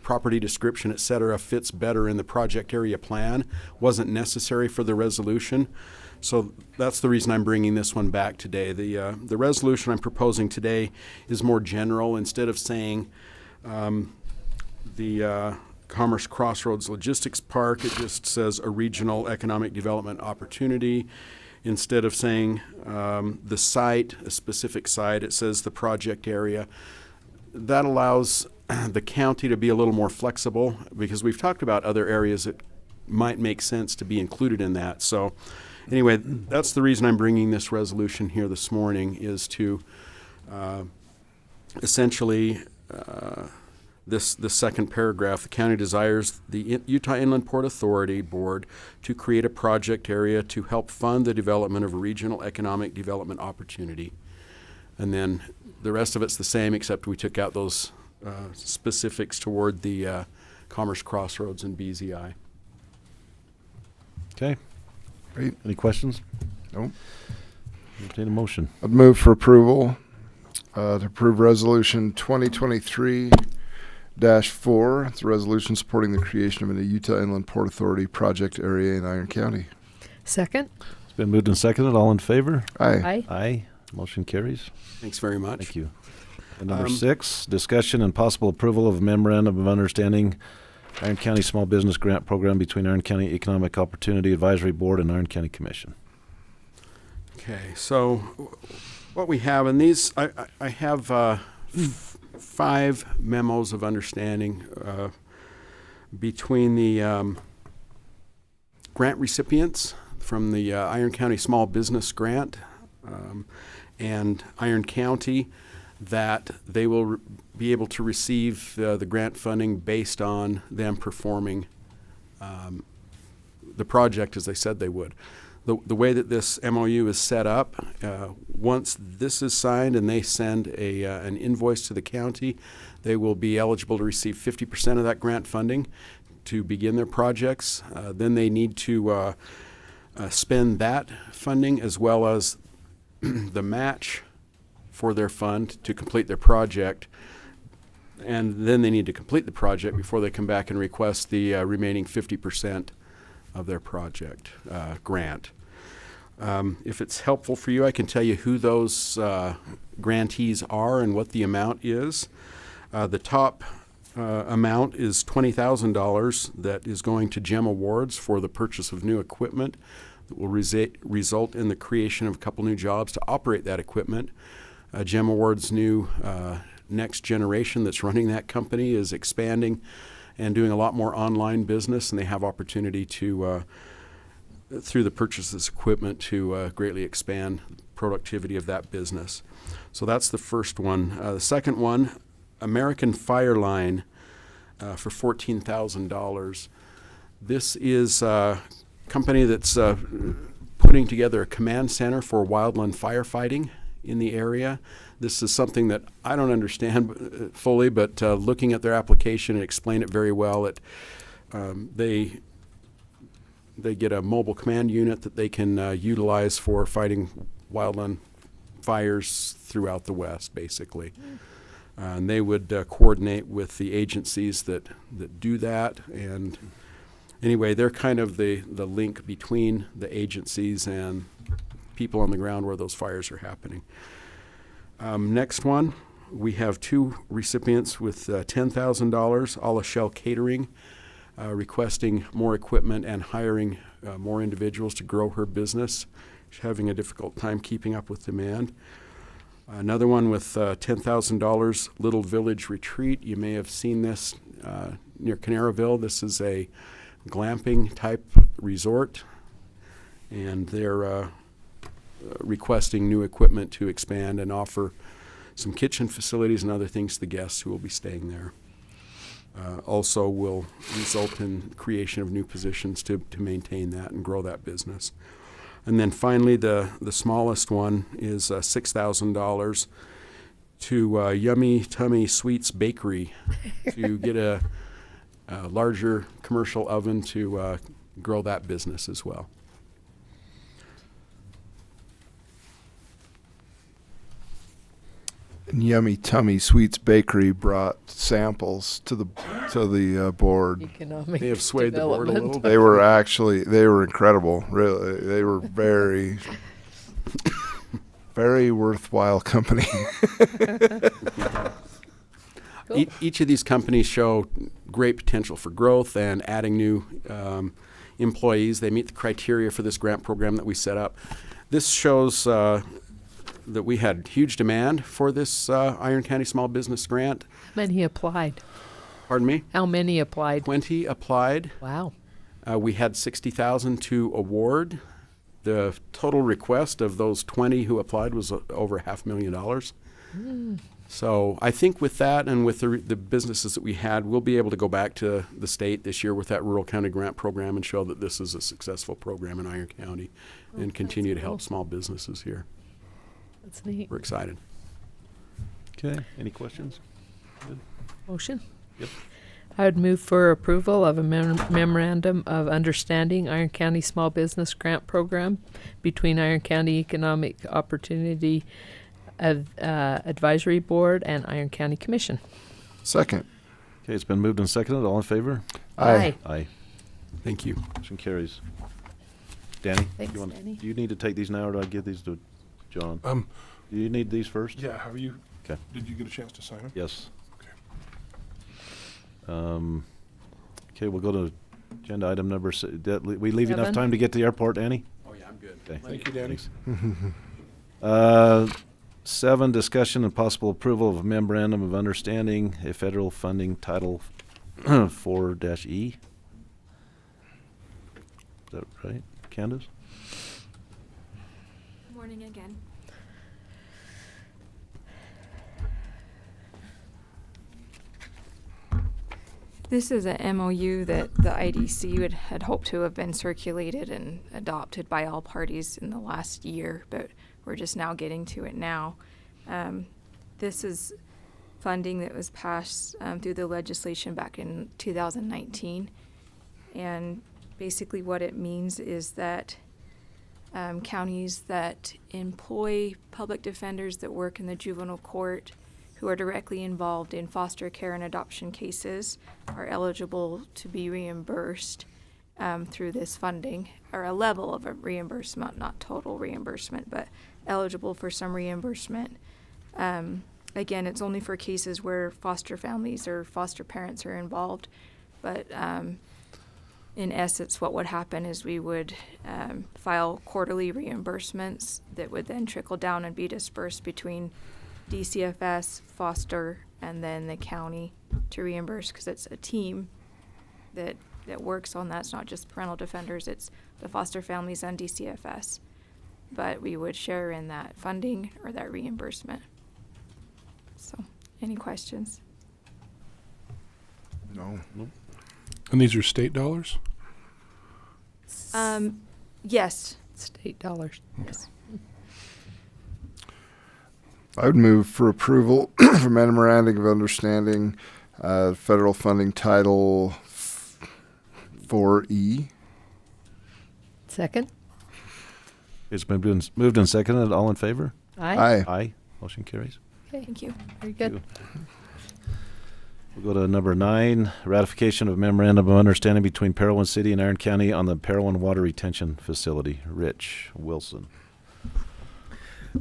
property description, et cetera, fits better in the project area plan, wasn't necessary for the resolution. So that's the reason I'm bringing this one back today. The resolution I'm proposing today is more general. Instead of saying the Commerce Crossroads Logistics Park, it just says a regional economic development opportunity. Instead of saying the site, a specific site, it says the project area. That allows the county to be a little more flexible, because we've talked about other areas that might make sense to be included in that. So anyway, that's the reason I'm bringing this resolution here this morning, is to essentially this second paragraph. The county desires the Utah Inland Port Authority Board to create a project area to help fund the development of a regional economic development opportunity. And then the rest of it's the same, except we took out those specifics toward the Commerce Crossroads and BZI. Okay. Great. Any questions? Nope. Entertain a motion. I'd move for approval to approve resolution 2023-4. It's a resolution supporting the creation of a Utah Inland Port Authority project area in Iron County. Second? It's been moved and seconded. All in favor? Aye. Aye. Aye. Motion carries. Thanks very much. Thank you. And number 6, discussion and possible approval of a memorandum of understanding, Iron County Small Business Grant Program between Iron County Economic Opportunity Advisory Board and Iron County Commission. Okay, so what we have in these, I have 5 memos of understanding between the grant recipients from the Iron County Small Business Grant and Iron County, that they will be able to receive the grant funding based on them performing the project as they said they would. The way that this MOU is set up, once this is signed and they send an invoice to the county, they will be eligible to receive 50% of that grant funding to begin their projects. Then they need to spend that funding as well as the match for their fund to complete their project. And then they need to complete the project before they come back and request the remaining 50% of their project grant. If it's helpful for you, I can tell you who those grantees are and what the amount is. The top amount is $20,000 that is going to GEM Awards for the purchase of new equipment that will result in the creation of a couple new jobs to operate that equipment. GEM Awards' new next generation that's running that company is expanding and doing a lot more online business, and they have opportunity to, through the purchase of this equipment, to greatly expand the productivity of that business. So that's the first one. The second one, American Fireline for $14,000. This is a company that's putting together a command center for wildland firefighting in the area. This is something that I don't understand fully, but looking at their application and explain it very well, they get a mobile command unit that they can utilize for fighting wildland fires throughout the West, basically. And they would coordinate with the agencies that do that. And anyway, they're kind of the link between the agencies and people on the ground where those fires are happening. Next one, we have 2 recipients with $10,000, A La Shell Catering, requesting more equipment and hiring more individuals to grow her business. She's having a difficult time keeping up with demand. Another one with $10,000, Little Village Retreat. You may have seen this near Canaroville. This is a glamping type resort, and they're requesting new equipment to expand and offer some kitchen facilities and other things to the guests who will be staying there. Also will result in creation of new positions to maintain that and grow that business. And then finally, the smallest one is $6,000 to Yummy Tummy Sweets Bakery to get a larger commercial oven to grow that business as well. And Yummy Tummy Sweets Bakery brought samples to the board. Economic They have swayed the board a little bit. They were incredible. Really, they were very, very worthwhile company. Cool. Each of these companies show great potential for growth and adding new employees. They meet the criteria for this grant program that we set up. This shows that we had huge demand for this Iron County Small Business Grant. How many applied? Pardon me? How many applied? 20 applied. Wow. We had 60,000 to award. The total request of those 20 who applied was over $500,000. So I think with that and with the businesses that we had, we'll be able to go back to the state this year with that Rural County Grant Program and show that this is a successful program in Iron County and continue to help small businesses here. That's neat. We're excited. Okay, any questions? Good. Motion? Yep. I would move for approval of a memorandum of understanding Iron County Small Business Grant Program between Iron County Economic Opportunity Advisory Board and Iron County Commission. Second. Okay, it's been moved and seconded. All in favor? Aye. Aye. Thank you. Motion carries. Danny? Thanks, you Danny. Do you need to take these now, or do I give these to John? Do you need these first? Yeah, have you? Okay. Did you get a chance to sign them? Yes. Okay. Okay, we'll go to agenda item number we leave enough 7. time to get to the airport, Danny? Oh, yeah, I'm good. Okay. Thank you, Danny. Thanks. 7, discussion and possible approval of a memorandum of understanding, a federal funding title 4-E. Is that right, Candace? Good morning again. This is an MOU that the IDC had hoped to have been circulated and adopted by all parties in the last year, but we're just now getting to it now. This is funding that was passed through the legislation back in 2019. And basically what it means is that counties that employ public defenders that work in the juvenile court who are directly involved in foster care and adoption cases are eligible to be reimbursed through this funding, or a level of a reimbursement, not total reimbursement, but eligible for some reimbursement. Again, it's only for cases where foster families or foster parents are involved, but in essence, what would happen is we would file quarterly reimbursements that would then trickle down and be dispersed between DCFS, foster, and then the county to reimburse, because it's a team that works on that. It's not just parental defenders, it's the foster families and DCFS. But we would share in that funding or that reimbursement. So, any questions? No. Nope. And these are state dollars? Yes. State dollars. Yes. I would move for approval for memorandum of understanding, federal funding title 4E. Second? It's been moved and seconded. All in favor? Aye. Aye. Motion carries. Okay. Thank you. Very good. We'll go to number 9, ratification of memorandum of understanding between Parowan City and Iron County on the Parowan Water Retention Facility. Rich Wilson.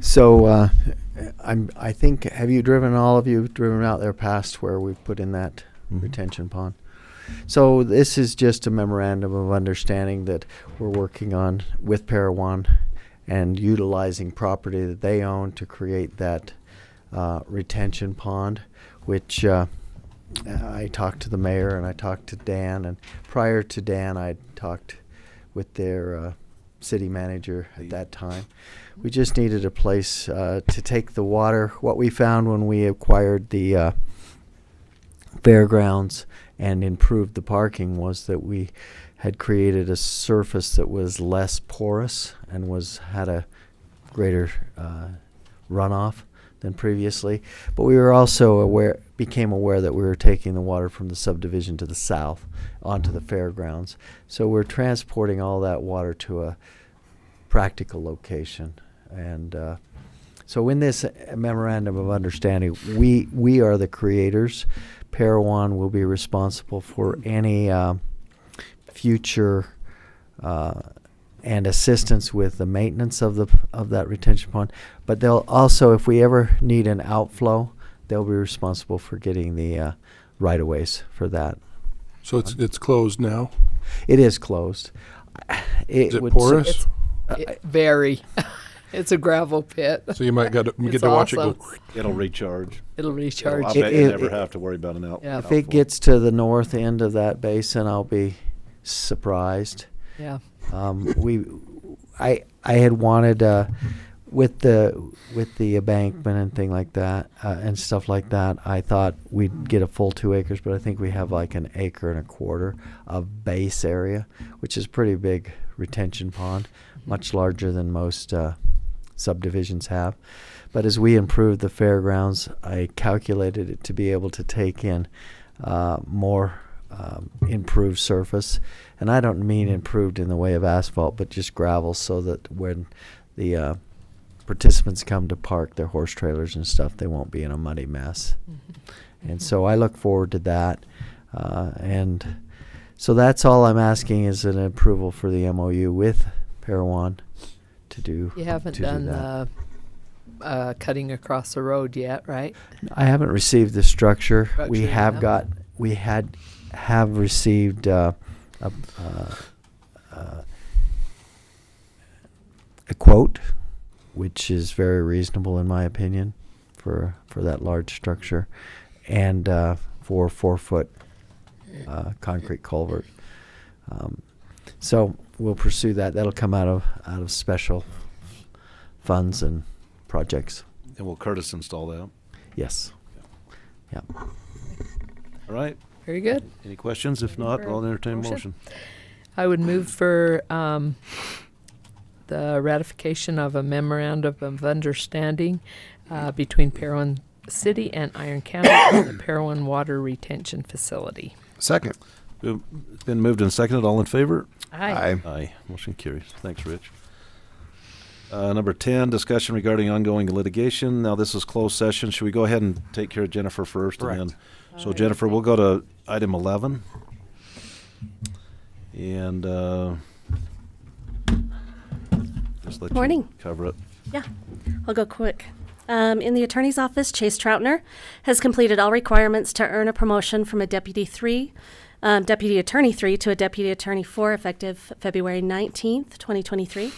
So I think, all of you driven out there past where we put in that retention pond? So this is just a memorandum of understanding that we're working on with Parowan and utilizing property that they own to create that retention pond, which I talked to the mayor and I talked to Dan, and prior to Dan I talked with their city manager at that time. We just needed a place to take the water. What we found when we acquired the fairgrounds and improved the parking was that we had created a surface that was less porous and had a greater runoff than previously. But we were also became aware that we were taking the water from the subdivision to the south onto the fairgrounds. So we're transporting all that water to a practical location. And so in this memorandum of understanding, we are the creators. Parowan will be responsible for any future and assistance with the maintenance of that retention pond. But they'll also, if we ever need an outflow, they'll be responsible for getting the right-of-ways for that. So it's closed now? It is closed. Is it porous? Very. It's a gravel pit. So you might get to It's watch it awesome. go. It'll recharge. It'll recharge. I bet It- you it- never it- have to worry about an out. Yeah. If it gets to the north end of that basin, I'll be surprised. Yeah. I had wanted with the embankment and thing like that and stuff like that. I thought we'd get a full 2 acres, but I think we have like 1.25 acres of base area, which is pretty big retention pond, much larger than most subdivisions have. But as we improved the fairgrounds, I calculated it to be able to take in more improved surface. And I don't mean improved in the way of asphalt, but just gravel, so that when the participants come to park their horse trailers and stuff, they won't be in a muddy mess. And so I look forward to that. And so that's all I'm asking is an approval for the MOU with Parowan to do. You haven't to do done that. the cutting across the road yet, right? I haven't received the structure. We Structure, have yeah. got. We have received a quote, which is very reasonable in my opinion, for that large structure, and for 4-foot concrete culvert. So we'll pursue that. That'll come out of special funds and projects. And will Curtis install that? Yes. Yeah. All right. Very good. Any questions? If not, For I'll entertain a motion? motion. I would move for the ratification of a memorandum of understanding between Parowan City and Iron County on the Parowan Water Retention Facility. Second. It's been moved and seconded. All in favor? Aye. Aye. Motion carries. Thanks, Rich. Number 10, discussion regarding ongoing litigation. Now, this is closed session. Should we go ahead and take care of Jennifer first? Correct. And then, so, Jennifer, we'll go to item 11. And just let Morning. you cover it. Yeah, I'll go quick. In the attorney's office, Chase Troutner has completed all requirements to earn a promotion from a deputy attorney 3 to a deputy attorney 4 effective February 19th, 2023.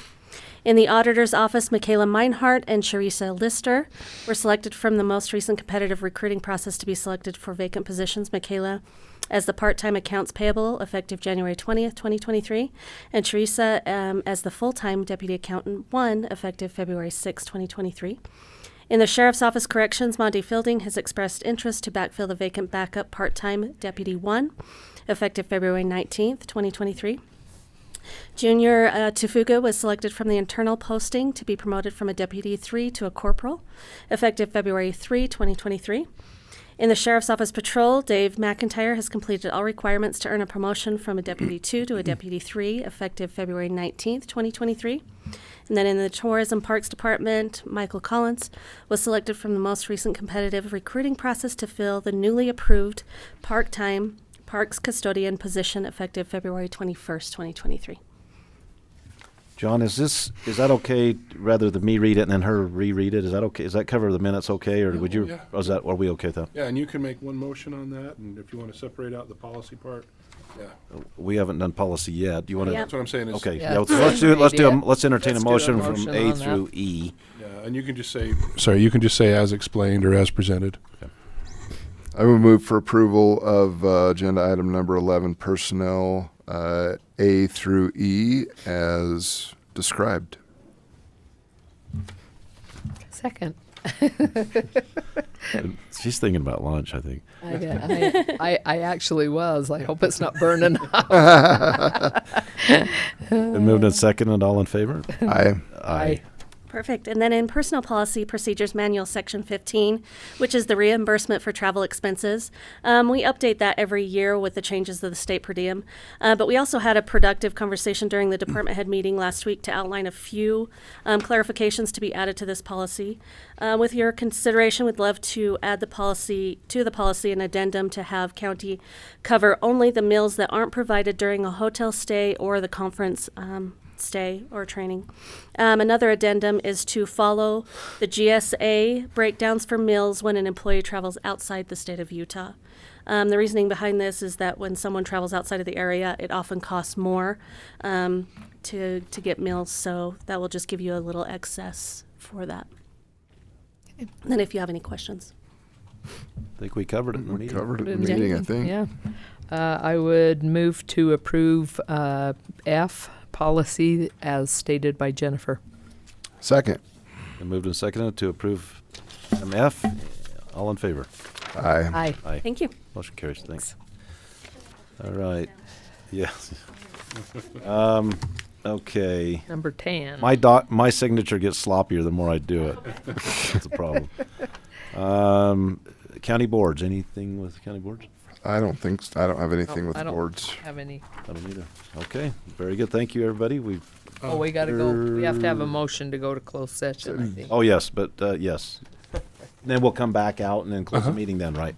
In the auditor's office, Michaela Meinhardt and Charissa Lister were selected from the most recent competitive recruiting process to be selected for vacant positions. Michaela as the part-time accounts payable effective January 20th, 2023, and Charissa as the full-time deputy accountant 1 effective February 6, 2023. In the Sheriff's Office Corrections, Monty Fielding has expressed interest to backfill the vacant backup part-time deputy 1 effective February 19th, 2023. Junior Tufuga was selected from the internal posting to be promoted from a deputy 3 to a corporal, effective February 3, 2023. In the Sheriff's Office Patrol, Dave McIntyre has completed all requirements to earn a promotion from a deputy 2 to a deputy 3, effective February 19th, 2023. And then in the Tourism Parks Department, Michael Collins was selected from the most recent competitive recruiting process to fill the newly approved part-time Parks Custodian position effective February 21st, 2023. John, is that okay, rather than me read it and then her reread it? Is that okay? Does that cover the minutes okay, or would you, Yeah. are we okay with that? Yeah, and you can make one motion on that, and if you want to separate out the policy part, yeah. We haven't done policy yet. Do you want to? Yep. That's what I'm saying is. Okay, Yeah, yeah, it's let's a good idea. let's entertain Let's a do a motion motion from A on through that. E. Yeah, and you can just say, sorry, you can just say as explained or as presented. I will move for approval of agenda item number 11, personnel A through E as described. Second. She's thinking about lunch, I think. I actually was. I hope it's not burning up. Been moved and seconded. All in favor? Aye. Aye. Perfect. And then in Personal Policy Procedures Manual, Section 15, which is the reimbursement for travel expenses, we update that every year with the changes of the state per diem. But we also had a productive conversation during the department head meeting last week to outline a few clarifications to be added to this policy. With your consideration, we'd love to add the policy an addendum to have county cover only the meals that aren't provided during a hotel stay or the conference stay or training. Another addendum is to follow the GSA breakdowns for meals when an employee travels outside the state of Utah. The reasoning behind this is that when someone travels outside of the area, it often costs more to get meals, so that will just give you a little excess for that. And then if you have any questions. I think we covered it in the meeting. Covered it in the meeting, I think. Yeah. I would move to approve F policy as stated by Jennifer. Second. And moved and seconded to approve MF. All in favor? Aye. Aye. Aye. Thank you. Motion carries. Thanks. All right. Yes. Okay. Number 10. My signature gets sloppier the more I do it. That's a problem. County boards. Anything with county boards? I don't think so. I don't have anything with I don't boards. have any. I don't either. Okay. Very good. Thank you, everybody. We've. Oh, we got to go. We have to have a motion to go to closed session, I think. Oh, yes, but yes. Then we'll come back out and then close the meeting then, right?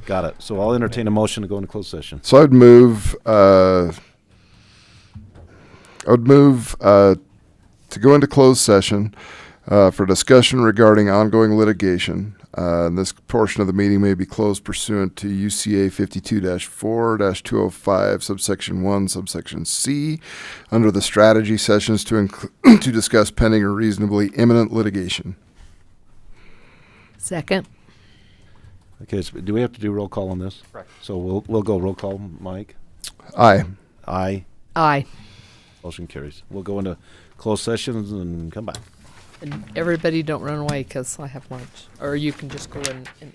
Got it. So I'll entertain a motion to go into closed session. So I'd move to go into closed session for discussion regarding ongoing litigation. This portion of the meeting may be closed pursuant to UCA 52-4-205, subsection 1, subsection C, under the strategy sessions to to discuss pending or reasonably imminent litigation. Second. Okay, so do we have to do roll call on this? Correct. So we'll go roll call. Mike? Aye. Aye. Aye. Motion carries. We'll go into closed sessions and come back. And everybody don't run away because I have lunch. Or you can just go in and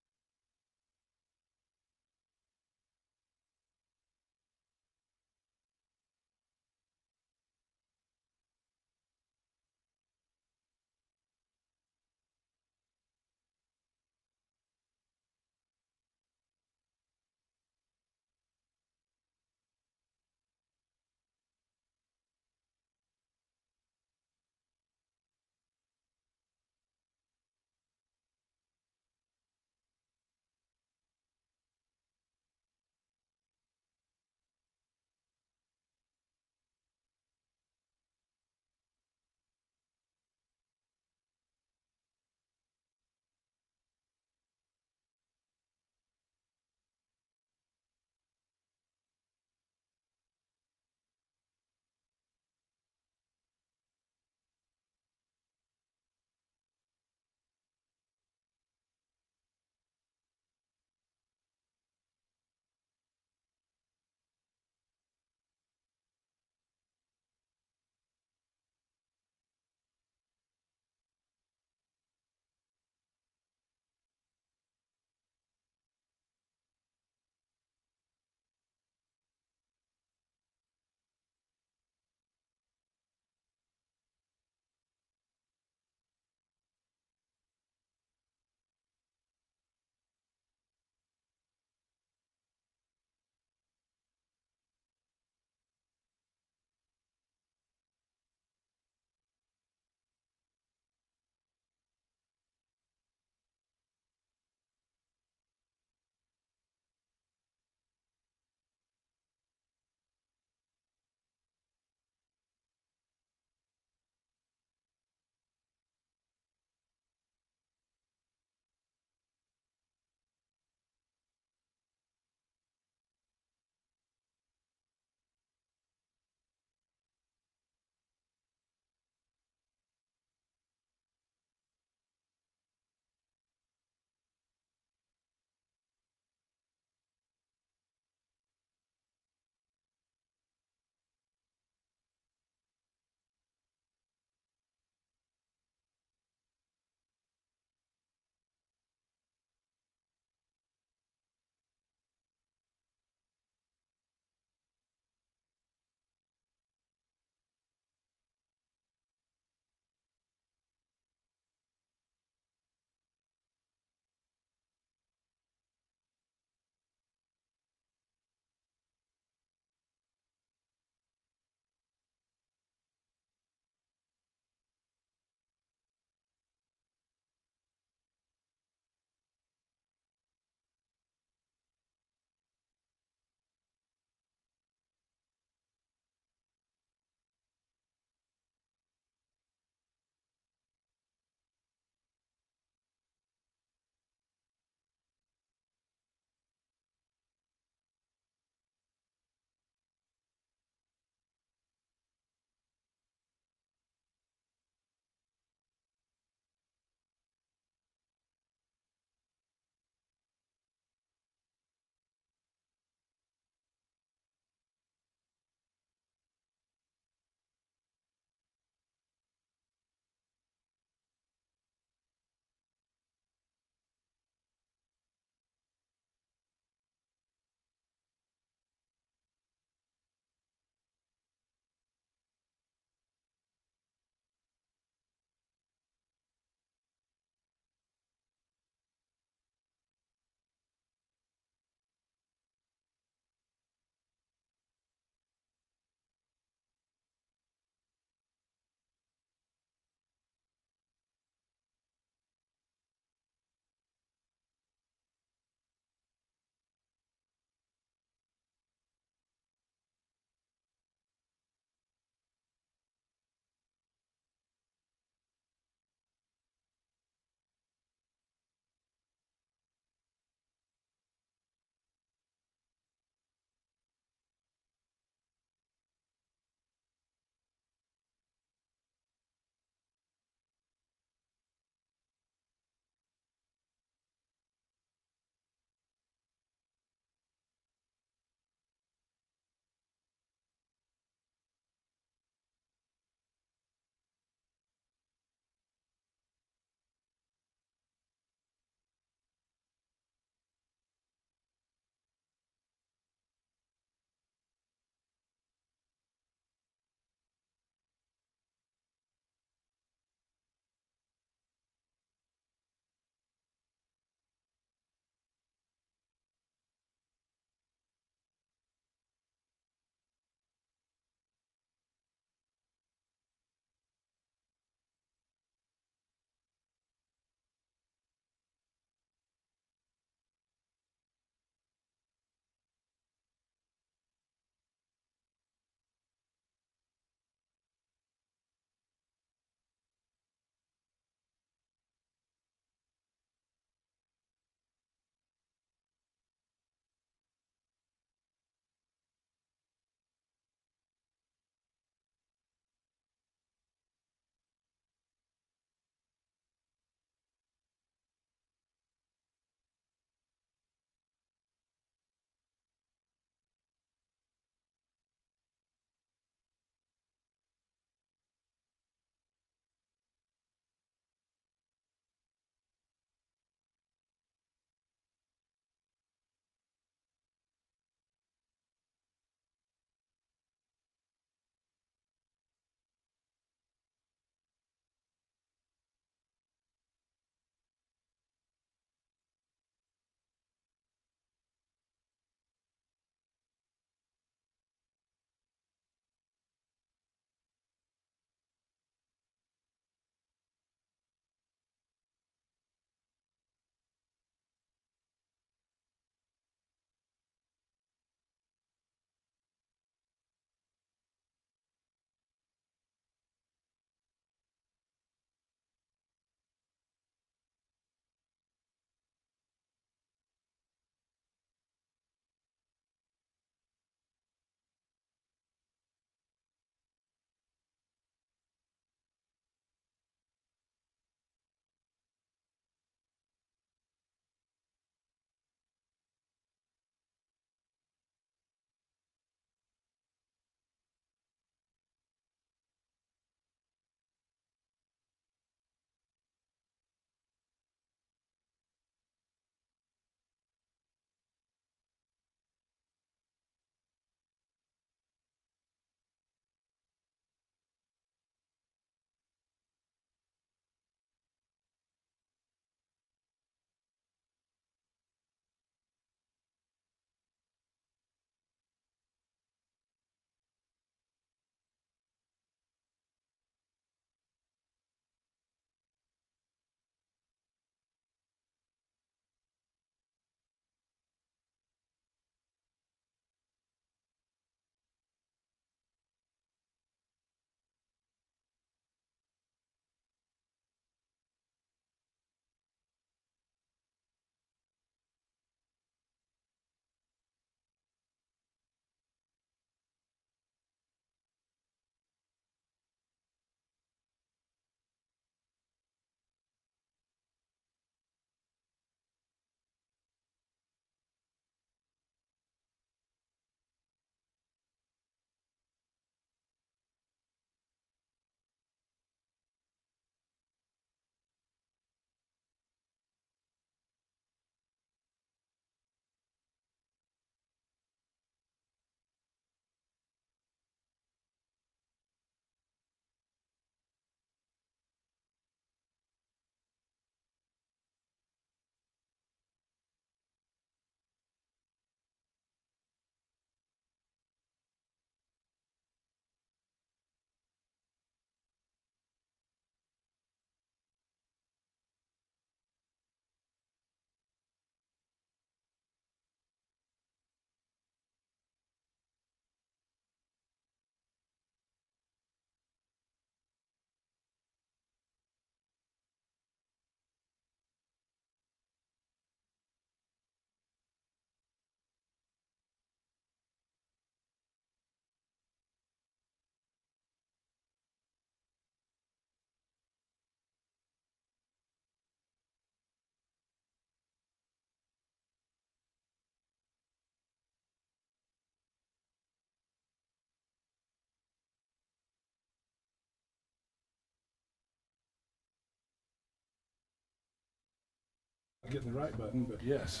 Getting the right button, but yes.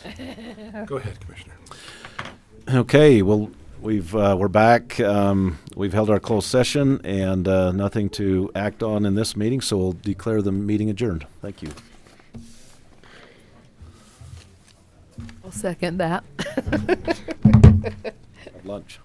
Go ahead, Commissioner. Okay, well, we're back. We've held our closed session and nothing to act on in this meeting, so we'll declare the meeting adjourned. Thank you. I'll second that. Lunch.